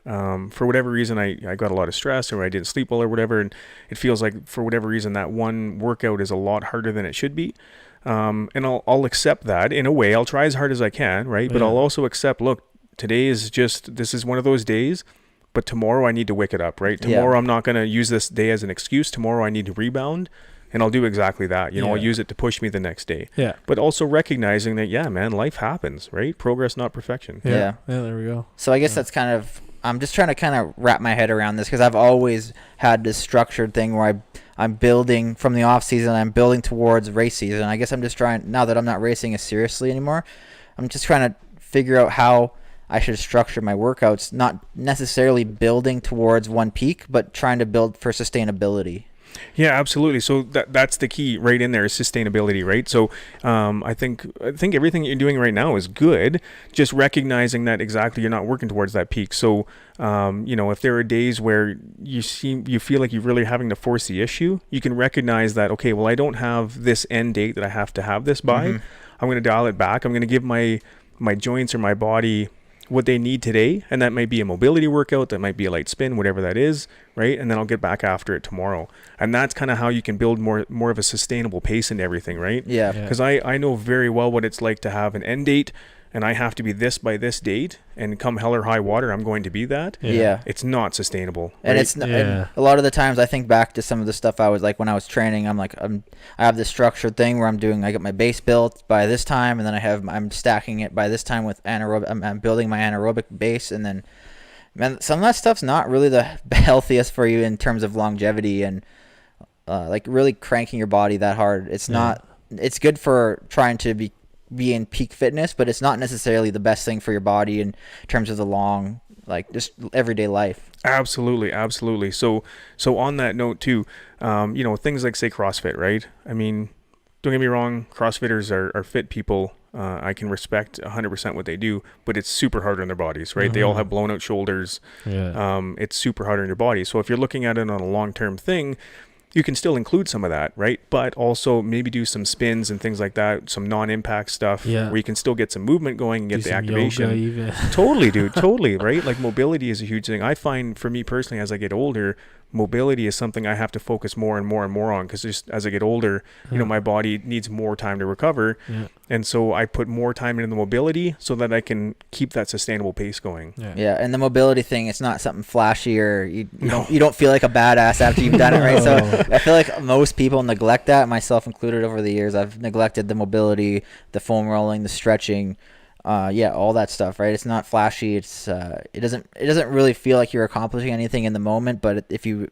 for whatever reason I got a lot of stress, or I didn't sleep well or whatever, and it feels like for whatever reason that one workout is a lot harder than it should be. And I'll accept that in a way. I'll try as hard as I can, right? But I'll also accept, look, this is one of those days. But tomorrow I need to wick it up, right? Tomorrow I'm not going to use this day as an excuse. Tomorrow I need to rebound, and I'll do exactly that. I'll use it to push me the next day. Yeah. But also recognizing that, life happens, right? Progress, not perfection. Yeah, there we go. So I guess that's kind of, I'm just trying to kind of wrap my head around this, because I've always had this structured thing where I'm building from the off season, I'm building towards race season. I guess I'm just trying, now that I'm not racing as seriously anymore, I'm just trying to figure out how I should structure my workouts, not necessarily building towards one peak, but trying to build for sustainability. Yeah, absolutely. So that's the key right in there is sustainability, right? So I think everything you're doing right now is good. Just recognizing that exactly you're not working towards that peak. So if there are days where you feel like you're really having to force the issue, you can recognize that, okay, well, I don't have this end date that I have to have this by. Mm-hmm. I'm going to dial it back. I'm going to give my joints or my body what they need today, and that might be a mobility workout, that might be a light spin, whatever that is, right? And then I'll get back after it tomorrow. And that's kind of how you can build more of a sustainable pace into everything, right? Yeah. Because I know very well what it's like to have an end date, and I have to be this by this date, and come hell or high water, I'm going to be that. Yeah. It's not sustainable. And right? it's not, and a lot of the times I think back to some of the stuff I was like when I was training. I have this structured thing where I get my base built by this time, and then I'm stacking it by this time with anaerobic. I'm building my anaerobic base, and then Man, some of that stuff's not really the healthiest for you in terms of longevity and like really cranking your body that hard. It's not. It's good for trying to be in peak fitness, but it's not necessarily the best thing for your body in terms of the long, like just everyday life. Absolutely. So on that note too, things like say CrossFit, right? I mean, don't get me wrong, CrossFitters are fit people. I can respect 100% what they do, but it's super hard on their bodies, right? They all have blown out shoulders. Yeah. It's super hard on your body. So if you're looking at it on a long-term thing, you can still include some of that, right? But also maybe do some spins and things like that, some non-impact stuff where you can still get some movement going and get the activation. Yoga even. Totally, dude. Totally, right? Like mobility is a huge thing. I find for me personally, as I get older, mobility is something I have to focus more and more and more on, because just as I get older, my body needs more time to recover. Yeah. And so I put more time into the mobility so that I can keep that sustainable pace going. Yeah, and the mobility thing, it's not something flashy or you don't feel like a badass after you've done it, right? So I feel like most people neglect that, myself included. Over the years, I've neglected the mobility, the foam rolling, the stretching, all that stuff, right? It's not flashy. It's it doesn't really feel like you're accomplishing anything in the moment, but if you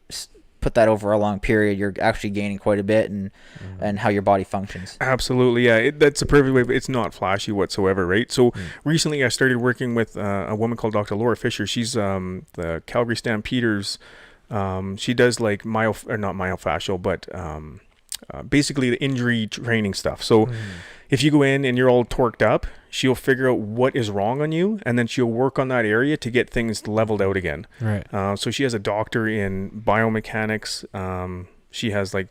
put that over a long period, you're actually gaining quite a bit and how your body functions. Absolutely, yeah. That's a perfect way. But it's not flashy whatsoever, right? So recently, I started working with a woman called Dr. Laura Fisher. She's the Calgary Stampeders. She does like not myofascial, but basically the injury training stuff. So if you go in and you're all torqued up, she'll figure out what is wrong on you, and then she'll work on that area to get things leveled out again. Right. So she has a doctor in biomechanics. She has like,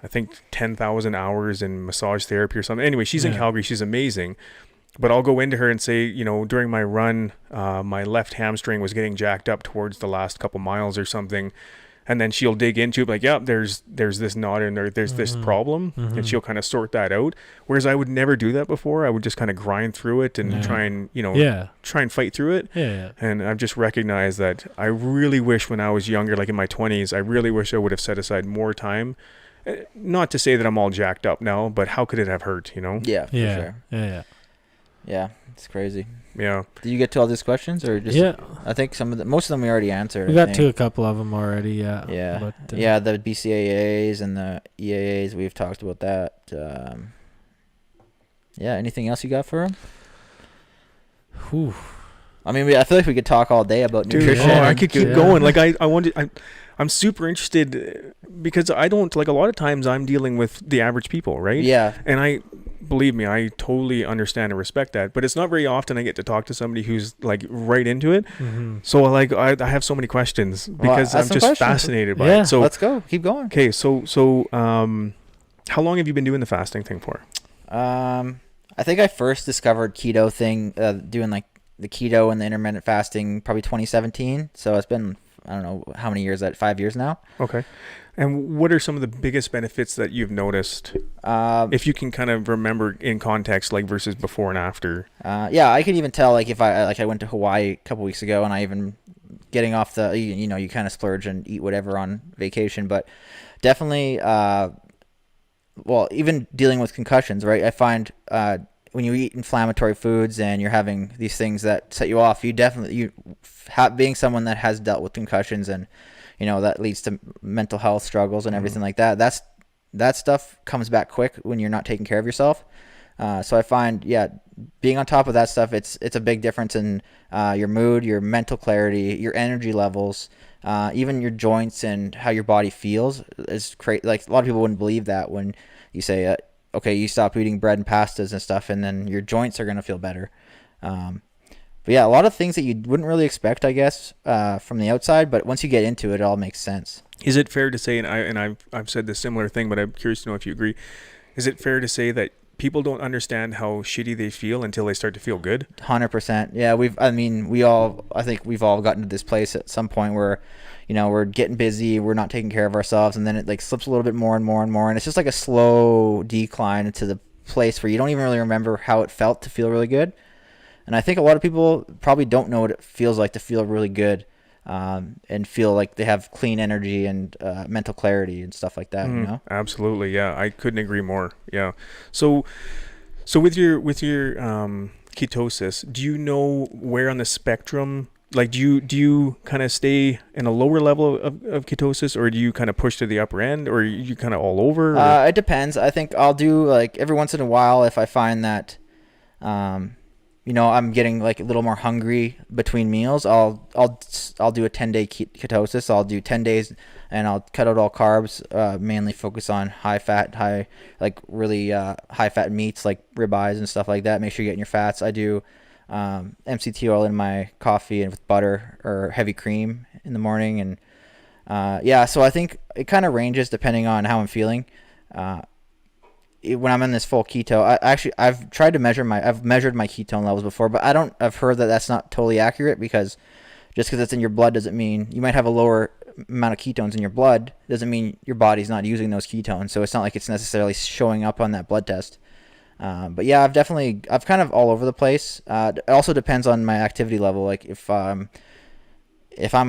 I think 10,000 hours in massage therapy or something. Anyway, she's in Calgary. She's amazing. But I'll go into her and say, during my run, my left hamstring was getting jacked up towards the last couple miles or something. And then she'll dig into it, like, there's this knot in there, there's this problem, and she'll kind of sort that out. Whereas I would never do that before. I would just kind of grind through it and try and fight through it. Yeah. And I've just recognized that I really wish when I was younger, like in my 20s, I really wish I would have set aside more time. Not to say that I'm all jacked up now, but how could it have hurt, Yeah, for sure. Yeah. It's crazy. Yeah. Did you get to all these questions, or just? Yeah. I think most of them we already answered. We got to a couple of them already. Yeah. Yeah. But, the BCAAs and the EAAs, we've talked about that. Anything else you got for them? Whew. I mean, I feel like we could talk all day about nutrition. I could keep going. Like I'm super interested, because I don't, like, a lot of times I'm dealing with the average people, right? Yeah. And believe me, I totally understand and respect that, but it's not very often I get to talk to somebody who's like right into it. So like I have so many questions because I'm just fascinated by it. So let's go. Keep going. Okay. So how long have you been doing the fasting thing for? I think I first discovered keto thing, doing like the keto and the intermittent fasting, probably 2017. So it's been, I don't know how many years, 5 years now. Okay. And what are some of the biggest benefits that you've noticed? If you can kind of remember in context, like versus before and after. I could even tell, like, if I went to Hawaii a couple weeks ago, and I even getting off the, you kind of splurge and eat whatever on vacation, but definitely, even dealing with concussions, right? I find, when you eat inflammatory foods and you're having these things that set you off, being someone that has dealt with concussions and, that leads to mental health struggles and everything like that. That stuff comes back quick when you're not taking care of yourself. So I find, being on top of that stuff, it's a big difference in your mood, your mental clarity, your energy levels, even your joints and how your body feels. Is like, a lot of people wouldn't believe that when you say, okay, you stop eating bread and pastas and stuff, and then your joints are going to feel better. But a lot of things that you wouldn't really expect, I guess, from the outside, but once you get into it, it all makes sense. Is it fair to say, and I've said this similar thing, but I'm curious to know if you agree, is it fair to say that people don't understand how shitty they feel until they start to feel good? 100%. Yeah, I think we've all gotten to this place at some point where, we're getting busy, we're not taking care of ourselves, and then it like slips a little bit more and more and more, and it's just like a slow decline into the place where you don't even really remember how it felt to feel really good. And I think a lot of people probably don't know what it feels like to feel really good, and feel like they have clean energy and mental clarity and stuff like that. Absolutely, yeah. I couldn't agree more. Yeah. So with your ketosis, do you know where on the spectrum Like, do you kind of stay in a lower level of ketosis, or do you kind of push to the upper end, or you kind of all over? It depends. I think I'll do like every once in a while if I find that, I'm getting like a little more hungry between meals. I'll do a 10-day ketosis. I'll do 10 days, and I'll cut out all carbs. Mainly focus on high fat, really high fat meats like ribeyes and stuff like that. Make sure you're getting your fats. I do MCT oil in my coffee and with butter or heavy cream in the morning, and so I think it kind of ranges depending on how I'm feeling. When I'm in this full keto, I've measured my ketone levels before, but I've heard that that's not totally accurate, because just because it's in your blood doesn't mean you might have a lower amount of ketones in your blood, doesn't mean your body's not using those ketones. So it's not like it's necessarily showing up on that blood test. But yeah, I've kind of all over the place. It also depends on my activity level. Like if I'm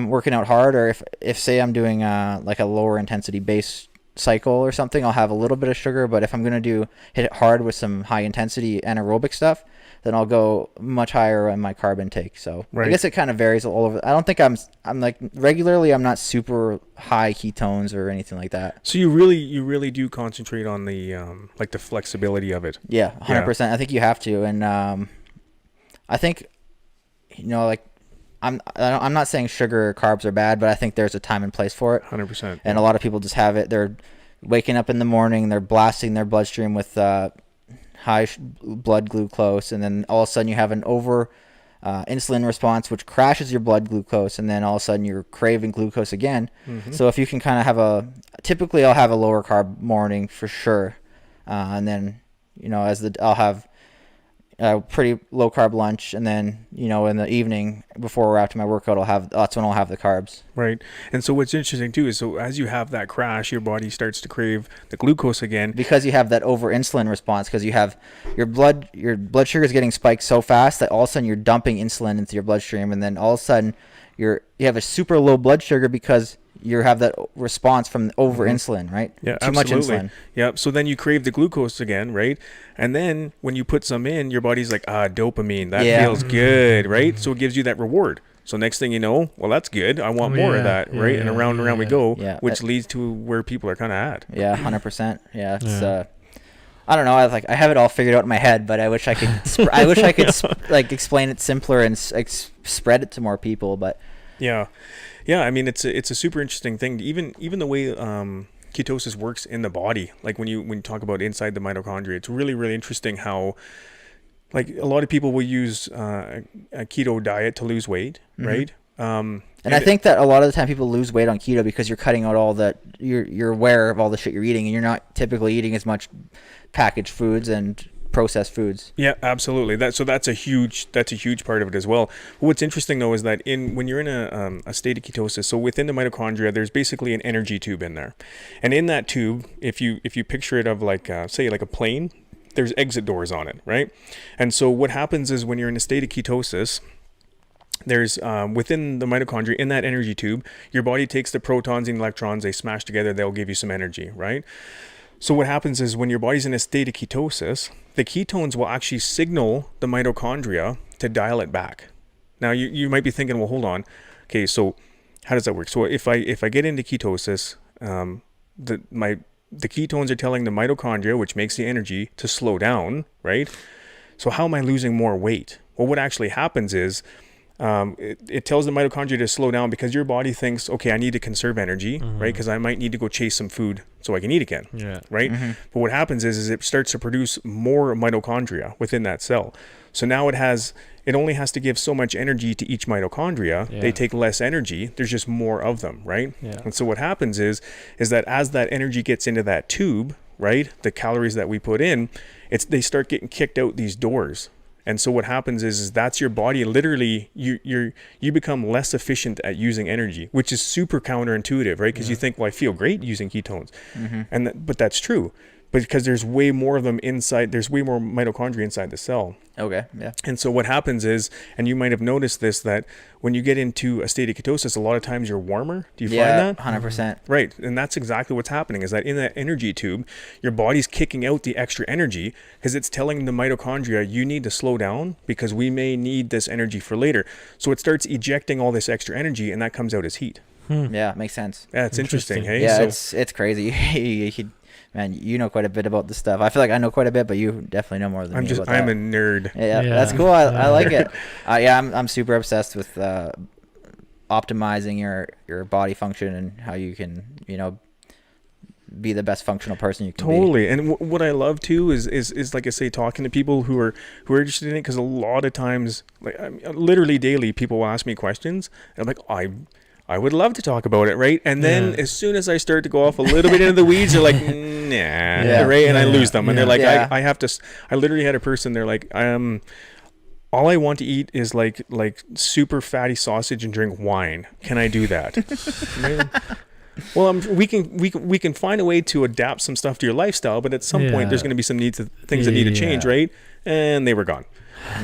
working out hard, or if say I'm doing like a lower intensity base cycle or something, I'll have a little bit of sugar. But if I'm going to hit it hard with some high intensity anaerobic stuff, then I'll go much higher on my carb intake. So right. I guess it kind of varies all over. I don't think I'm like regularly, I'm not super high ketones or anything like that. So you really do concentrate on the like the flexibility of it. Yeah, 100%. Yeah. I think you have to. And I think, like I'm not saying sugar or carbs are bad, but I think there's a time and place for it. 100%. And a lot of people just have it. They're waking up in the morning, they're blasting their bloodstream with high blood glucose, and then all of a sudden you have an over insulin response, which crashes your blood glucose, and then all of a sudden you're craving glucose again. Mm-hmm. So if you can kind of typically I'll have a lower carb morning for sure, and then I'll have a pretty low carb lunch, and then in the evening before or after my workout that's when I'll have the carbs. Right. And so what's interesting too is, so as you have that crash, your body starts to crave the glucose again, because you have that over insulin response, because you have your blood sugar is getting spiked so fast that all of a sudden you're dumping insulin into your bloodstream, and then all of a sudden you have a super low blood sugar because you have that response from over insulin, right? Yeah, Too absolutely. much insulin. Yeah. So then you crave the glucose again, right? And then when you put some in, your body's like, dopamine, that feels good, right? So it gives you that reward. So next thing you know, well, that's good. I want more of that, right? And around we go, which leads to where people are kind of at. Yeah, 100%. Yeah, it's I don't know. I have it all figured out in my head, but I wish I could. Like explain it simpler and spread it to more people. But yeah. I mean, it's a super interesting thing. Even the way ketosis works in the body. Like when you talk about inside the mitochondria, it's really, really interesting how, like, a lot of people will use a keto diet to lose weight, right? And I think that a lot of the time people lose weight on keto because you're cutting out all that. You're aware of all the shit you're eating, and you're not typically eating as much packaged foods and processed foods. Yeah, absolutely. That's a huge part of it as well. What's interesting though is that when you're in a state of ketosis, so within the mitochondria, there's basically an energy tube in there, and in that tube, if you picture it of like say like a plane, there's exit doors on it, right? And so what happens is when you're in a state of ketosis, there's within the mitochondria, in that energy tube, your body takes the protons and electrons, they smash together, they'll give you some energy, right? So what happens is when your body's in a state of ketosis, the ketones will actually signal the mitochondria to dial it back. Now you might be thinking, well, hold on. Okay, so how does that work? So if I get into ketosis, the ketones are telling the mitochondria, which makes the energy, to slow down, right? So how am I losing more weight? Well, what actually happens is it tells the mitochondria to slow down because your body thinks, okay, I need to conserve energy, right? Because I might need to go chase some food so I can eat again, right? But what happens is it starts to produce more mitochondria within that cell. So now it only has to give so much energy to each mitochondria. They take less energy. There's just more of them, right? And so what happens is that as that energy gets into that tube, right, the calories that we put in, they start getting kicked out these doors. And so what happens is that's your body literally, you become less efficient at using energy, which is super counterintuitive, right? Because you think, well, I feel great using ketones. But that's true. but because there's way more of them inside, there's way more mitochondria inside the cell. Okay. Yeah. And so what happens is, and you might have noticed this, that when you get into a state of ketosis, a lot of times you're warmer. Do you find that? 100%. Right. And that's exactly what's happening, is that in that energy tube, your body's kicking out the extra energy because it's telling the mitochondria, you need to slow down because we may need this energy for later. So it starts ejecting all this extra energy, and that comes out as heat. Yeah, makes sense. Yeah, it's interesting. Hey? Yeah, So, it's crazy. Man, you know quite a bit about this stuff. I feel like I know quite a bit, but you definitely know more than me about I'm that. a nerd. Yeah, Yeah. that's cool. I like it. I'm super obsessed with optimizing your body function and how you can, be the best functional person you can be. Totally. And what I love too is like I say, talking to people who are interested in it, because a lot of times, like literally daily, people will ask me questions, and I'm like, I would love to talk about it, right? And then as soon as I start to go off a little bit into the weeds, they're like, nah, right? And I lose them. And they're like, I have to, I literally had a person, they're like, all I want to eat is like super fatty sausage and drink wine. Can I do that? Well, we can find a way to adapt some stuff to your lifestyle, but at some point there's going to be some things that need to change, right? And they were gone.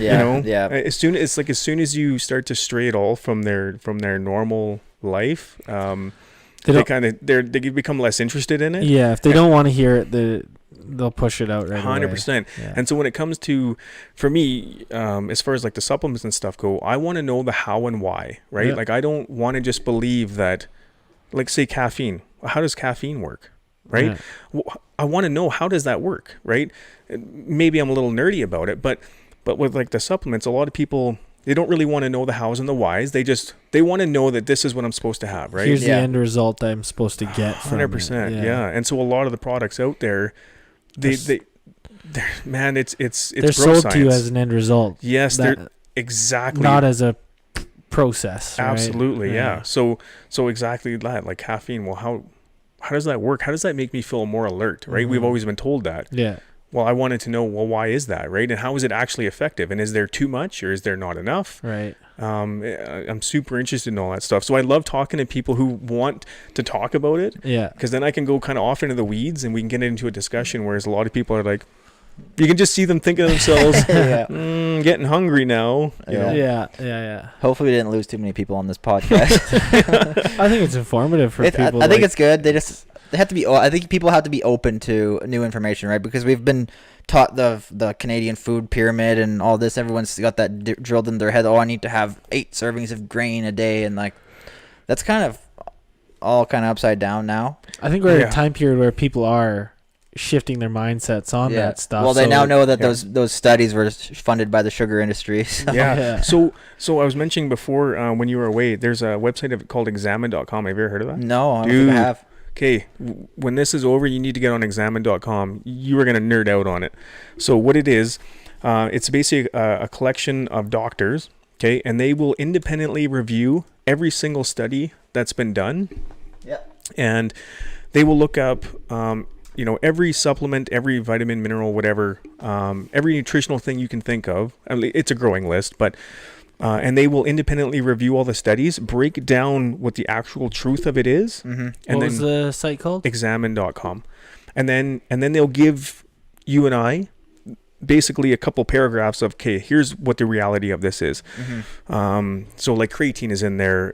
As soon as you start to stray at all from their normal life, they become less interested in it. Yeah, if they don't want to hear it, they'll push it out right 100%. Yeah. And so when it comes to, for me, as far as like the supplements and stuff go, I want to know the how and why, right? Yeah. Like I don't want to just believe that, like say caffeine. How does caffeine work? Right? Yeah. Well, I want to know, how does that work? Right? Maybe I'm a little nerdy about it, but with like the supplements, a lot of people, they don't really want to know the hows and the whys. They want to know that this is what I'm supposed to have, right? Here's the end result I'm supposed to get from 100%. it. Yeah. And so a lot of the products out there, they're man, it's they're bro sold science. to you as an end result. Yes, they're exactly, not as a process. Right? Absolutely, yeah. So exactly that, like caffeine. Well, how does that work? How does that make me feel more alert? Right? We've always been told that. Yeah. Well, I wanted to know, well, why is that, right? And how is it actually effective? And is there too much or is there not enough? Right. I'm super interested in all that stuff. So I love talking to people who want to talk about it. Yeah. Because then I can go kind of off into the weeds and we can get into a discussion, whereas a lot of people are like, you can just see them thinking to themselves, getting hungry now. You know? Yeah. Hopefully we didn't lose too many people on this podcast. I think it's informative for people. I think it's good. They have to be. I think people have to be open to new information, right? Because we've been taught the Canadian food pyramid and all this. Everyone's got that drilled in their head. Oh, I need to have 8 servings of grain a day, and like that's kind of all kind of upside down now. I think we're at a time period where people are shifting their mindsets on that stuff. Well, they now know that those studies were funded by the sugar industry. So. Yeah. So I was mentioning before when you were away, there's a website called examine.com. Have you ever heard of that? No, I don't think I have. Okay, when this is over, you need to get on examine.com. You are going to nerd out on it. So what it is, it's basically a collection of doctors, okay, and they will independently review every single study that's been done. Yeah. And they will look up, every supplement, every vitamin, mineral, whatever, every nutritional thing you can think of. I mean, it's a growing list, but and they will independently review all the studies, break down what the actual truth of it is. Mm-hmm. And what was the site called? Examine.com. And then they'll give you and I basically a couple paragraphs of, okay, here's what the reality of this is. Mm-hmm. So like creatine is in there,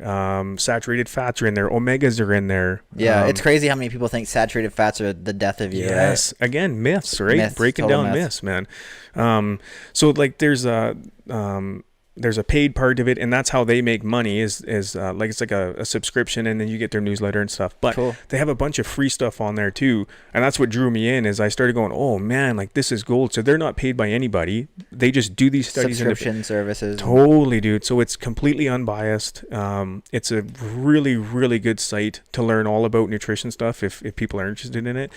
saturated fats are in there, omegas are in there. Yeah, it's crazy how many people think saturated fats are the death of you. Yes, right? Again, myths, right? Myths, Breaking down myths, man. So like there's a paid part of it, and that's how they make money is like it's like a subscription, and then you get their newsletter and stuff. But they have a bunch of free stuff on there too, and that's what drew me in. Is I started going, oh man, like this is gold. So they're not paid by anybody; they just do these studies. Subscription services. Totally, dude. So it's completely unbiased. It's a really, really good site to learn all about nutrition stuff if people are interested in it.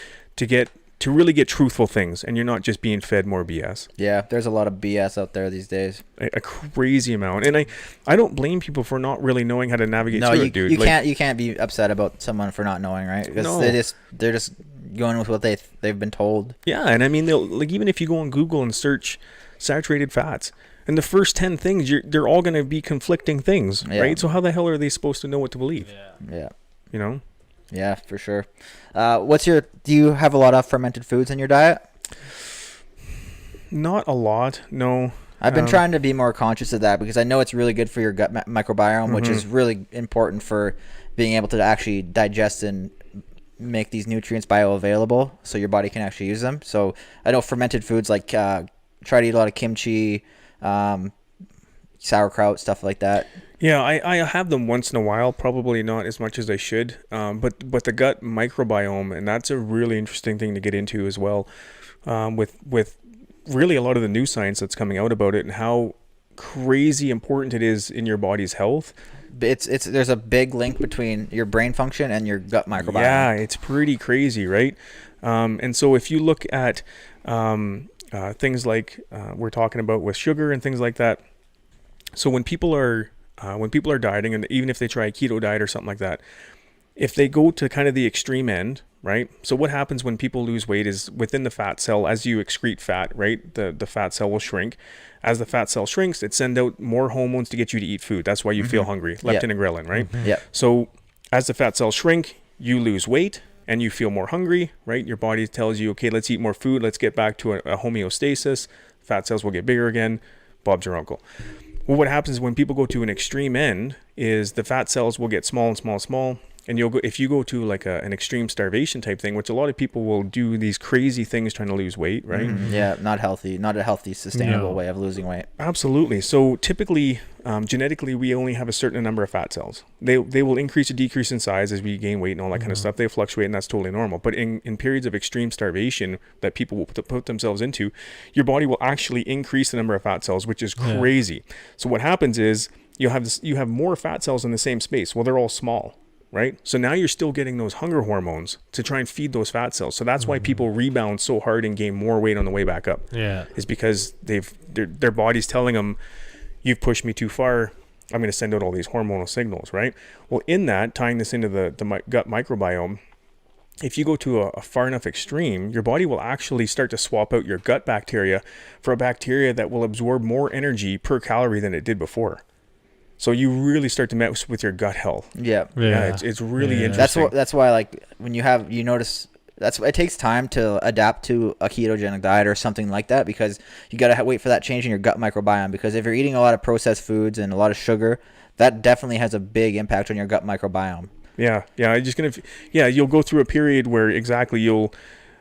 To really get truthful things, and you're not just being fed more BS. Yeah, there's a lot of BS out there these days. A crazy amount, and I don't blame people for not really knowing how to navigate through it, dude. You can't be upset about someone for not knowing, right? Because they're just going with what they've been told. Yeah, and I mean, they'll like, even if you go on Google and search saturated fats, and the first 10 things, they're all going to be conflicting things, right? So how the hell are they supposed to know what to believe? Yeah. You know. Yeah, for sure. Do you have a lot of fermented foods in your diet? Not a lot, no. I've been trying to be more conscious of that because I know it's really good for your gut microbiome, which Mm-hmm. is really important for being able to actually digest and make these nutrients bioavailable so your body can actually use them. So I know fermented foods like try to eat a lot of kimchi, sauerkraut, stuff like that. Yeah, I have them once in a while, probably not as much as I should. But the gut microbiome, and that's a really interesting thing to get into as well, with really a lot of the new science that's coming out about it and how crazy important it is in your body's health. There's a big link between your brain function and your gut microbiome. Yeah, it's pretty crazy, right? And so if you look at things like we're talking about with sugar and things like that, so when people are dieting, and even if they try a keto diet or something like that, if they go to kind of the extreme end, right? So what happens when people lose weight is within the fat cell, as you excrete fat, right? The fat cell will shrink. As the fat cell shrinks, it sends out more hormones to get you to eat food. That's why you feel hungry, leptin and ghrelin, right? Yeah. So as the fat cells shrink, you lose weight and you feel more hungry, right? Your body tells you, okay, let's eat more food. Let's get back to a homeostasis. Fat cells will get bigger again. Bob's your uncle. Well, what happens when people go to an extreme end is the fat cells will get small and small and small. And if you go to like an extreme starvation type thing, which a lot of people will do these crazy things trying to lose weight, right? Yeah, not a healthy, sustainable way of losing weight. Absolutely. So typically, genetically, we only have a certain number of fat cells. They will increase or decrease in size as we gain weight and all that kind of stuff. They fluctuate, and that's totally normal. But in periods of extreme starvation that people will put themselves into, your body will actually increase the number of fat cells, which is crazy. So what happens is you have more fat cells in the same space. Well, they're all small. Right? So now you're still getting those hunger hormones to try and feed those fat cells. So that's why people rebound so hard and gain more weight on the way back up. Yeah. Is because their body's telling them, you've pushed me too far. I'm going to send out all these hormonal signals, right? Well, in that, tying this into the gut microbiome, if you go to a far enough extreme, your body will actually start to swap out your gut bacteria for a bacteria that will absorb more energy per calorie than it did before. So you really start to mess with your gut health. Yeah. It's really interesting. That's why like when you notice it takes time to adapt to a ketogenic diet or something like that, because you got to wait for that change in your gut microbiome, because if you're eating a lot of processed foods and a lot of sugar, that definitely has a big impact on your gut microbiome. Yeah. You'll go through a period where exactly you'll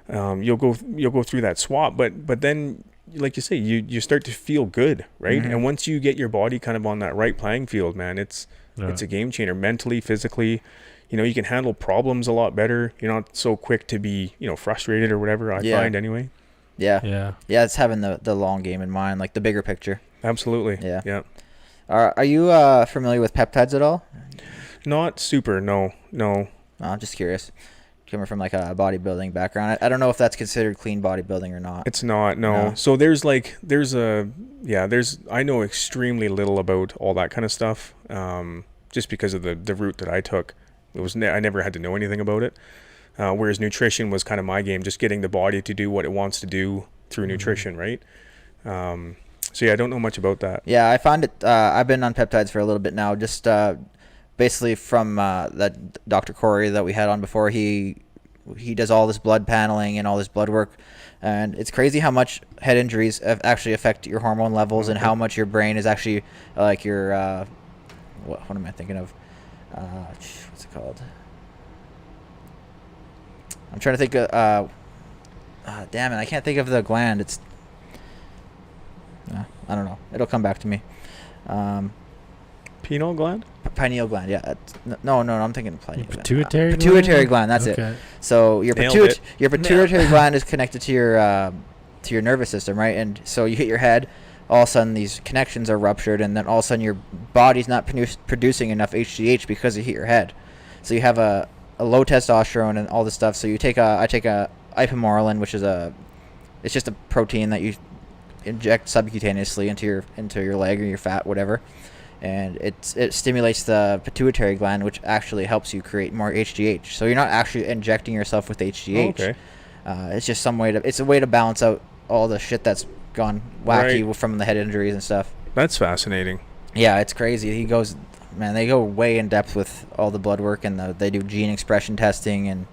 go through that swap, but then, like you say, you start to feel good, right? And once you get your body kind of on that right playing field, man, it's a game changer, mentally, physically. You can handle problems a lot better. You're not so quick to be, frustrated or whatever, I find anyway. Yeah. It's having the long game in mind, like the bigger picture. Absolutely. Yeah. Are you familiar with peptides at all? Not super, no. I'm just curious. Coming from like a bodybuilding background, I don't know if that's considered clean bodybuilding or not. It's not, no. So I know extremely little about all that kind of stuff, just because of the route that I took. I never had to know anything about it, whereas nutrition was kind of my game, just getting the body to do what it wants to do through nutrition, right? So I don't know much about that. Yeah, I found it. I've been on peptides for a little bit now, just basically from that Dr. Corey that we had on before. He does all this blood paneling and all this blood work, and it's crazy how much head injuries actually affect your hormone levels and how much your brain is actually like your what am I thinking of? What's it called? I'm trying to think of damn it, I can't think of the gland. It's I don't know. It'll come back to me. Pineal gland? Pineal gland, yeah. No, I'm thinking pineal gland. Pituitary Gland, that's okay. it. So your Nailed pituitary gland is connected to your nervous system, right? And so you hit your head, all of a sudden these connections are ruptured, and then all of a sudden your body's not producing enough HGH because you hit your head. So you have a low testosterone and all this stuff. So I take a ipamorelin, which is it's just a protein that you inject subcutaneously into your leg or your fat, whatever. And it stimulates the pituitary gland, which actually helps you create more HGH. So you're not actually injecting yourself with HGH. Okay. It's just it's a way to balance out all the shit that's gone wacky from the head injuries and stuff. That's fascinating. Yeah, it's crazy. He goes man, they go way in depth with all the blood work, and they do gene expression testing, and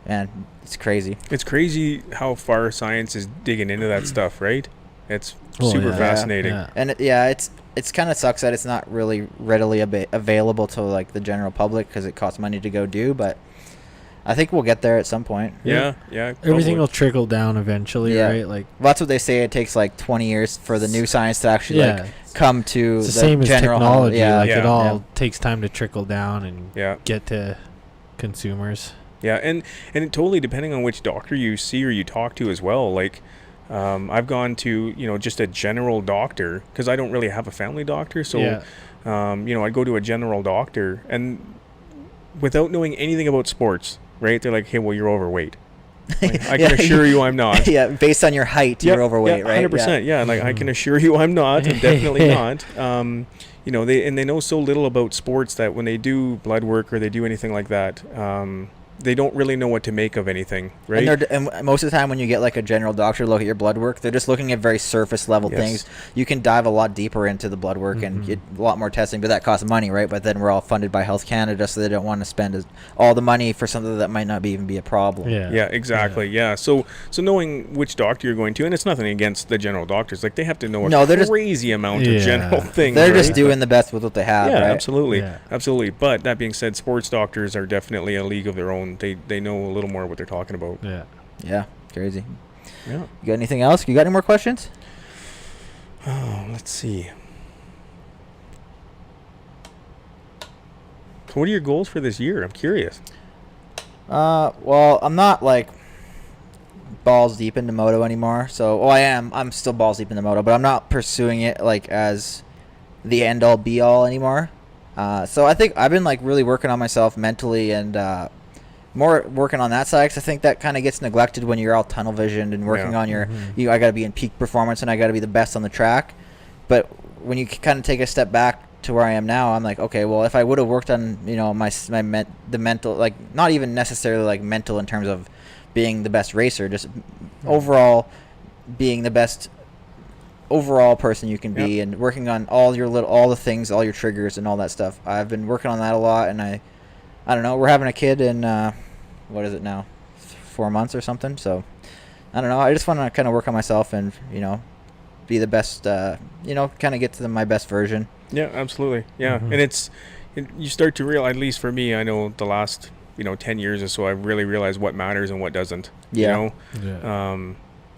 man, it's crazy. It's crazy how far science is digging into that stuff, right? It's super fascinating. Yeah. And it's kind of sucks that it's not really readily available to like the general public because it costs money to go do, but I think we'll get there at some point. Yeah. Everything will trickle down eventually, right? Like, well, that's what they say. It takes like 20 years for the new science to actually like come to it's the the same as general technology. It all Yeah. takes time to trickle down and get to consumers. Yeah, and it totally depending on which doctor you see or you talk to as well. Like, I've gone to, just a general doctor because I don't really have a family doctor. So, I'd go to a general doctor, and without knowing anything about sports, right? They're like, hey, well, you're overweight. Like, I can assure you I'm not. Yeah, based on your height, you're overweight, right? 100%. Yeah, like I can assure you I'm not. I'm definitely not. They know so little about sports that when they do blood work or they do anything like that, they don't really know what to make of anything, right? And most of the time when you get like a general doctor look at your blood work, they're just looking at very surface level things. You can dive a lot deeper into the blood work and get a lot more testing, but that costs money, right? But then we're all funded by Health Canada, so they don't want to spend all the money for something that might not even be a problem. Yeah, exactly. Yeah. So knowing which doctor you're going to, and it's nothing against the general doctors, like they have to know a crazy amount of general things. They're just doing the best with what they have, right? Absolutely. But that being said, sports doctors are definitely a league of their own. They know a little more what they're talking about. Yeah, crazy. Yeah. You got anything else? You got any more questions? Oh, let's see. So what are your goals for this year? I'm curious. Well, I'm not like balls deep into moto anymore. So, I am. I'm still balls deep into moto, but I'm not pursuing it like as the end all be all anymore. So I think I've been like really working on myself mentally and more working on that side, because I think that kind of gets neglected when you're all tunnel visioned and working on your I got to be in peak performance and I got to be the best on the track. But when you kind of take a step back to where I am now, I'm like, okay, well, if I would have worked on the mental, like not even necessarily like mental in terms of being the best racer, just overall being the best overall person you can be, and working on all the things, all your triggers and all that stuff. I've been working on that a lot, and I don't know, we're having a kid in what is it now, 4 months or something, so I don't know, I just want to kind of work on myself and be the best, kind of get to my best version. Yeah, absolutely. Yeah. And you start to realize, at least for me, I know the last 10 years or so, I've really realized what matters and what doesn't. One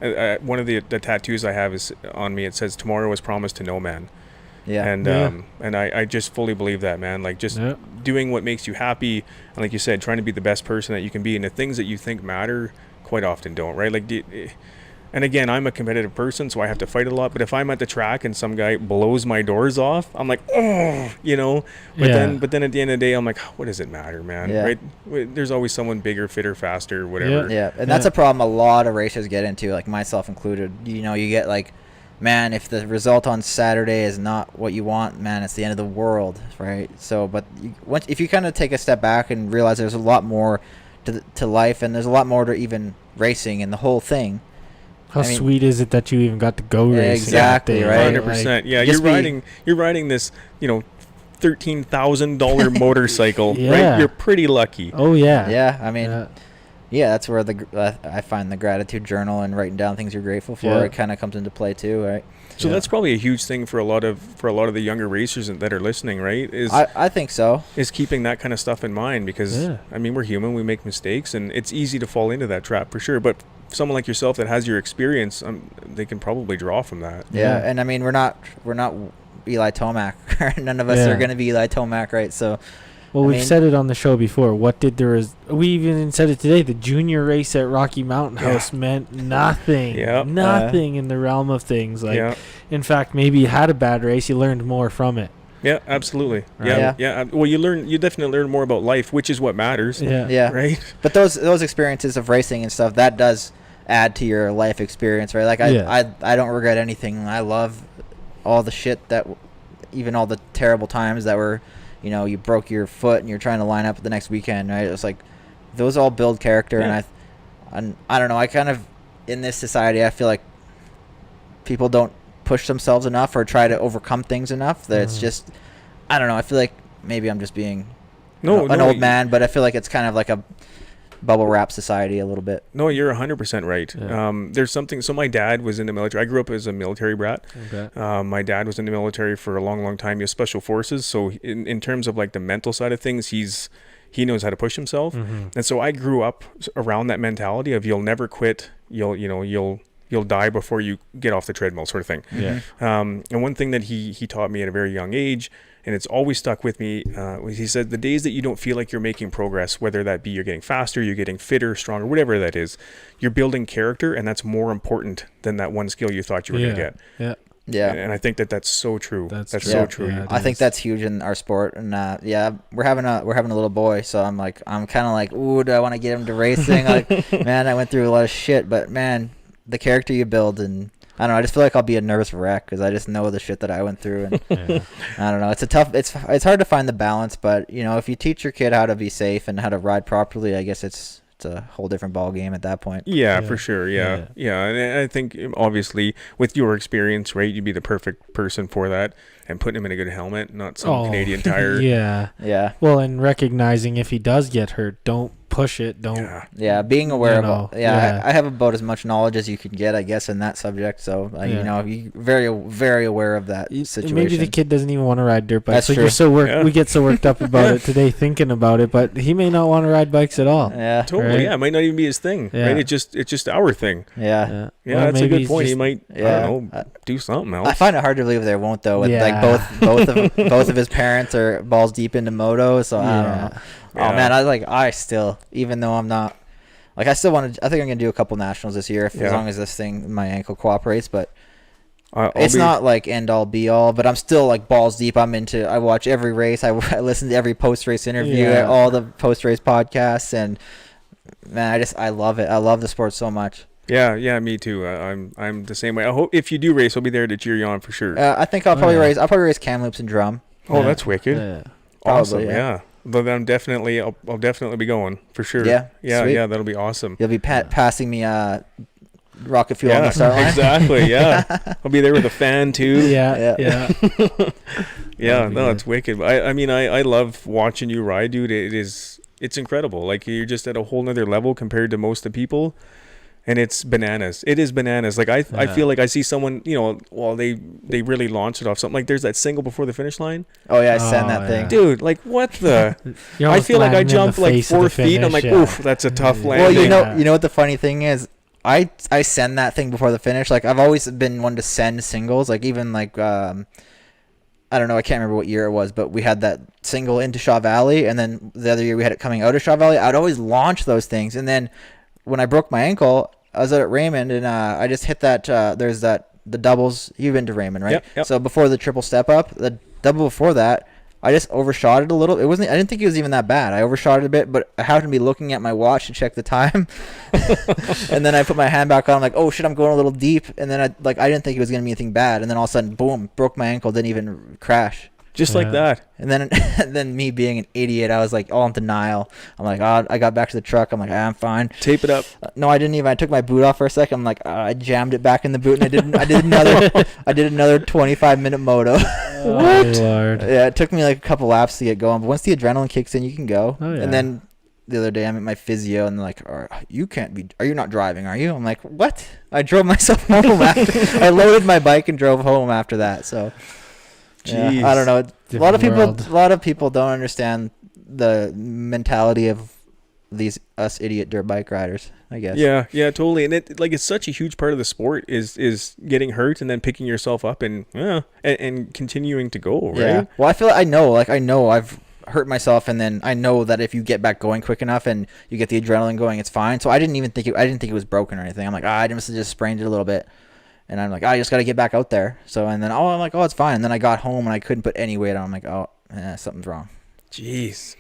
of the tattoos I have is on me, it says tomorrow is promised to no man. And I just fully believe that, man. Like just doing what makes you happy, and like you said, trying to be the best person that you can be, and the things that you think matter quite often don't, right? Like, and again, I'm a competitive person, so I have to fight a lot. But if I'm at the track and some guy blows my doors off, I'm like, oh, But then at the end of the day, I'm like, what does it matter, man? Right? There's always someone bigger, fitter, faster, whatever. Yeah, and that's a problem a lot of racers get into, like myself included. You get like, man, if the result on Saturday is not what you want, man, it's the end of the world, right? So, but if you kind of take a step back and realize there's a lot more to life, and there's a lot more to even racing and the whole thing. How sweet is it that you even got to go racing? Exactly, right? 100%. Yeah, you're riding this, $13,000 motorcycle, right? You're pretty lucky. Oh yeah. Yeah, I mean. Yeah, that's where I find the gratitude journal and writing down things you're grateful for. It kind of comes into play too, right? So that's probably a huge thing for a lot of the younger racers that are listening, right? I think so. Is keeping that kind of stuff in mind, because I mean, we're human, we make mistakes, and it's easy to fall into that trap for sure. But someone like yourself that has your experience, they can probably draw from that. Yeah, and I mean, we're not Eli Tomac. None of us are going to be Eli Tomac, right? So. Well, we've said it on the show before. We even said it today. The junior race at Rocky Mountain House meant nothing. Nothing in the realm of things. In fact, maybe you had a bad race, you learned more from it. Yeah, absolutely. Right? Yeah. Well, you definitely learn more about life, which is what matters. Yeah. Right. But those experiences of racing and stuff, that does add to your life experience, right? Like I don't regret anything. I love all the shit even all the terrible times that were. You broke your foot and you're trying to line up the next weekend, right? It's like those all build character, and I don't know. I kind of, in this society, I feel like people don't push themselves enough or try to overcome things enough. That it's just I don't know. I feel like maybe I'm just being No, an no, old man, but I feel like it's kind of like a bubble wrap society a little bit. No, you're 100% right. Yeah. There's something. So my dad was in the military. I grew up as a military brat. Okay. My dad was in the military for a long, long time. He was special forces. So in terms of like the mental side of things, he knows how to push himself. Mm-hmm. And so I grew up around that mentality of you'll never quit. You'll die before you get off the treadmill, sort of thing. Yeah. And one thing that he taught me at a very young age, and it's always stuck with me, he said, the days that you don't feel like you're making progress, whether that be you're getting faster, you're getting fitter, stronger, whatever that is, you're building character, and that's more important than that one skill you thought you were going to get. Yeah. Yeah. And I think that's so true. That's true. true. So true. Yeah, I think that's huge in our sport, and we're having a little boy, so I'm kind of like, ooh, do I want to get him to racing? Like, man, I went through a lot of shit, but man, the character you build, and I don't know, I just feel like I'll be a nervous wreck because I just know the shit that I went through, and I don't know, it's hard to find the balance, but you know, if you teach your kid how to be safe and how to ride properly, I guess it's a whole different ball game at that point. Yeah, for sure. Yeah. And I think obviously with your experience, right, you'd be the perfect person for that, and putting him in a good helmet, not some Canadian Tire. Yeah. Well, and recognizing if he does get hurt, don't push it. Don't. Yeah, being aware of it. Yeah. I have about as much knowledge as you can get, I guess, in that subject. So you know, you very, very aware of that situation. Maybe the kid doesn't even want to ride dirt bikes. That's true. You're so we get so worked up about it today, thinking about it, but he may not want to ride bikes at all. Yeah, totally. Right? Yeah, it might not even be his thing. Yeah. Right? It's just our thing. Yeah. Yeah, Well, that's a maybe good point. he's He might, I don't know, do something else. I find it hard to believe they won't though. With Yeah. like both of his parents are balls deep into moto, so I don't know. Yeah. Oh man, I still, even though I'm not, like, I still want to. I think I'm gonna do a couple nationals this year, as long as this thing, my ankle cooperates. But it's not like end all be all. But I'm still like balls deep. I watch every race. I listen to every post race interview, all the post race podcasts, and man, I love it. I love the sport so much. Yeah, me too. I'm the same way. I hope if you do race, I'll be there to cheer you on for sure. I think I'll probably race. I'll probably race Kamloops and drum. Oh, that's wicked. Yeah. Awesome. Probably, Yeah. But I'll definitely be going for sure. Yeah. Sweet. Yeah. That'll be awesome. You'll be passing me rocket fuel on the start line. Exactly. Yeah. I'll be there with a fan too. Yeah. Yeah. No, it's wicked. I mean, I love watching you ride, dude. It's incredible. Like, you're just at a whole nother level compared to most of the people. And it's bananas. It is bananas. Like, I feel like I see someone, you know, they really launched it off something. Like, there's that single before the finish line. Oh yeah, I send that thing. Dude, like, what the? I feel like I jumped like 4 feet. I'm like, oof, that's a tough landing. Well, you know what the funny thing is? I send that thing before the finish. Like, I've always been one to send singles. Like, even like I don't know, I can't remember what year it was, but we had that single into Shaw Valley, and then the other year we had it coming out of Shaw Valley. I'd always launch those things, and then when I broke my ankle, I was out at Raymond, and I just hit that. There's the doubles. You've been to Raymond, right? Yep. So before the triple step up, the double before that, I just overshot it a little. It wasn't. I didn't think it was even that bad. I overshot it a bit, but I happened to be looking at my watch to check the time, and then I put my hand back on. I'm like, oh shit, I'm going a little deep, and then I didn't think it was gonna be anything bad, and then all of a sudden, boom, broke my ankle. Didn't even crash. Just like that. And then me being an idiot, I was like all in denial. I'm like, oh, I got back to the truck. I'm like, I'm fine. Tape it up. No, I didn't even. I took my boot off for a second. I'm like, I jammed it back in the boot, and I did another 25-minute moto. What? Lord. Yeah, it took me like a couple laps to get going, but once the adrenaline kicks in, you can go. Oh, yeah. And then the other day, I'm at my physio, and they're like, you can't be. Are you not driving? Are you? I'm like, what? I drove myself home after. I loaded my bike and drove home after that. So. Yeah, I don't know. A lot of people don't understand the mentality of us idiot dirt bike riders, I guess. Yeah, totally. And it's such a huge part of the sport is getting hurt and then picking yourself up and continuing to go, right? Yeah. Well, I feel I know I've hurt myself, and then I know that if you get back going quick enough and you get the adrenaline going, it's fine. So I didn't think it was broken or anything. I'm like, I must have just sprained it a little bit. And I'm like, I just got to get back out there. So, and then, I'm like, it's fine. And then I got home and I couldn't put any weight on. I'm like, something's wrong. Jeez.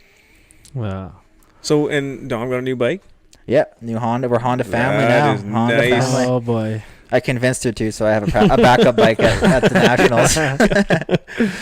Wow. So, and Dom got a new bike? Yeah, new Honda. We're Honda family That now. is Honda nice. family. Oh, boy. I convinced her to, so I have a backup bike at the Nationals.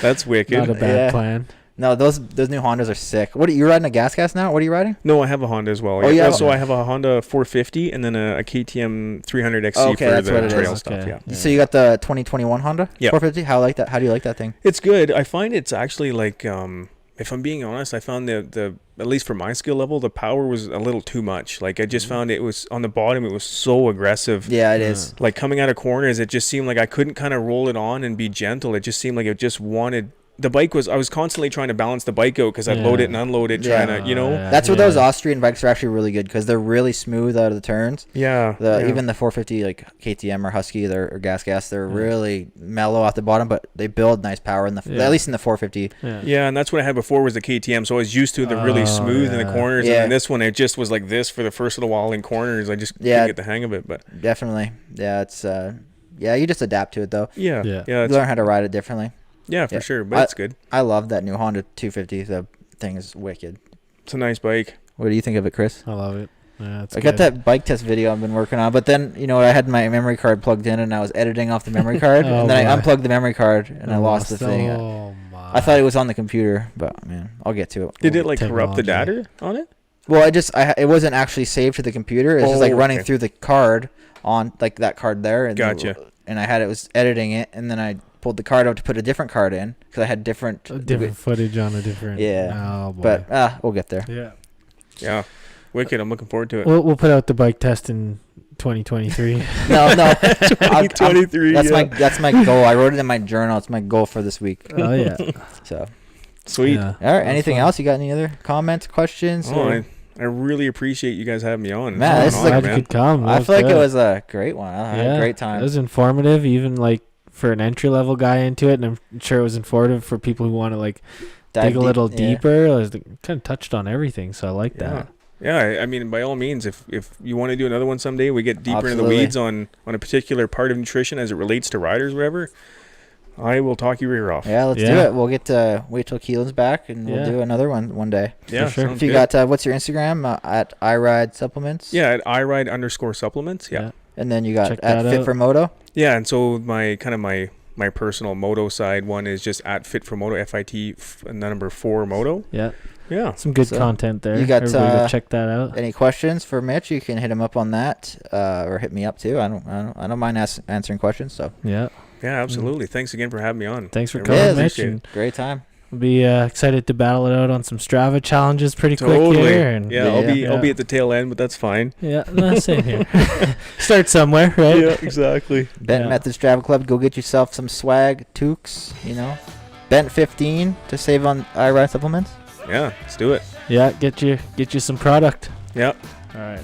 That's wicked. Not a bad plan. No, those new Hondas are sick. What are you riding, a gas now? What are you riding? No, I have a Honda as well. Oh, yeah. Also, I have a Honda 450 and then a KTM 300 XC Okay, for that's what the it trail is. stuff. Okay. Yeah. So you got the 2021 Honda Yeah. 450. How like that? How do you like that thing? It's good. I find it's actually like, if I'm being honest, I found the at least for my skill level, the power was a little too much. Like I just found it was on the bottom. It was so aggressive. Yeah, it is. Like coming out of corners, it just seemed like I couldn't kind of roll it on and be gentle. It just seemed like it just wanted. The bike was. I was constantly trying to balance the bike out because I'd load it and unload it, Yeah. trying to, you know. That's where those Austrian bikes are actually really good because they're really smooth out of the turns. Yeah. Even the 450 like KTM or Husky, or gas, they're really mellow at the bottom, but they build nice power in the at least in the 450. Yeah, and that's what I had before was the KTM, so I was used to the really smooth in the corners, and then this one it just was like this for the first little while in corners. I just couldn't get the hang of it, but definitely, it's you just adapt to it though. Yeah. You learn how to ride it differently. Yeah, for sure, but it's good. I love that new Honda 250. The thing is wicked. It's a nice bike. What do you think of it, Chris? I love it. Yeah, I got that bike test video I've been working on, but then I had my memory card plugged in and I was editing off the memory card, and then I unplugged the memory card and I lost the thing. I thought it was on the computer, but man, I'll get to it. Did it like corrupt the data on it? Well, it wasn't actually saved to the computer. It's just like running through the card on like that card there. And Gotcha. And I was editing it, and then I pulled the card out to put a different card in because I had different footage on a different. Yeah. Oh, boy. But we'll get there. Yeah. Yeah. Wicked. I'm looking forward to it. We'll put out the bike test in 2023. No. 2023. That's my goal. I wrote it in my journal. It's my goal for this week. Oh yeah. So sweet. Yeah. All right. Anything else? You got any other comments, questions? I really appreciate you guys having me on. Man, this is like you could come. I feel like it was a great one. I had a great time. It was informative, even like for an entry level guy into it, and I'm sure it was informative for people who want to like dig a little deeper. I was kind of touched on everything, so I like that. Yeah, I mean, by all means, if you want to do another one someday, we get deeper into the weeds on a particular part of nutrition as it relates to riders, or whatever. I will talk your ear off. Yeah, let's do it. We'll get to wait till Keelan's back, and we'll do another one day. Yeah, for sure. If you got, what's your Instagram? At iRide Supplements? Yeah, at iRide_supplements. Yeah. And then you got at Fit for Moto? Yeah, and so my personal moto side one is just at Fit for Moto, FIT, and the number 4 Moto. Yeah. Yeah. Some good content there. You got, everybody go check that out. Any questions for Mitch? You can hit him up on that, or hit me up too. I don't mind answering questions. So yeah. Yeah, absolutely. Thanks again for having me on. Thanks for coming, Mitch. Great time. We'll be excited to battle it out on some Strava challenges pretty quick here. And I'll be at the tail end, but that's fine. Yeah, same here. Start somewhere, right? Yeah, exactly. Bent Methods Strava Club. Go get yourself some swag, toques. Bent 15 to save on iRide supplements. Yeah, let's do it. Yeah, get you some product. Yep. All right.